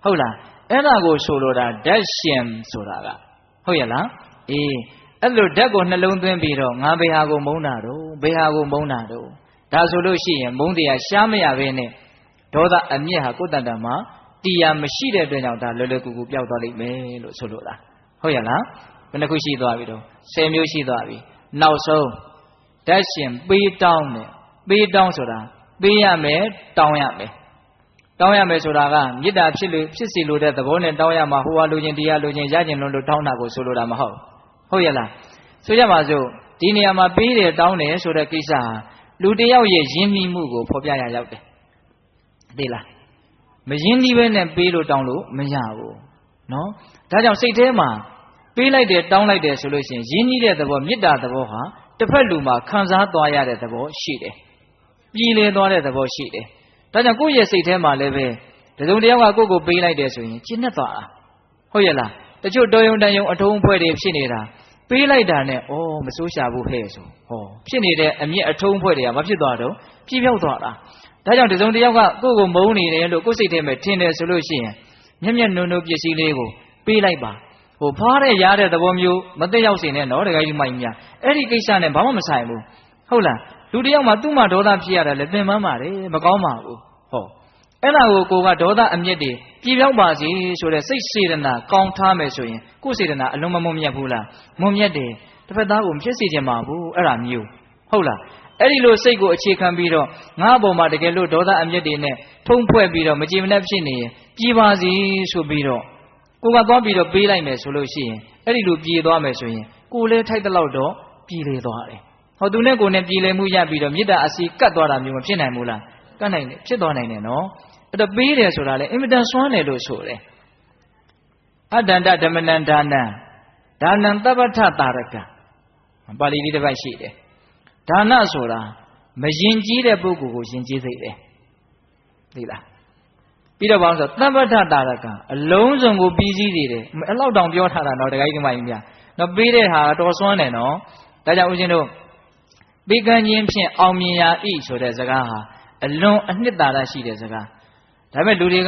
ဟုတ်လားအဲ့ဒါကိုဆိုလိုတာဓာတ်ရှင်ဆိုတာကဟုတ်ရဲ့လားအေးအဲ့လိုဓာတ်ကိုနှလုံးသွင်းပြီးတော့ငါဘယ်ဟာကိုမုန်းတာတော့ဘယ်ဟာကိုမုန်းတာတော့ဒါဆိုလို့ရှိရင်မုန်းတရားရှားမရဘဲနဲ့ဒေါသအမျက်ဟာကိုယ်တန်တမှာတရားမရှိတဲ့အတွက်ကြောင့်ဒါလွယ်လွယ်ကူကူပျောက်သွားလိမ့်မယ်လို့ဆိုလိုတာဟုတ်ရဲ့လားဘယ်နှခုရှိသွားပြီတော့10မျိုးရှိသွားပြီနောက်ဆုံးဓာတ်ရှင်ပေးတောင်းတယ်ပေးတောင်းဆိုတာပေးရမယ်တောင်းရမယ်တောင်းရမယ်ဆိုတာကမေတ္တာဖြစ်စီလိုတဲ့သဘောနဲ့တောင်းရမှာဟိုဟာလိုချင်တရားလိုချင်ရကျင်လို့တောင်းတာကိုဆိုလိုတာမဟုတ်ဟုတ်ရဲ့လားဆိုကြပါစို့ဒီနေရာမှာပေးတယ်တောင်းတယ်ဆိုတဲ့ကိစ္စဟာလူတယောက်ရဲ့ယဉ်နှီးမှုကိုဖော်ပြရရောက်တယ်သိလားမယဉ်နှီးပဲနဲ့ပေးလို့တောင်းလို့မရဘူးနော်ဒါကြောင့်စိတ်ထဲမှာပေးလိုက်တယ်တောင်းလိုက်တယ်ဆိုလို့ရှိရင်ယဉ်နှီးတဲ့သဘောမေတ္တာသဘောဟာတစ်ဖက်လူမှာခံစားသွားရတဲ့သဘောရှိတယ်ပြည်လည်သွားတဲ့သဘောရှိတယ်ဒါကြောင့်ကိုယ့်ရဲ့စိတ်ထဲမှာလည်းပဲတစုံတယောက်ကကိုယ့်ကိုပေးလိုက်တယ်ဆိုရင်ကျဉ်းနဲ့သွားတာဟုတ်ရဲ့လားတချို့တော်ယုံတန်ယုံအထုံးအဖွဲ့တွေဖြစ်နေတာ ပေးလိုက်တာနဲ့ဩမစိုးရှာဘူးဟဲ့ဆိုဟောဖြစ်နေတဲ့အမြင့်အထုံးဖွဲ့တွေကမဖြစ်သွားတော့ပြေပြောက်သွားတာဒါကြောင့်တစုံတစ်ယောက်ကကိုယ့်ကိုမုန်းနေတယ်လို့ကိုယ်စိတ်ထဲမှာထင်တယ်ဆိုလို့ရှိရင်မျက်မျက်နှုံနှုံပစ္စည်းလေးကိုပေးလိုက်ပါဟိုဖားတဲ့ရတဲ့သဘောမျိုးမသိရောက်စေနဲ့နော်တခါကြီးမိုင်းများအဲ့ဒီကိစ္စနဲ့ဘာမှမဆိုင်ဘူးဟုတ်လားလူတစ်ယောက်မှသူ့မှာဒေါသဖြစ်ရတာလည်းသင်မှန်းပါတယ်မကောင်းပါဘူးဟောအဲ့ဒါကိုကဒေါသအမျက်တွေပြေပြောက်ပါစေဆိုတဲ့စိတ်စေတနာကောင်းထားမယ်ဆိုရင်ကိုယ်စေတနာအလုံးမမွန်မြတ်ဘူးလားမွန်မြတ်တယ်တစ်ဖက်သားကိုမဖြစ်စေချင်ပါဘူးအဲ့ဒါမျိုးဟုတ်လားအဲ့ဒီလိုစိတ်ကိုအခြေခံပြီးတော့ငါ့အပေါ်မှာတကယ်လို့ဒေါသအမျက်တွေနဲ့ထုံးဖွဲ့ပြီးတော့မကြည်မနှက်ဖြစ်နေရင်ပြေပါစေဆိုပြီးတော့ကိုကသွားပြီးတော့ပေးလိုက်မယ်ဆိုလို့ရှိရင်အဲ့ဒီလိုပြေသွားမယ်ဆိုရင်ကိုလည်းထိုက်တဲ့လောက်တော့ပြေလေသွားတယ်ဟောသူနဲ့ကိုနဲ့ပြေလေမှုရပြီးတော့မေတ္တာအစီကတ်သွားတာမျိုးမဖြစ်နိုင်ဘူးလားကတ်နိုင်တယ်ဖြစ်သွားနိုင်တယ်နော်အဲ့တော့ပေးတယ်ဆိုတာလေအင်မတန်စွမ်းတယ်လို့ဆိုတယ်အတ္တန္တဓမ္မနံဒါနံဒါနံသဗ္ဗထတာရကံပါဠိလေးတစ်ပိုက်ရှိတယ်ဒါနဆိုတာမယဉ်ကျေးတဲ့ပုဂ္ဂိုလ်ကိုယဉ်ကျေးစေတယ်သိလားပြီးတော့ဘာလို့ဆိုသဗ္ဗထတာရကံအလုံးစုံကိုပြီးစည်းစေတယ်အဲ့လောက်တောင်ပြောထားတာတော့တခါကြီးဒီမှာကြီးများတော့ပေးတဲ့ဟာတော်စွမ်းတယ်နော်ဒါကြောင့်ဦးဇင်းတို့ပေးကမ်းခြင်းဖြင့်အောင်မြင်ရာဤဆိုတဲ့စကားဟာအလွန်အနှစ်သာရရှိတဲ့စကားဒါပေမဲ့လူတွေ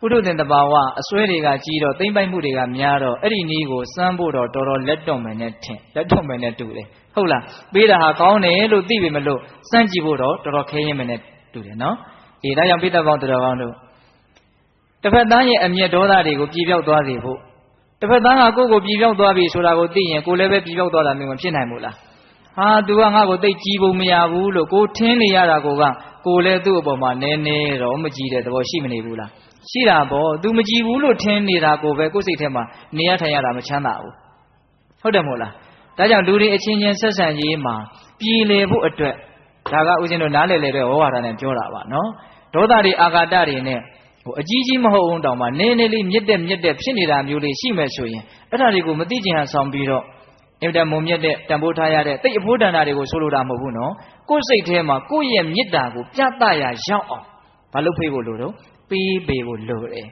ကပုထုသင်တဘာဝအစွဲတွေကကြီးတော့သိမ့်ပိုက်မှုတွေကများတော့အဲ့ဒီနည်းကိုစမ်းဖို့တော့တော်တော်လက်တွန့်မယ်နဲ့ထင်လက်တွန့်မယ်နဲ့တူတယ်ဟုတ်လားပေးတာဟာကောင်းတယ်လို့သိပေမလို့စမ်းကြည့်ဖို့တော့တော်တော်ခဲရင်မယ်နဲ့တူတယ်နော်အေးဒါကြောင့်ပိဋကပေါင်းတော်ကောင်းတို့တစ်ဖက်သားရဲ့အမျက်ဒေါသတွေကိုပြေပြောက်သွားစေဖို့တစ်ဖက်သားကကိုယ့်ကိုပြေပြောက်သွားပြီဆိုတာကိုသိရင်ကိုယ်လည်းပဲပြေပြောက်သွားတာမျိုးမဖြစ်နိုင်ဘူးလားဟာ तू ကငါ့ကိုသိကြည်ဖို့မရဘူးလို့ကိုထင်းနေရတာကိုလည်းသူ့အပေါ်မှာနည်းနည်းတော့မကြည်တဲ့သဘောရှိမနေဘူးလားရှိတာပေါ့ तू မကြည်ဘူးလို့ထင်းနေတာကိုပဲကိုယ်စိတ်ထဲမှာနေရထိုင်ရတာမချမ်းသာဘူးဟုတ်တယ်မို့လားဒါကြောင့်လူတွေအချင်းချင်းဆက်ဆံရေးမှာပြည်လေဖို့အတွက်ဒါကဦးဇင်းတို့နားလည်လေတဲ့ဝါဒနဲ့ပြောတာပါနော်ဒေါသတွေအာဃာတတွေနဲ့အကြီးကြီးမဟုတ်အောင်တောင်မှနည်းနည်းလေးမြင့်တက်ဖြစ်နေတာမျိုးလေးရှိမယ်ဆိုရင်အဲ့ဒါတွေကိုမသိချင်ဟန်ဆောင်ပြီးတော့အင်တာမုံမြတ်တဲ့တန်ဖိုးထားရတဲ့တိတ်အဖို့တန်တာတွေကိုဆိုလိုတာမဟုတ်ဘူးနော်ကိုယ်စိတ်ထဲမှာကိုယ့်ရဲ့မေတ္တာကိုပြသရာရောက်အောင်မလုပ်ဖေးဖို့လိုတော့ပေးပေးဖို့လိုတယ်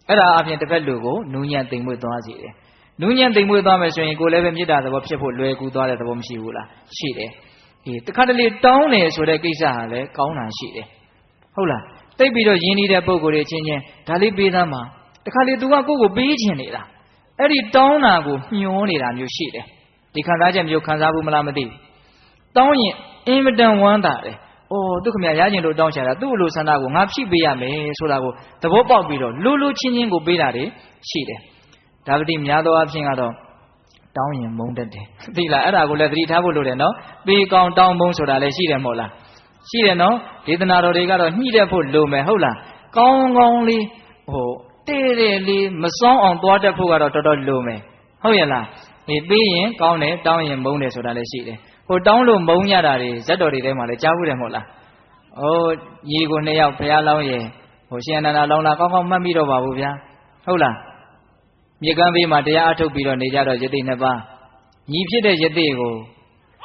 အဲ့ဒါအပြင်တစ်ဖက်လူကိုနူးညံ့သိမ်မွေ့သွားစေတယ်နူးညံ့သိမ်မွေ့သွားမယ်ဆိုရင်ကိုယ်လည်းပဲမေတ္တာသဘောဖြစ်ဖို့လွယ်ကူသွားတဲ့သဘောမရှိဘူးလားရှိတယ်တခါတလေတောင်းတယ်ဆိုတဲ့ကိစ္စဟာလည်းကောင်းတာရှိတယ်ဟုတ်လားတိတ်ပြီးတော့ယဉ်နေတဲ့ပုံကိုယ်တွေချင်းချင်းဒါလေးပေးသားမှာတခါလေသူကကိုယ့်ကိုပေးချင်နေတာအဲ့ဒီတောင်းတာကိုညှိုးနေတာမျိုးရှိတယ်ဒီခံစားချက်မျိုးခံစားဘူးမလားမသိဘူးတောင်းရင်အင်မတန်ဝမ်းသာတယ်အိုးသူခမရကျင်လို့တောင်းချတာသူ့လိုဆန္ဒကိုငါဖြည့်ပေးရမယ်ဆိုတာကိုသဘောပေါက်ပြီးတော့လူချင်းချင်းကိုပေးတာတွေရှိတယ်ဒါပတိများသောအားဖြင့်ကတော့တောင်းရင်မုန်းတတ်တယ်သိလားအဲ့ဒါကိုလည်းသတိထားဖို့လိုတယ်နော်ပေးကောင်းတောင်းမုန်းဆိုတာလည်းရှိတယ်မဟုတ်လားရှိတယ်နော်ဒေသနာတော်တွေကတော့ညှိတဲ့ဖို့လိုမယ်ဟုတ်လားကောင်းကောင်းလေးတဲ့လေးမစောင်းအောင်သွားတတ်ဖို့ကတော့တော်တော်လိုမယ်ဟုတ်ရဲ့လားဒီပေးရင်ကောင်းတယ်တောင်းရင်မုန်းတယ်ဆိုတာလည်းရှိတယ်တောင်းလို့မုန်းရတာတွေဇက်တော်တွေထဲမှာလည်းကြားဘူးတယ်မဟုတ်လားညီကို2ယောက်ဘုရားလောင်းရင်ရှင်အနန္ဒာလောင်းလာကောင်းကောင်းမှတ်မိတော့ပါဘူးဗျာဟုတ်လားမြေကမ်းဘေးမှာတရားအထုတ်ပြီးတော့နေကြတော့ယသိ2ပါးညီဖြစ်တဲ့ယသိကို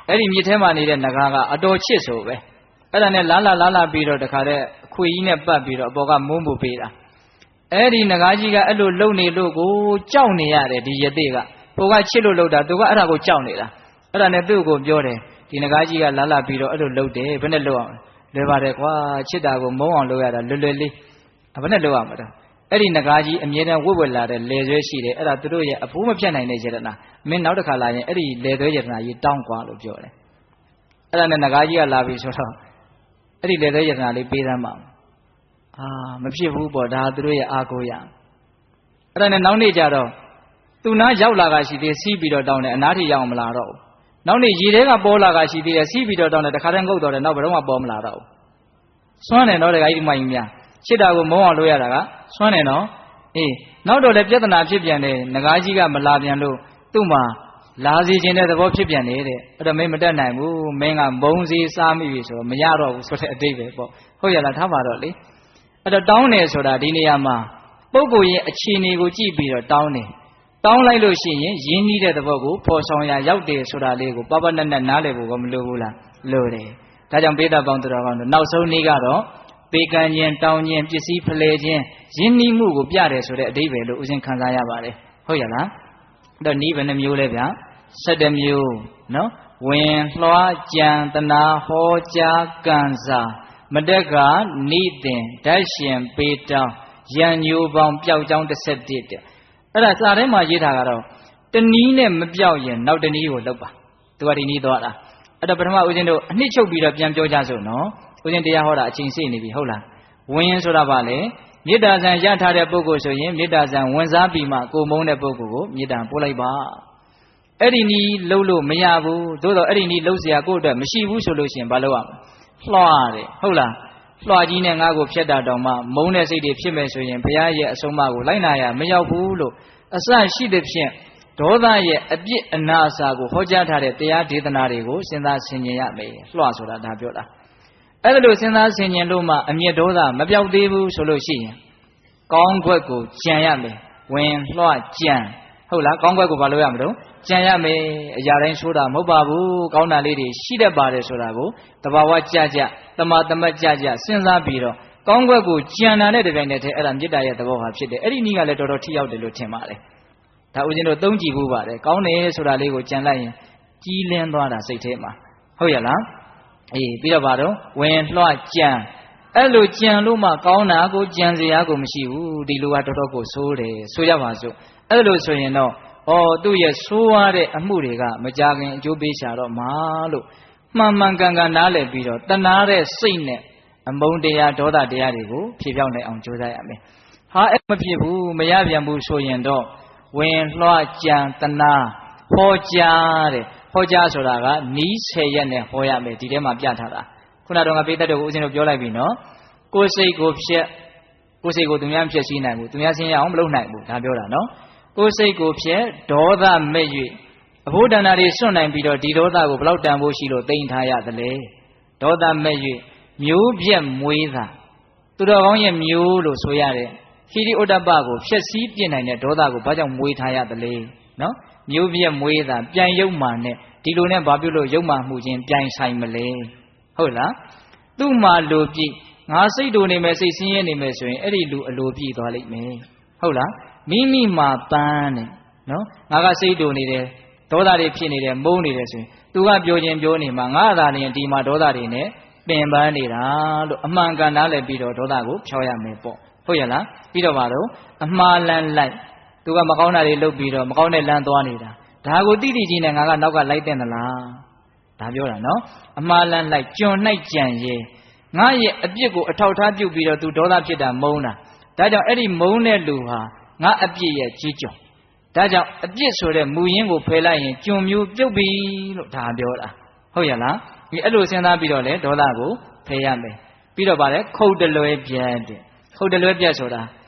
အဲ့ဒီမြေထဲမှာနေတဲ့နဂါကအတော်ချစ်ဆိုပဲအဲ့ဒါနဲ့လာလာပြီးတော့တခါတည်းအခွေကြီးနဲ့ပတ်ပြီးတော့အပေါ်ကမုန်းဖို့ပေးတာအဲ့ဒီနဂါကြီးကအဲ့လိုလုံနေလို့ကိုကြောက်နေရတယ်ဒီယသိကဟိုကချစ်လို့လှုပ်တာသူကအဲ့ဒါကိုကြောက်နေတာအဲ့ဒါနဲ့သူ့ကိုပြောတယ်ဒီနဂါကြီးကလာပြီးတော့အဲ့လိုလှုပ်တယ်ဘယ်နဲ့လှုပ်အောင်လွယ်ပါတယ်ကွာချစ်တာကိုမုန်းအောင်လုပ်ရတာလွယ်လေးဘယ်နဲ့လှုပ်အောင်မလဲအဲ့ဒီနဂါကြီးအမြဲတမ်းဝတ်လာတဲ့လေဆွဲရှိတယ်အဲ့ဒါသူတို့ရဲ့အဖိုးမဖြတ်နိုင်တဲ့ယတနာမင်းနောက်တစ်ခါလာရင်အဲ့ဒီလေဆွဲယတနာကြီးတောင်းကွာလို့ပြောတယ်အဲ့ဒါနဲ့နဂါကြီးကလာပြီးဆိုတော့အဲ့ဒီလေဆွဲယတနာလေးပေးသမ်းပါမဖြစ်ဘူးပေါ့ဒါသူတို့ရဲ့အာကိုရအဲ့ဒါနဲ့နောက်နေ့ကျတော့သူနာရောက်လာကရှိသေးစီးပြီးတော့တောင်းတယ်အနားထိရောက်မလာတော့ဘူးနောက်နေ့ရေထဲကပေါ်လာကရှိသေးတယ်စီးပြီးတော့တောင်းတယ်တခါတည်းငုတ်တော့တယ်နောက်ဘယ်တော့မှပေါ်မလာတော့ဘူးစွမ်းတယ်နော်တခါကြီးဒီမိုင်းများချစ်တာကိုမုန်းအောင်လုပ်ရတာကစွမ်းတယ်နော်နောက်တော့လည်းပြဿနာဖြစ်ပြန်တယ်ငကားကြီးကမလာပြန်လို့သူ့မှာလာစီခြင်းတဲ့သဘောဖြစ်ပြန်နေတဲ့အဲ့တော့မင်းမတက်နိုင်ဘူးမင်းကမုန်းစီစားမိပြီဆိုတော့မရတော့ဘူးဆိုတဲ့အတိတ်ပဲပေါ့ဟုတ်ရလားထားပါတော့လေအဲ့တော့တောင်းတယ်ဆိုတာဒီနေရာမှာပုဂ္ဂိုလ်ရဲ့အခြေအနေကိုကြည့်ပြီးတော့တောင်းတယ်တောင်းလိုက်လို့ရှိရင်ရင်းနှီးတဲ့သဘောကိုပေါ်ဆောင်ရရောက်တယ်ဆိုတာလေးကိုပပနက်နားလည်ဖို့ကမလိုဘူးလားလိုတယ်ဒါကြောင့်ပေဒပေါင်းတော်ကောင်းတို့နောက်ဆုံးနေ့ကတော့ပေးကမ်းခြင်းတောင်းခြင်းပစ္စည်းဖလှယ်ခြင်းရင်းနှီးမှုကိုပြတယ်ဆိုတဲ့အဓိပ္ပာယ်လို့ဦးဇင်းခံစားရပါတယ်ဟုတ်ရလားအဲ့တော့နီးဘယ်နှမျိုးလဲဗျာ 17မျိုးနော်ဝင်လွှားကြံတနာဟောကြားကံစာမတက်ကနိသင်ဓာတ်ရှင်ပေတောင်းရံညိုပေါင်းပျောက်ကြောင်း17တဲ့အဲ့ဒါစာထဲမှာရေးထားကတော့တနည်းနဲ့မပြောက်ရင်နောက်တနည်းကိုလုပ်ပါသူကဒီနည်းသွားတာအဲ့တော့ပထမဦးဇင်းတို့အနှစ်ချုပ်ပြီးတော့ပြန်ပြောကြစို့နော်ဦးဇင်းတရားဟောတာအချိန်စိနေပြီဟုတ်လားဝင်ဆိုတာပါလေမေတ္တာဇံရထားတဲ့ပုဂ္ဂိုလ်ဆိုရင်မေတ္တာဇံဝင်စားပြီးမှကိုမုန်းတဲ့ပုဂ္ဂိုလ်ကိုမေတ္တာပို့လိုက်ပါအဲ့ဒီနည်းလုံးလို့မရဘူးသို့တော့အဲ့ဒီနည်းလုံးเสียကိုယ့်အတွက်မရှိဘူးဆိုလို့ရှိရင်ဘာလုပ်ရမလဲလွှားတယ်ဟုတ်လားလွှားကြီးနဲ့ငါ့ကိုဖြတ်တာတောင်မှမုန်းတဲ့စိတ်တွေဖြစ်မယ်ဆိုရင်ဘုရားရဲ့အဆုံးအမကိုလိုက်နာရမရောက်ဘူးလို့အစရှိတဲ့ဖြင့်ဒေါသရဲ့အပြစ်အနာအစာကိုဟောကြားထားတဲ့တရားဒေသနာတွေကိုစဉ်းစားဆင်ခြင်ရမယ်လွှားဆိုတာဒါပြောတာအဲ့ဒါလို့စဉ်းစားဆင်ခြင်လို့မှအမျက်ဒေါသမပြောက်သေးဘူးဆိုလို့ရှိရင်ကောင်းခွက်ကိုကြံရမယ်ဝင်လွှားကြံဟုတ်လားကောင်းခွက်ကိုဘာလို့ရမလို့ကြံရမယ်အရာတိုင်းဆိုတာမဟုတ်ပါဘူးကောင်းတာလေးတွေရှိတတ်ပါတယ်ဆိုတာကိုတဘာဝကြကြတမာတမတ်ကြကြစဉ်းစားပြီးတော့ကောင်းခွက်ကိုကြံတာနဲ့တပြိုင်တည်းအဲ့ဒါမေတ္တာရဲ့သဘောဟာဖြစ်တယ်အဲ့ဒီနည်းကလည်းတော်တော်ထိရောက်တယ်လို့ထင်ပါတယ်ဒါဦးဇင်းတို့သုံးကြည့်ဖို့ပါတယ်ကောင်းတယ်ဆိုတာလေးကိုကြံလိုက်ရင်ကြီးလင်းသွားတာစိတ်ထဲမှာဟုတ်ရဲ့လားအေးပြီးတော့ဗါတော့ဝင်လွှတ်ကြံအဲ့လိုကြံလို့မှကောင်းတာကိုကြံစရာကိုမရှိဘူးဒီလိုကတော်တော်ကိုဆိုးတယ်ဆိုရပါစို့အဲ့လိုဆိုရင်တော့သူ့ရဲ့ဆိုးရတဲ့အမှုတွေကမကြခင်အကျိုးပေးရှာတော့မှာလို့မှန်မှန်ကန်ကန်နားလည်ပြီးတော့တနာတဲ့စိတ်နဲ့အမုန်းတရားဒေါသတရားတွေကိုဖြေပြောင်းနိုင်အောင်ကြိုးစားရမယ်ဟာအဲ့မဖြစ်ဘူးမရပြန်ဘူးဆိုရင်တော့ဝင်လွှတ်ကြံတနာဟောကြားတဲ့ဟောကြားဆိုတာကနီး10ရက်နဲ့ဟောရမယ်ဒီထဲမှာပြထားတာခုနတော့ငါပိဋကတ်တို့ဦးဇင်းတို့ပြောလိုက်ပြီနော်ကိုယ်စိတ်ကိုဖြက်ကိုယ်စိတ်ကိုသူများဖြက်စီးနိုင်ဘူးသူများဆင်းရအောင်မလုပ်နိုင်ဘူးဒါပြောတာနော်ကိုယ်စိတ်ကိုဖြက်ဒေါသမဲ့၍အဖို့တဏ္ဍာတွေစွန့်နိုင်ပြီးတော့ဒီဒေါသကိုဘလောက်တန်ဖို့ရှိလို့တိမ့်ထားရသလဲဒေါသမဲ့၍မျိုးပြက်မွေးတာသူတော်ကောင်းရဲ့မျိုးလို့ဆိုရတဲ့ဟိရိဥဒ္ဒပကိုဖြက်စီးပြစ်နိုင်တဲ့ဒေါသကိုဘာကြောင့်မွေးထားရသလဲနော်မျိုးပြက်မွေးတာပြန်ယုံမှနဲ့ဒီလိုနဲ့ဘာဖြစ်လို့ယုံမှမှုချင်းပြန်ဆိုင်မလဲဟုတ်လားသူ့မှာလိုပြည့်ငါစိတ်တူနေမယ်စိတ်ဆင်းရဲနေမယ်ဆိုရင်အဲ့ဒီလူအလိုပြည့်သွားလိမ့်မယ်ဟုတ်လားမိမိမှာပန်းနေနော်ငါကစိတ်တူနေတယ်ဒေါသတွေဖြစ်နေတယ်မုန်းနေတယ်ဆိုရင်သူကပြောခြင်းပြောနေမှာငါသာလျှင်ဒီမှာဒေါသတွေနဲ့ပင်ပန်းနေတာလို့အမှန်ကန်နားလည်ပြီးတော့ဒေါသကိုဖြောရမယ်ပေါ့ဟုတ်ရဲ့လားပြီးတော့ပါတော့အမှားလန်းလိုက်သူကမကောင်းတာတွေလုပ်ပြီးတော့မကောင်းတဲ့လမ်းသွားနေတာဒါကိုတိတိကြီးနဲ့ငါကနောက်ကလိုက်တဲ့သလားဒါပြောတာနော်အမှားလန်းလိုက်ကျွန်၌ကြံရဲငါရဲ့အပြစ်ကိုအထောက်ထားပြုတ်ပြီးတော့သူဒေါသဖြစ်တာမုန်းတာဒါကြောင့်အဲ့ဒီမုန်းတဲ့လူဟာငါအပြစ်ရဲ့ကြီးကျွန်ဒါကြောင့်အပြစ်ဆိုတဲ့မူရင်းကိုဖယ်လိုက်ရင်ကျွန်မျိုးပြုတ်ပြီလို့ဒါပြောတာဟုတ်ရဲ့လားဒီအဲ့လိုစဉ်းစားပြီးတော့လေဒေါသကိုဖယ်ရမယ်ပြီးတော့ဗါလဲခုတ်တလွဲပြတ်တဲ့ခုတ်တလွဲပြတ်ဆိုတ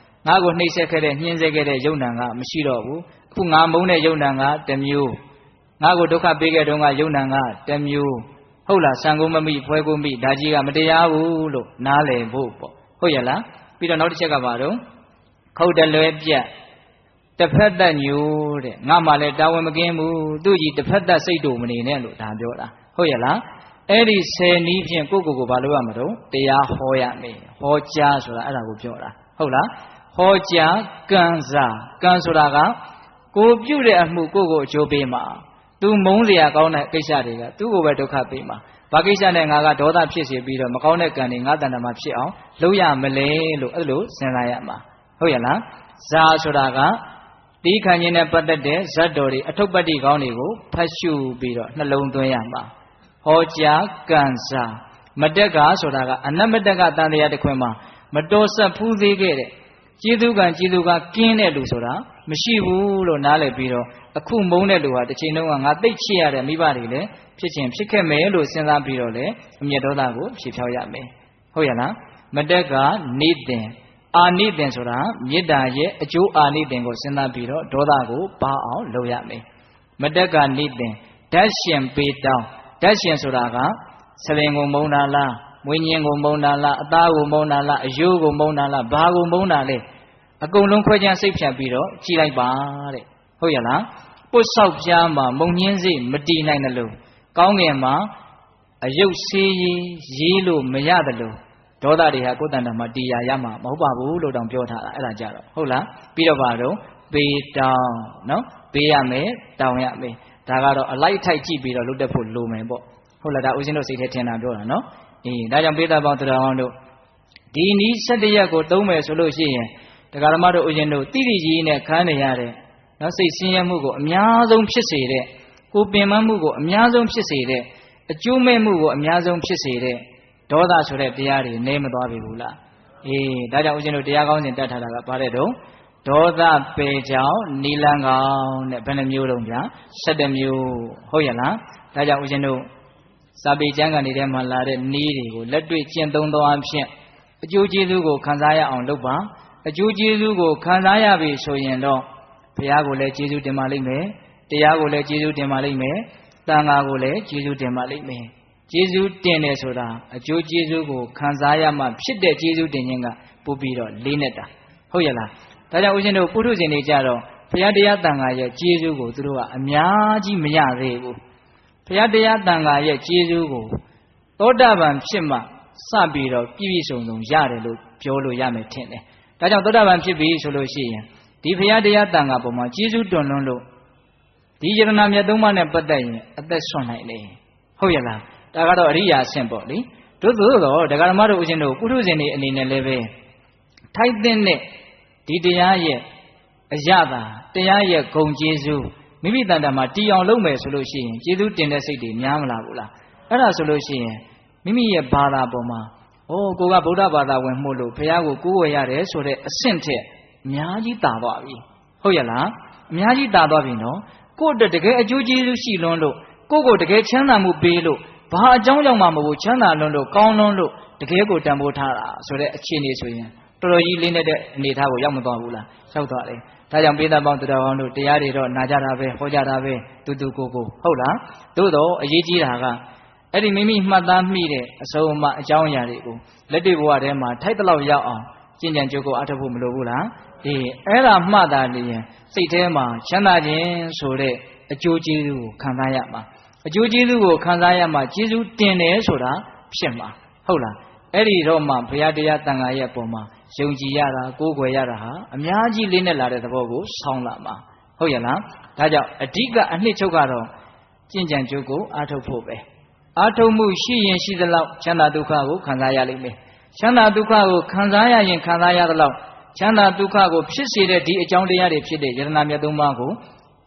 ာငါ့ကိုနှိပ်စက်ခဲ့တဲ့ညှင်းဆဲခဲ့တဲ့ယုံနာကမရှိတော့ဘူးအခုငါမုန်းတဲ့ယုံနာကတစ်မျိုးငါ့ကိုဒုက္ခပေးခဲ့တုန်းကယုံနာကတစ်မျိုးဟုတ်လားဆံကုန်မမိဖွဲကုန်မိဒါကြီးကမတရားဘူးလို့နားလည်ဖို့ပေါ့ဟုတ်ရဲ့လားပြီးတော့နောက်တစ်ချက်ကပါတော့ခုတ်တလွဲပြတ်တစ်ဖက်သက်ညိုတဲ့ငါမှလည်းတာဝန်မကင်းဘူးသူ့ကြီးတစ်ဖက်သက်စိတ်တို့မနေနဲ့လို့ဒါပြောတာဟုတ်ရဲ့လားအဲ့ဒီ10နည်းဖြင့်ကိုယ့်ကိုယ်ကိုဘာလို့ရမှာတော့တရားဟောရမယ်ဟောကြားဆိုတာအဲ့ဒါကိုပြောတာဟုတ်လားဟောကြားကံစားကံဆိုတာကကိုပြုတဲ့အမှုကိုယ့်ကိုအကျိုးပေးမှာသူမုန်းစရာကောင်းတဲ့ကိစ္စတွေကသူ့ကိုပဲဒုက္ခပေးမှာဘာကိစ္စနဲ့ငါကဒေါသဖြစ်စေပြီးတော့မကောင်းတဲ့ကံတွေငါတဏ္ဍာမှာဖြစ်အောင်လုပ်ရမလဲလို့အဲ့လိုစဉ်းစားရမှာဟုတ်ရဲ့လားဇာဆိုတာကဒီခံခြင်းနဲ့ပတ်သက်တဲ့ဇတ်တော်တွေအထုပ်ပတ္တိကောင်းတွေကိုဖတ်ရှုပြီးတော့နှလုံးသွင်းရမှာဟောကြားကံစားမတက်ကဆိုတာကအနတ်မတက်ကတန်တရားတစ်ခွင်မှာမတော်ဆက်ဖူးသေးခဲ့တဲ့ကျေသူကကကင်းတဲ့လူဆိုတာမရှိဘူးလို့နားလည်ပြီးတော့အခုမုန်းတဲ့လူဟာတစ်ချိန်လုံးကငါသိချစ်ရတဲ့မိဘတွေလည်းဖြစ်ချင်းဖြစ်ခဲ့မယ်လို့စဉ်းစားပြီးတော့လေအမျက်ဒေါသကိုဖြေဖြောက်ရမယ်ဟုတ်ရဲ့လားမတက်ကနေတင်အာနိသင်ဆိုတာမေတ္တာရဲ့အကျိုးအာနိသင်ကိုစဉ်းစားပြီးတော့ဒေါသကိုပါအောင်လုပ်ရမယ်မတက်ကနေတင်ဓာတ်ရှင်ပေတောင်းဓာတ်ရှင်ဆိုတာကဆလင်ကိုမုန်းတာလားမွေးညင်းကိုမုန်းတာလားအသားကိုမုန်းတာလားအယိုးကိုမုန်းတာလားဘာကိုမုန်းတာလဲအကုန်လုံးခွဲခြားစိတ်ဖြတ်ပြီးတော့ကြည်လိုက်ပါတဲ့ဟုတ်ရဲ့လားပုတ်ဆောက်ပြားမှာမုံညင်းစိမတည်နိုင်တယ်လို့ကောင်းငင်မှာအယုတ်ဆေးရေးလို့မရတယ်လို့ဒေါသတွေဟာကိုယ်တဏ္ဍာမှာတည်ရရမှာမဟုတ်ပါဘူးလို့တောင်ပြောထားတာအဲ့ဒါကြတော့ဟုတ်လားပြီးတော့ပါတော့ပေးတောင်းနော်ပေးရမယ်တောင်းရမယ် ဒါကတော့အလိုက်ထိုက်ကြည့်ပြီးတော့လုပ်တတ်ဖို့လိုမယ်ပေါ့ဟုတ်လားဒါဦးဇင်းတို့စိတ်ထဲထင်တာပြောတာနော်ဒါကြောင့်ပိဋကပေါင်းသူတော်ကောင်းတို့ဒီနည်း17ရက်ကိုသုံးမယ်ဆိုလို့ရှိရင်တရားဓမ္မတို့ဦးဇင်းတို့တိတိကြီးနဲ့ခံနေရတဲ့နော်စိတ်ဆင်းရဲမှုကိုအများဆုံးဖြစ်စေတဲ့ကိုပင်ပန်းမှုကိုအများဆုံးဖြစ်စေတဲ့အကျိုးမဲ့မှုကိုအများဆုံးဖြစ်စေတဲ့ဒေါသဆိုတဲ့တရားတွေနေမသွားပြီဘူးလားဒါကြောင့်ဦးဇင်းတို့တရားကောင်းစဉ်တတ်ထားတာကဘာတဲ့တုံးဒေါသပေကြောင့်နီလန်းကောင်းတဲ့ဘယ်နှမျိုးတုံးဗျာ17မျိုးဟုတ်ရဲ့လားဒါကြောင့်ဦးဇင်းတို့စာပေကျမ်းဂန်တွေထဲမှာလာတဲ့နီးတွေကိုလက်တွေ့ကျင့်သုံးသောအဖြစ်အကျိုးကျေးဇူးကိုခံစားရအောင်လုပ်ပါအကျိုးကျေးဇူးကိုခံစားရပြီဆိုရင်တော့ဘုရားကိုလည်းကျေးဇူးတင်ပါလိမ့်မယ်တရားကိုလည်းကျေးဇူးတင်ပါလိမ့်မယ်တန်ခါကိုလည်းကျေးဇူးတင်ပါလိမ့်မယ်ကျေးဇူးတင်တယ်ဆိုတာအကျိုးကျေးဇူးကိုခံစားရမှဖြစ်တဲ့ကျေးဇူးတင်ခြင်းကပို့ပြီးတော့လေးနေတာဟုတ်ရဲ့လားဒါကြောင့်ဦးဇင်းတို့ပုထုဇဉ်တွေကြတော့ဘုရားတရားတန်ခါရဲ့ကျေးဇူးကိုသူတို့ကအများကြီးမရသေးဘူးဘုရားတရားတန်ခါရဲ့ကျေးဇူးကိုသောတာပန်ဖြစ်မှစပြီးတော့ပြည့်ပြည့်စုံစုံရတယ်လို့ပြောလို့ရမယ်ထင်တယ်ဒါကြောင့်သောတာပန်ဖြစ်ပြီဆိုလို့ရှိရင်ဒီဘုရားတရားတန်ခါပေါ်မှာကျေးဇူးတွန်လွန်းလို့ဒီယရဏမြတ်သုံးပါးနဲ့ပတ်သက်ရင်အသက်ဆွန့်နိုင်တယ်ဟုတ်ရဲ့လားဒါကတော့အရိယာအဆင့်ပေါ့လေတို့သို့တော့ဒကာဓမ္မတို့ဦးဇင်းတို့ပုထုဇဉ်တွေအနေနဲ့လည်းပဲထိုက်တဲ့ဒီတရားရဲ့အရသာတရားရဲ့ဂုဏ်ကျေးဇူးမိမိတန်တမှာတီအောင်လုပ်မယ်ဆိုလို့ရှိရင်ကျေးဇူးတင်တဲ့စိတ်တွေများမလားဘူးလားအဲ့ဒါဆိုလို့ရှိရင်မိမိရဲ့ဘာသာပေါ်မှာကိုကဗုဒ္ဓဘာသာဝင်မှုလို့ဘုရားကိုကိုးဝယ်ရတယ်ဆိုတဲ့အဆင့်ထက်အများကြီးတာသွားပြီဟုတ်ရဲ့လားအများကြီးတာသွားပြီနော်ကိုယ့်အတွက်တကယ်အကျိုးကျေးဇူးရှိလွန်းလို့ကိုတကယ်ချမ်းသာမှုပေးလို့ဘာအကြောင်းကြောင့်မှမဟုတ်ချမ်းသာလွန်းလို့ကောင်းလွန်းလို့တကယ်ကိုတန်ဖိုးထားတာဆိုတဲ့အခြေအနေဆိုရင်တော်တော်ကြီးလေးနေတဲ့အနေအထားကိုရောက်မသွားဘူးလားရောက်သွားတယ်ဒါကြောင့်ပိဋကပေါင်းသူတော်ကောင်းတို့တရားတွေတော့နာကြတာပဲဟောကြတာပဲတူကိုဟုတ်လားသို့တော့အရေးကြီးတာကအဲ့ဒီမိမိမှတ်သားမိတဲ့အစုံအမအကြောင်းအရာတွေကိုလက်တွေ့ဘဝထဲမှာထိုက်တလောက်ရောက်အောင်ကျင့်ကြံကြိုးကိုအားထုတ်ဖို့မလိုဘူးလားအဲ့ဒါမှသာလျင်စိတ်ထဲမှာချမ်းသာခြင်းဆိုတဲ့အကျိုးကျေးဇူးကိုခံစားရမှာအကျိုးကျေးဇူးကိုခံစားရမှာကျေးဇူးတင်တယ်ဆိုတာဖြစ်မှာဟုတ်လားအဲ့ဒီတော့မှဘုရားတရားတန်ခါရဲ့ပုံမှာယုံကြည်ရတာကိုးကွယ်ရတာဟာအများကြီးလေးနဲ့လာတဲ့သဘောကိုဆောင်းလာမှာဟုတ်ရဲ့လားဒါကြောင့်အဓိကအနှစ်ချုပ်ကတော့ကျင့်ကြံကြိုးကိုအားထုတ်ဖို့ပဲအားထုတ်မှုရှိရင်ရှိသလောက်ချမ်းသာဒုက္ခကိုခံစားရလိမ့်မယ်ချမ်းသာဒုက္ခကိုခံစားရရင်ခံစားရသလောက်ချမ်းသာဒုက္ခကိုဖြစ်စေတဲ့ဒီအကြောင်းတရားတွေဖြစ်တဲ့ယရဏမြတ်သုံးပါးကို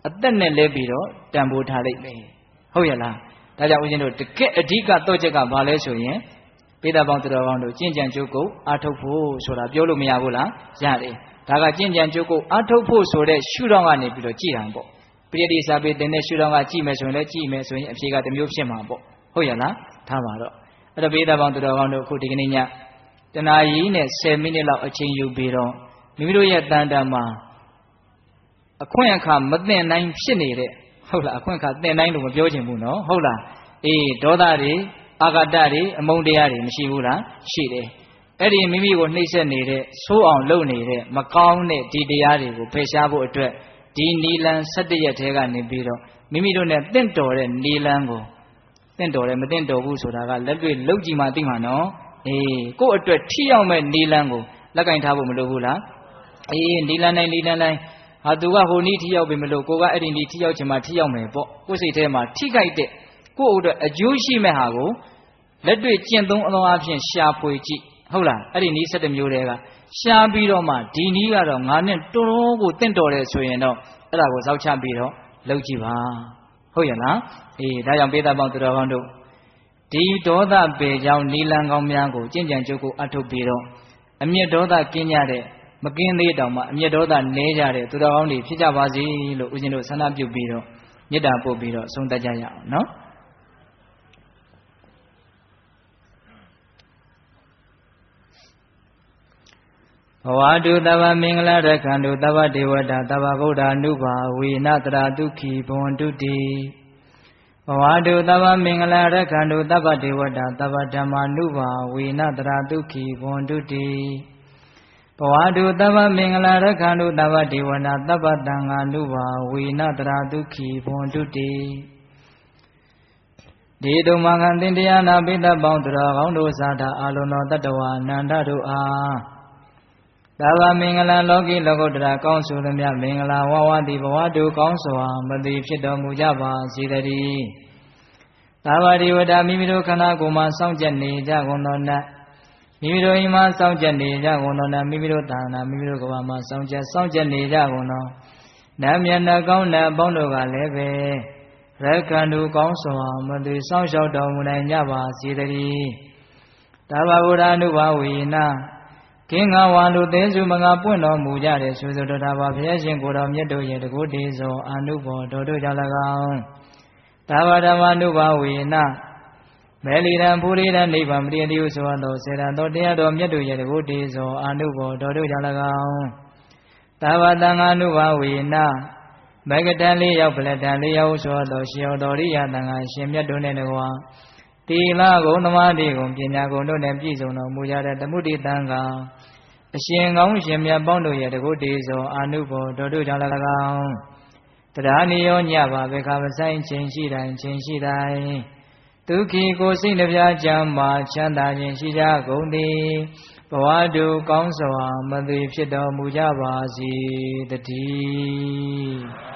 အသက်နဲ့လဲပြီးတော့တန်ဖိုးထားလိမ့်မယ်ဟုတ်ရဲ့လားဒါကြောင့်ဦးဇင်းတို့တကယ့်အဓိကတော့ချက်ကဘာလဲဆိုရင်ပိဋကပေါင်းသူတော်ကောင်းတို့ကျင့်ကြံကြိုးကိုအားထုတ်ဖို့ဆိုတာပြောလို့မရဘူးလားရတယ်ဒါကကျင့်ကြံကြိုးကိုအားထုတ်ဖို့ဆိုတဲ့ရှုထောင့်ကနေပြီးတော့ကြည်တာပေါ့ပရိတိစာပေတင်တဲ့ရှုထောင့်ကကြည်မယ်ဆိုရင်လည်းကြည်မယ်ဆိုရင်အဖြေကတစ်မျိုးဖြစ်မှာပေါ့ဟုတ်ရဲ့လားထားပါတော့အဲ့တော့ပိဋကပေါင်းသူတော်ကောင်းတို့အခုဒီကနေ့ညတနာရီနဲ့10မိနစ်လောက်အချိန်ယူပြီးတော့မိမိတို့ရဲ့တန်တန်မှာအခွင့်အခါမသိနိုင်ဖြစ်နေတဲ့ဟုတ်လားအခွင့်အခါသိနိုင်လို့မပြောချင်ဘူးနော်ဟုတ်လားဒေါသတွေအာဃာတတွေအမုန်းတရားတွေမရှိဘူးလားရှိတယ်အဲ့ဒီမိမိကိုနှိမ့်ဆက်နေတဲ့ဆိုးအောင်လုပ်နေတဲ့မကောင်းတဲ့ဒီတရားတွေကိုဖယ်ရှားဖို့အတွက်ဒီနီလန်း17ရက်ထဲကနေပြီးတော့မိမိတို့နဲ့တင့်တော်တဲ့နီလန်းကိုတင့်တော်တယ်မတင့်တော်ဘူးဆိုတာကလက်တွေ့လုပ်ကြည့်မှသိမှာနော်ကိုယ့်အတွက်ထိရောက်မဲ့နီလန်းကိုလက်ကင်ထားဖို့မလိုဘူးလားနီလန်းတိုင်းဟာသူကဟိုနီးထိရောက်ပြီမလို့ကိုကအဲ့ဒီနီးထိရောက်ချင်မှထိရောက်မယ်ပေါ့ကိုယ်စိတ်ထဲမှာထိခိုက်တဲ့ကိုယ့်အတွက်အကျိုးရှိမဲ့ဟာကိုလက်တွေ့ကျင့်သုံးအလုံးအဖြစ်ရှာဖွေကြည့်ဟုတ်လားအဲ့ဒီနီး17မျိုးတွေကရှားပြီးတော့မှဒီနီးကတော့ငါနဲ့တော်တော်ကိုတင့်တော်တယ်ဆိုရင်တော့အဲ့ဒါကိုစောက်ချပြီးတော့လုပ်ကြည့်ပါဟုတ်ရဲ့လားဒါကြောင့်ပိဋကပေါင်းသူတော်ကောင်းတို့ဒီဒေါသပေကြောင့်နီလန်းကောင်းများကိုကျင့်ကြံကြိုးကိုအထုတ်ပြီးတော့အမျက်ဒေါသကင်းကြတဲ့မကင်းသေးတောင်မှအမျက်ဒေါသနည်းကြတဲ့သူတော်ကောင်းတွေဖြစ်ကြပါစေလို့ဦးဇင်းတို့ဆန္ဒပြုပြီးတော့မေတ္တာပို့ပြီးတော့ဆုံးသတ်ကြရအောင်နော်ဘဝတုသဗ္ဗမင်္ဂလာရခန္တုသဗ္ဗဒေဝတာသဗ္ဗဗုဒ္ဓ ानु ဘာဝေနတရာဒုက္ခိဘဝန္တုတိဘဝတုသဗ္ဗမင်္ဂလာရခန္တုသဗ္ဗဒေဝတာသဗ္ဗဓမ္မာနုဘာဝေနတရာဒုက္ခိဘဝန္တုတိဘဝတုသဗ္ဗမင်္ဂလာရခန္တုသဗ္ဗဒေဝနာသဗ္ဗတံဃာနုဘာဝေနတရာဒုက္ခိဘဝန္တုတိဒီတုံမခံသင်တရားနာပိဋကပေါင်းသူတော်ကောင်းတို့သာသာအာလုံးသောတတ္တဝါအနန္တတို့အား သာဝမင်္ဂလာလောကီလောကုတ္တရာကောင်းဆိုသမျှမင်္ဂလာဝဝတိဘဝတုကောင်းစွာမသိဖြစ်တော်မူကြပါစေတည်းသာဝတိဝတ္တမိမိတို့ခန္ဓာကိုယ်မှာစောင့်ကြနေကြကုန်သောနတ်မိမိတို့အိမ်မှာစောင့်ကြနေကြကုန်သောနတ်မိမိတို့သာနာမိမိတို့ကဘာမှာစောင့်ကြနေကြကုန်သောနတ်မြတ်နှကောင်းတဲ့အပေါင်းတို့ကလည်းပဲရက္ခန္တုကောင်းစွာမသိစောင့်ရှောက်တော်မူနိုင်ကြပါစေတည်းသာဝဗုဒ္ဓအနုဘာဝေနကင်းငါဝါလူသေးစုမငါပွင့်တော်မူကြတဲ့ဆိုဆိုတော်ဘာဘုရားရှင်ကိုတော်မြတ်တို့ရဲ့တကုတေဇောအာနုဘောတော်တို့ကြောင့်၎င်းသာဝဓမ္မနုဘာဝေနမေလီရန်ဘူရိရန်နိဗ္ဗာန်ပရိယတိဟုဆိုသောစေရန်တော်တရားတော်မြတ်တို့ရဲ့တကုတေဇောအာနုဘောတော်တို့ကြောင့်၎င်းသာဝတံဃာနုဘာဝေနမဂ္ဂတံလေးရောက်ပလတံလေးရောက်ဆိုသောရှင်တော်တော်ရိယတံဃာရှင်မြတ်တို့နဲ့တကွာတိလဂုံသမာဓိဂုံပညာဂုံတို့နဲ့ပြည့်စုံတော်မူကြတဲ့သမုဒိတံဃာအရှင်ကောင်းရှင်မြတ်ပေါင်းတို့ရဲ့တကုတေဇောအာနုဘောတော်တို့ကြောင့်၎င်းတရားနိယောညပါဘေခါမဆိုင်ခြင်းရှိတိုင်းဒုက္ခိကိုစိတ်နှပြချမ်းမာချမ်းသာခြင်းရှိကြကုန်သည်ဘဝတုကောင်းစွာမသိဖြစ်တော်မူကြပါစေတည်း